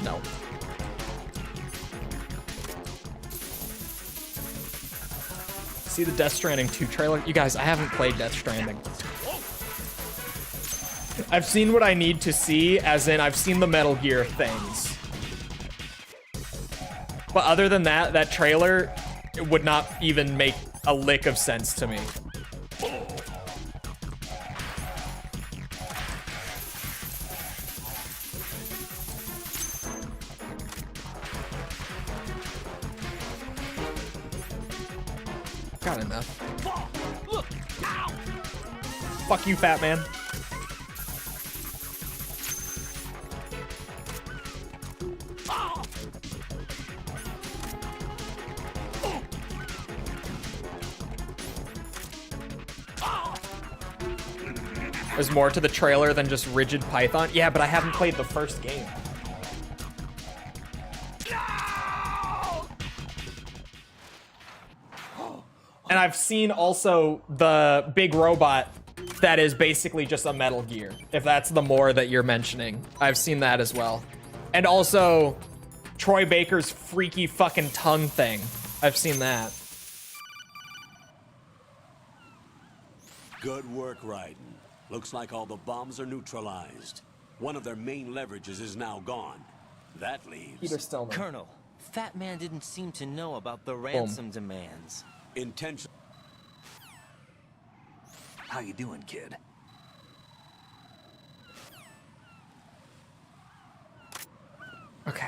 No. See the Death Stranding 2 trailer? You guys, I haven't played Death Stranding. I've seen what I need to see, as in I've seen the Metal Gear things. But other than that, that trailer would not even make a lick of sense to me. Got enough. Look! Ow! Fuck you, Fatman. Oh! There's more to the trailer than just rigid Python. Yeah, but I haven't played the first game. And I've seen also the big robot that is basically just a Metal Gear, if that's the more that you're mentioning. I've seen that as well. And also Troy Baker's freaky fucking tongue thing. I've seen that. Good work, Raiden. Looks like all the bombs are neutralized. One of their main leverages is now gone. That leaves... Peter Stillman. Colonel, Fat Man didn't seem to know about the ransom demands. Intention... How you doing, kid? Okay.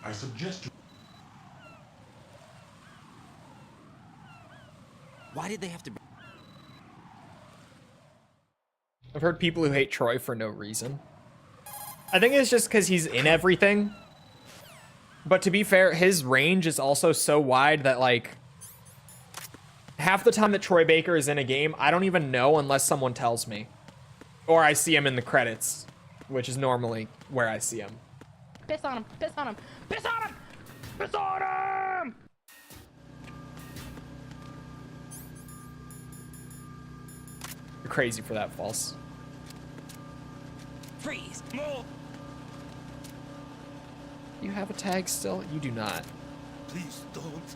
I suggest you... Why did they have to... I've heard people who hate Troy for no reason. I think it's just because he's in everything. But to be fair, his range is also so wide that, like, half the time that Troy Baker is in a game, I don't even know unless someone tells me. Or I see him in the credits, which is normally where I see him. Piss on him. Piss on him. Piss on him. Piss on him. You're crazy for that, False. Freeze! More! You have a tag still? You do not. Please don't.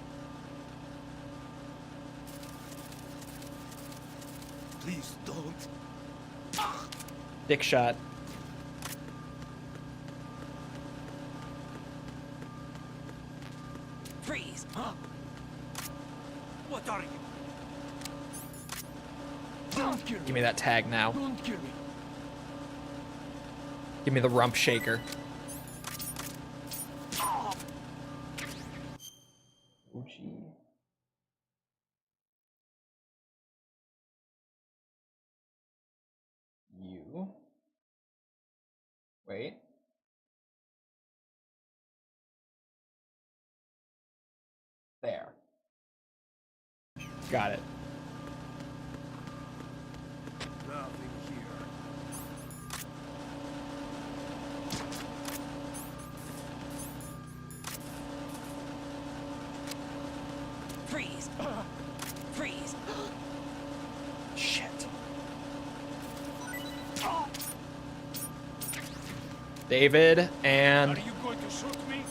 Please don't. Dick shot. Freeze! Huh? What are you? Don't kill Give me that tag now. Don't kill me. Give me the rump shaker. Oh. Oh, gee. You. Wait. There. Got it. Nothing here. Freeze! Freeze! Shit. David and Are you going to shoot me?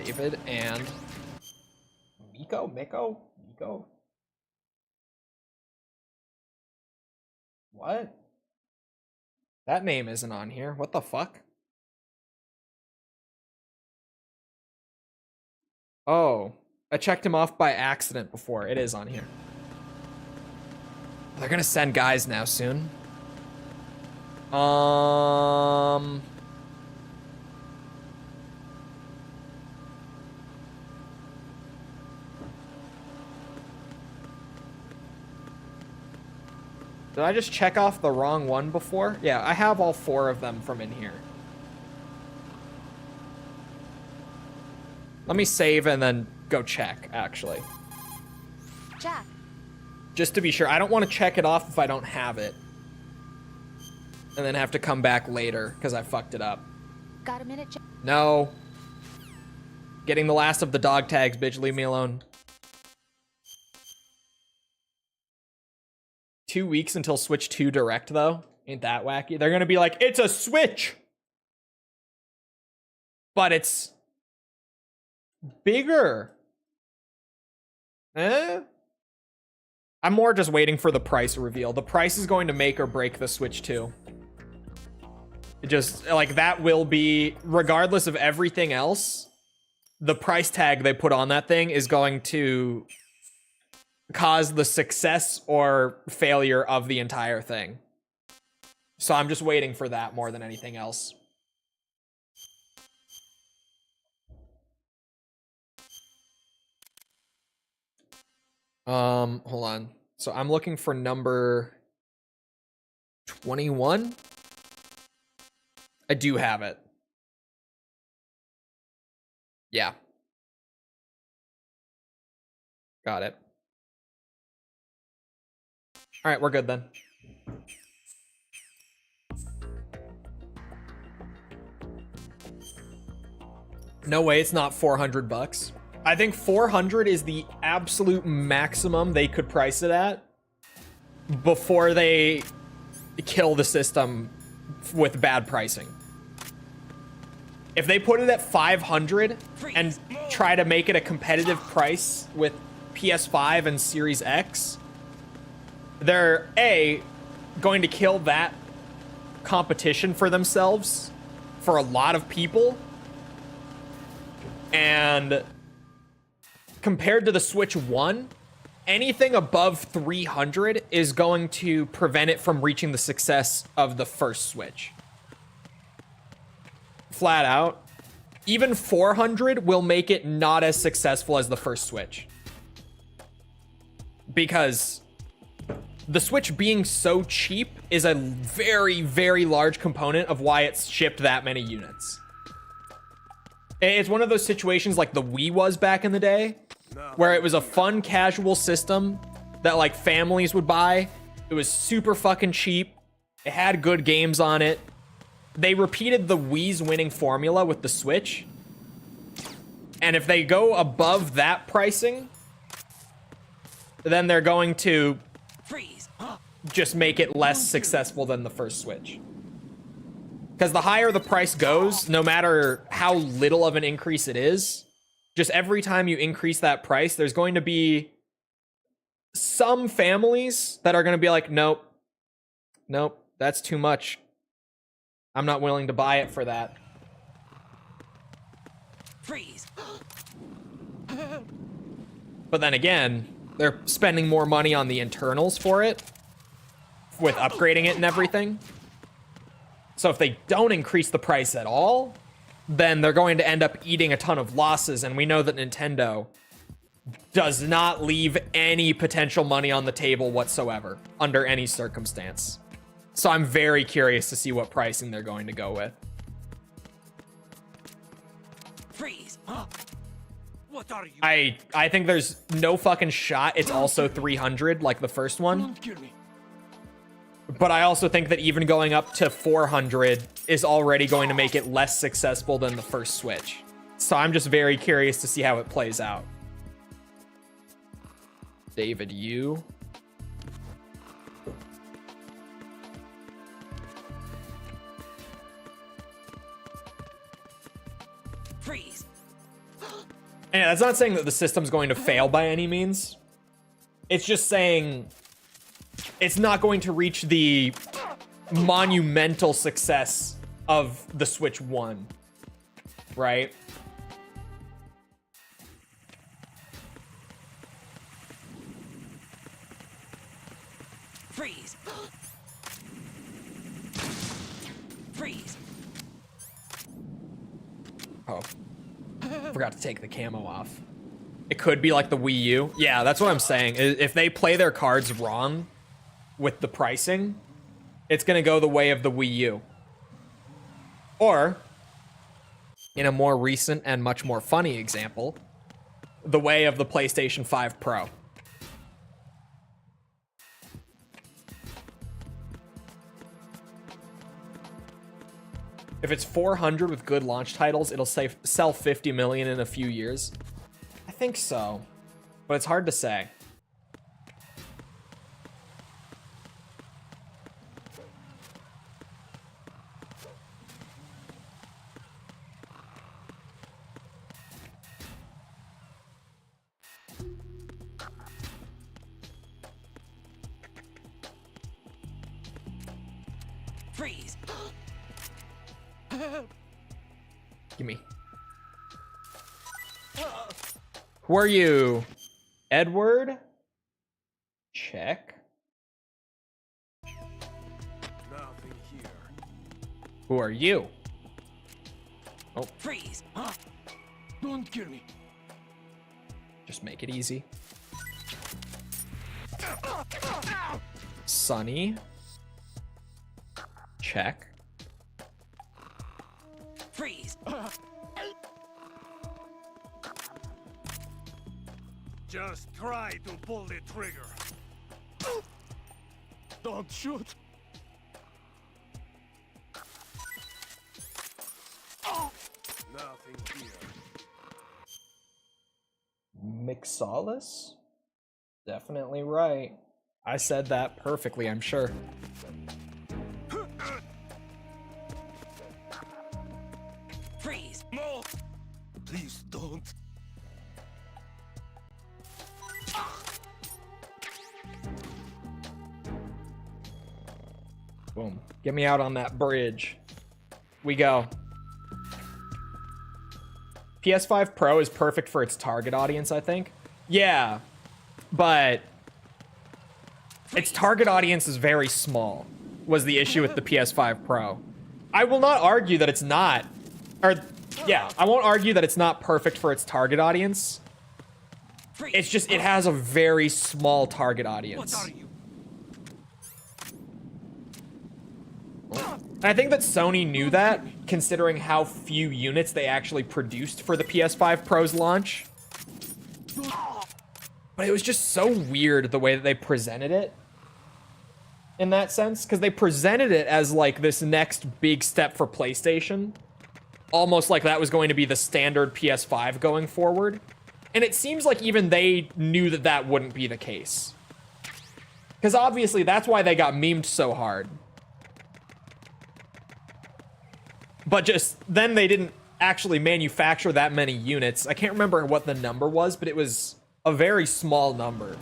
David and Miko? What? That name isn't on here. What the fuck? Oh, I checked him off by accident before. It is on here. They're gonna send guys now soon. Did I just check off the wrong one before? Yeah, I have all 4 of them from in here. Let me save and then go check, actually. Jack, Just to be sure. I don't want to check it off if I don't have it. And then have to come back later, because I fucked it up. got a minute, Jack? No. Getting the last of the dog tags, bitch. Leave me alone. 2 weeks until Switch 2 Direct, though. Ain't that wacky? They're gonna be like, it's a Switch! But it's bigger. Eh? I'm more just waiting for the price reveal. The price is going to make or break the Switch 2. It just, like, that will be, regardless of everything else, the price tag they put on that thing is going to cause the success or failure of the entire thing. So I'm just waiting for that more than anything else. Hold on. So I'm looking for number 21. I do have it. Yeah. Got it. All right, we're good then. No way it's not 400 bucks. I think 400 is the absolute maximum they could price it at before they kill the system with bad pricing. If they put it at 500 and try to make it a competitive price with PS5 and Series X, they're A, going to kill that competition for themselves for a lot of people. And compared to the Switch 1, anything above 300 is going to prevent it from reaching the success of the first Switch. Flat out. Even 400 will make it not as successful as the first Switch. Because the Switch being so cheap is a very, very large component of why it's shipped that many units. It's one of those situations like the Wii was back in the day, where it was a fun, casual system that like families would buy. It was super fucking cheap. It had good games on it. They repeated the Wii's winning formula with the Switch. And if they go above that pricing, then they're going to just make it less successful than the first Switch. Because the higher the price goes, no matter how little of an increase it is, just every time you increase that price, there's going to be some families that are going to be like, nope, that's too much. I'm not willing to buy it for that. Freeze. But then again, they're spending more money on the internals for it, with upgrading it and everything. So if they don't increase the price at all, then they're going to end up eating a ton of losses. And we know that Nintendo does not leave any potential money on the table whatsoever under any circumstance. So I'm very curious to see what pricing they're going to go with. Freeze. What are you? I think there's no fucking shot it's also 300 like the first one. Don't kill me. But I also think that even going up to 400 is already going to make it less successful than the first Switch. So I'm just very curious to see how it plays out. David, you. Freeze. And that's not saying that the system's going to fail by any means. It's just saying it's not going to reach the monumental success of the Switch 1, right? Freeze. Freeze. Oh, forgot to take the camo off. It could be like the Wii U. Yeah, that's what I'm saying. If they play their cards wrong with the pricing, it's going to go the way of the Wii U. Or, in a more recent and much more funny example, the way of the PlayStation 5 Pro. If it's 400 with good launch titles, it'll sell 50 million in a few years. I think so, but it's hard to say. Freeze. Gimme. Who are you? Edward? Check. Nothing here. Who are you? Oh, Freeze. Don't kill me. just make it easy. Sunny. Check. Freeze. Just try to pull the trigger. Don't shoot. Nothing here. Mixalis? Definitely right. I said that perfectly, I'm sure. Freeze. No! Please don't. Boom. Get me out on that bridge. We go. PS5 Pro is perfect for its target audience, I think. Yeah, but its target audience is very small, was the issue with the PS5 Pro. I will not argue that it's not, or yeah, I won't argue that it's not perfect for its target audience. It's just, it has a very small target audience. What are you? And I think that Sony knew that, considering how few units they actually produced for the PS5 Pro's launch. But it was just so weird the way that they presented it. In that sense, because they presented it as like this next big step for PlayStation. Almost like that was going to be the standard PS5 going forward. And it seems like even they knew that that wouldn't be the case. Because obviously that's why they got memed so hard. But just, then they didn't actually manufacture that many units. I can't remember what the number was, but it was a very small number.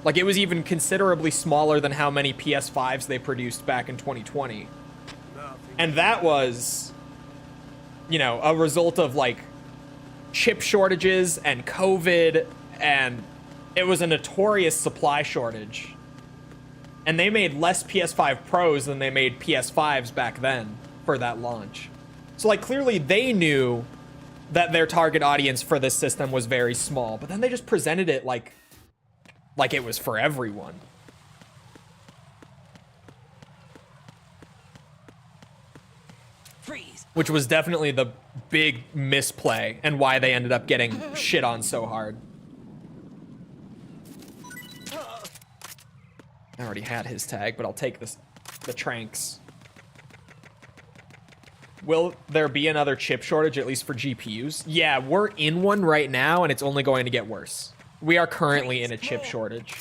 Like, it was even considerably smaller than how many PS5s they produced back in 2020. And that was, you know, a result of, like, chip shortages and COVID, and it was a notorious supply shortage. And they made less PS5 Pros than they made PS5s back then for that launch. So, like, clearly they knew that their target audience for this system was very small, but then they just presented it like it was for everyone. Freeze. Which was definitely the big misplay and why they ended up getting shit on so hard. I already had his tag, but I'll take this, the Tranks. Will there be another chip shortage, at least for GPUs? Yeah, we're in one right now, and it's only going to get worse. We are currently in a chip shortage.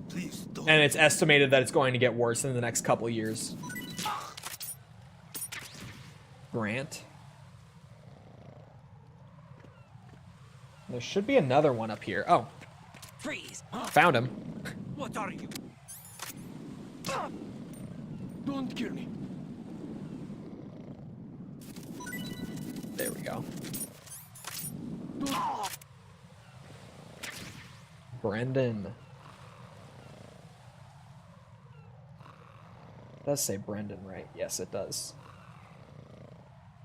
Please don't. And it's estimated that it's going to get worse in the next couple of years. Grant. There should be another one up here. Oh, Freeze. found him. What are you? Don't kill me. There we go. Brendan. It does say Brendan, right? Yes, it does.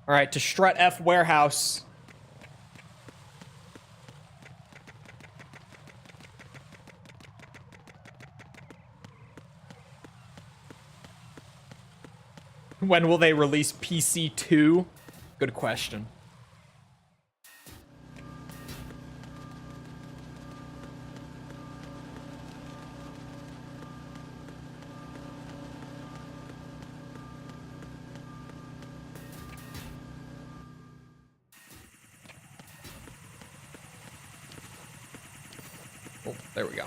All right, to Strut F Warehouse. When will they release PC 2? Good question. Oh, there we go.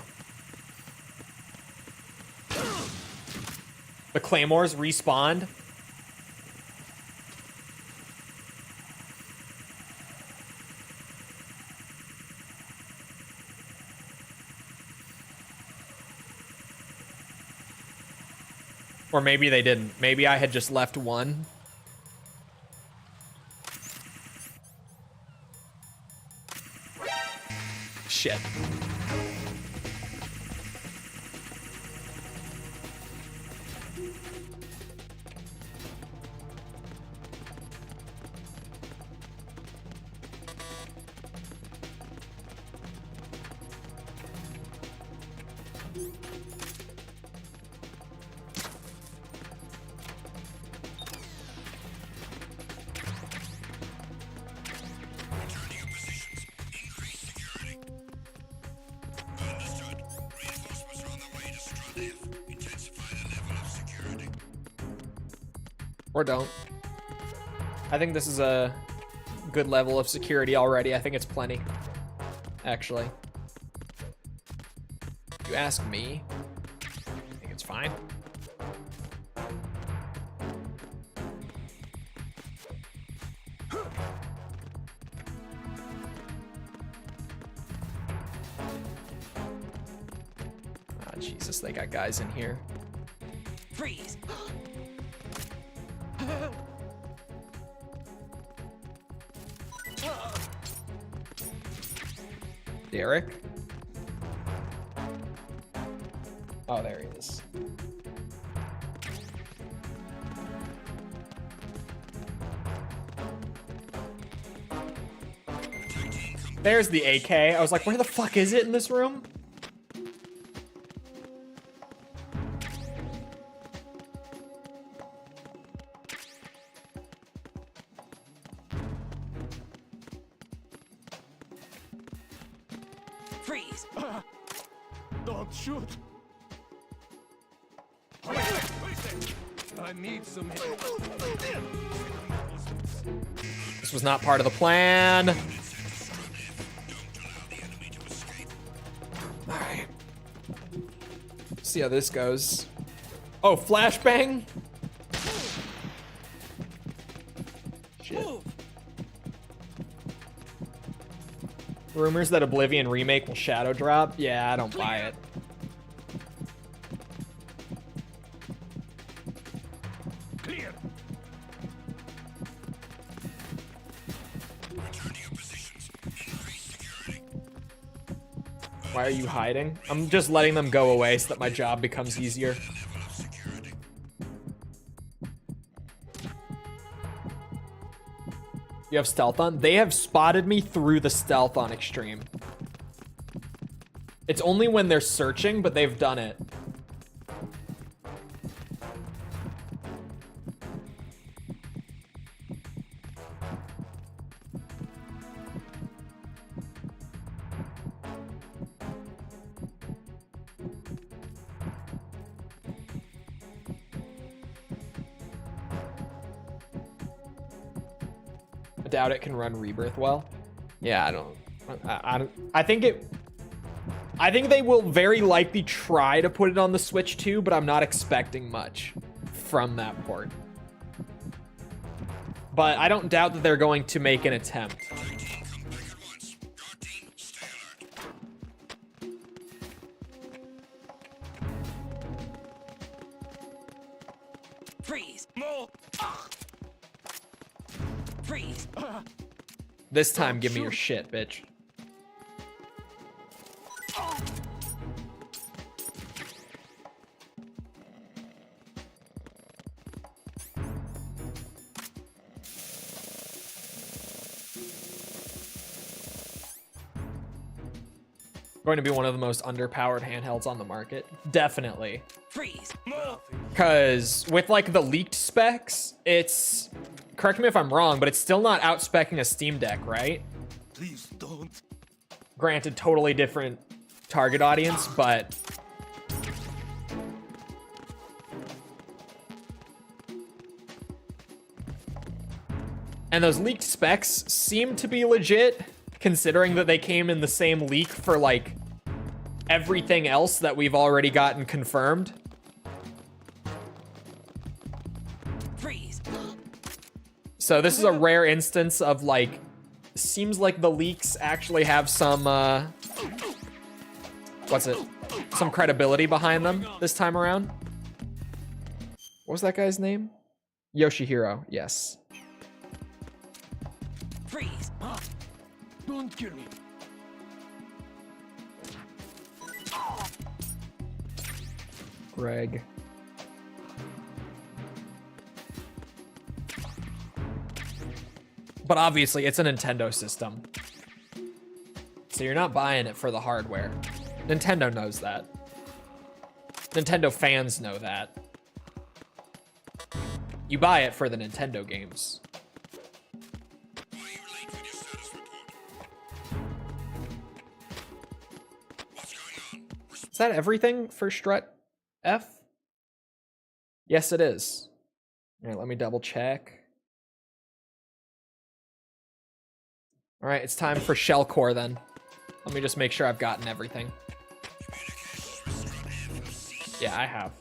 The Claymores respawned. Or maybe they didn't. Maybe I had just left one. Shit. Or don't. I think this is a good level of security already. I think it's plenty, actually. If you ask me, I think it's fine. Ah, Jesus, they got guys in here. Freeze. Derek? Oh, there he is. There's the AK. I was like, where the fuck is it in this room? Freeze. Don't shoot. I need some help. This was not part of the plan. Alright. See how this goes. Oh, flashbang? Shit. Rumors that Oblivion Remake will shadow drop? Yeah, I don't buy it. Clear. Why are you hiding? I'm just letting them go away so that my job becomes easier. You have stealth on? They have spotted me through the stealth on extreme. It's only when they're searching, but they've done it. I doubt it can run Rebirth well. Yeah, I think they will very likely try to put it on the Switch too, but I'm not expecting much from that port. But I don't doubt that they're going to make an attempt. Freeze. Freeze. This time, give me your shit, bitch. Going to be one of the most underpowered handhelds on the market. Definitely. Freeze. Because with like the leaked specs, it's, correct me if I'm wrong, but it's still not outspecking a Steam Deck, right? Please don't. Granted, totally different target audience, but and those leaked specs seem to be legit, considering that they came in the same leak for like everything else that we've already gotten confirmed. Freeze. So this is a rare instance of like, seems like the leaks actually have some, some credibility behind them this time around. What was that guy's name? Yoshihiro, yes. Freeze! Don't kill me. Greg. But obviously, it's a Nintendo system. So you're not buying it for the hardware. Nintendo knows that. Nintendo fans know that. You buy it for the Nintendo games. Is that everything for Strut F? Yes, it is. All right, let me double check. All right, it's time for Shellcore then. Let me just make sure I've gotten everything. Yeah, I have.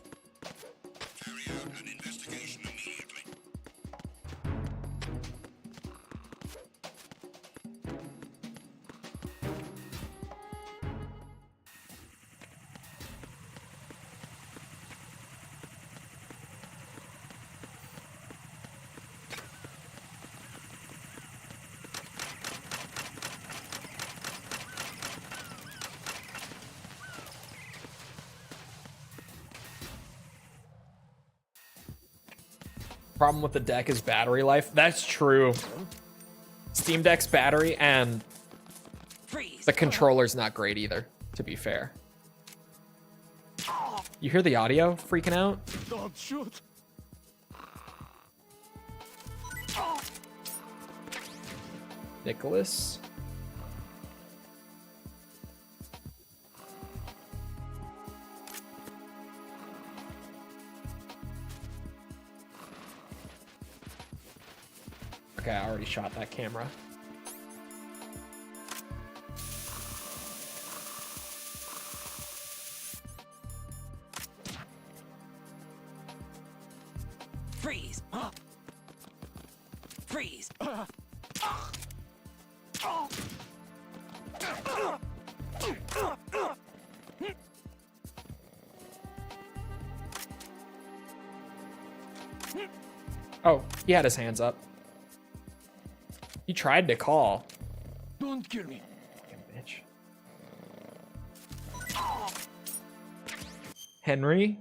Problem with the deck is battery life. That's true. Steam Deck's battery and the controller's not great either, to be fair. You hear the audio freaking out? Don't shoot. Nicholas. Okay, I already shot that camera. Freeze! Freeze! Oh, he had his hands up. He tried to call. Don't kill me. Fucking bitch. Henry?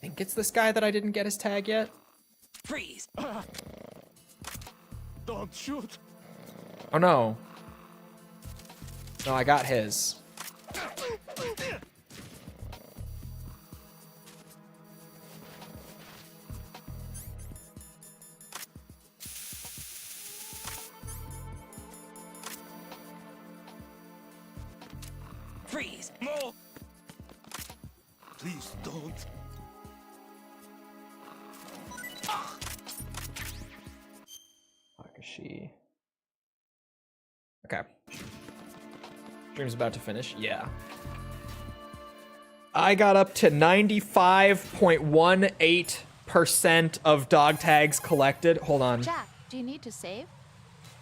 I think it's this guy that I didn't get his tag yet. Freeze! Don't shoot. Oh no. No, I got his. Freeze! No. Please don't. Takashi. Okay. Stream's about to finish. Yeah. I got up to 95.18% of dog tags collected. Hold on. Jack, do you need to save?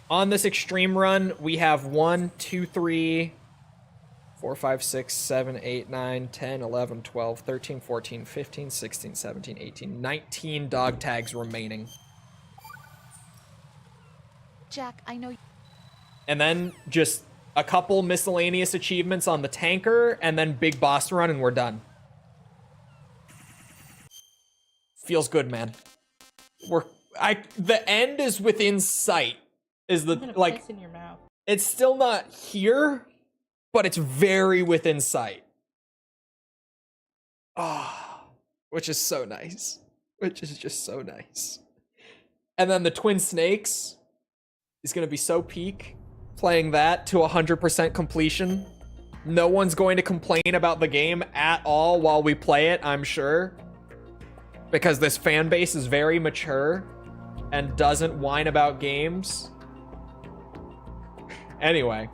On this extreme run, we have 1, 2, 3, 4, 5, 6, 7, 8, 9, 10, 11, 12, 13, 14, 15, 16, 17, 18, 19 dog tags remaining. Jack, I know. And then just a couple miscellaneous achievements on the tanker, and then big boss run, and we're done. Feels good, man. The end is within sight. Is the like piss in your mouth. It's still not here, but it's very within sight. Ah, which is so nice. Which is just so nice. And then the Twin Snakes is gonna be so peak. Playing that to 100% completion. No one's going to complain about the game at all while we play it, I'm sure. Because this fan base is very mature and doesn't whine about games. Anyway,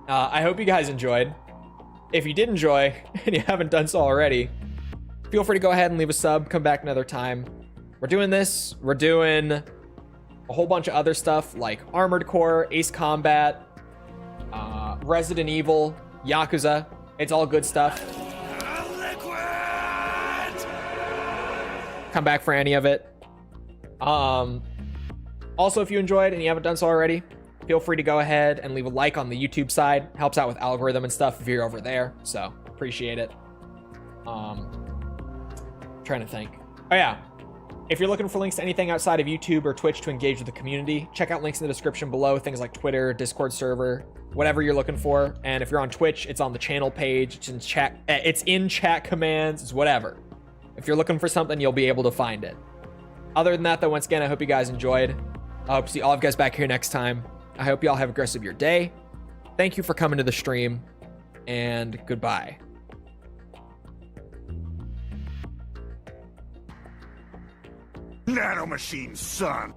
I hope you guys enjoyed. if you did enjoy and you haven't done so already, feel free to go ahead and leave a sub. Come back another time. We're doing this. We're doing a whole bunch of other stuff like Armored Core, Ace Combat, Resident Evil, Yakuza. It's all good stuff. Come back for any of it. Also, if you enjoyed and you haven't done so already, feel free to go ahead and leave a like on the YouTube side. Helps out with algorithm and stuff if you're over there. So appreciate it. Trying to think. Oh yeah. If you're looking for links to anything outside of YouTube or Twitch to engage with the community, check out links in the description below. Things like Twitter, Discord server, whatever you're looking for. And if you're on Twitch, it's on the channel page. It's in chat. It's in chat commands. It's whatever. If you're looking for something, you'll be able to find it. Other than that, though, once again, I hope you guys enjoyed. I hope to see all of you guys back here next time. I hope you all have a great rest of your day. Thank you for coming to the stream, and goodbye. Nanomachine, son!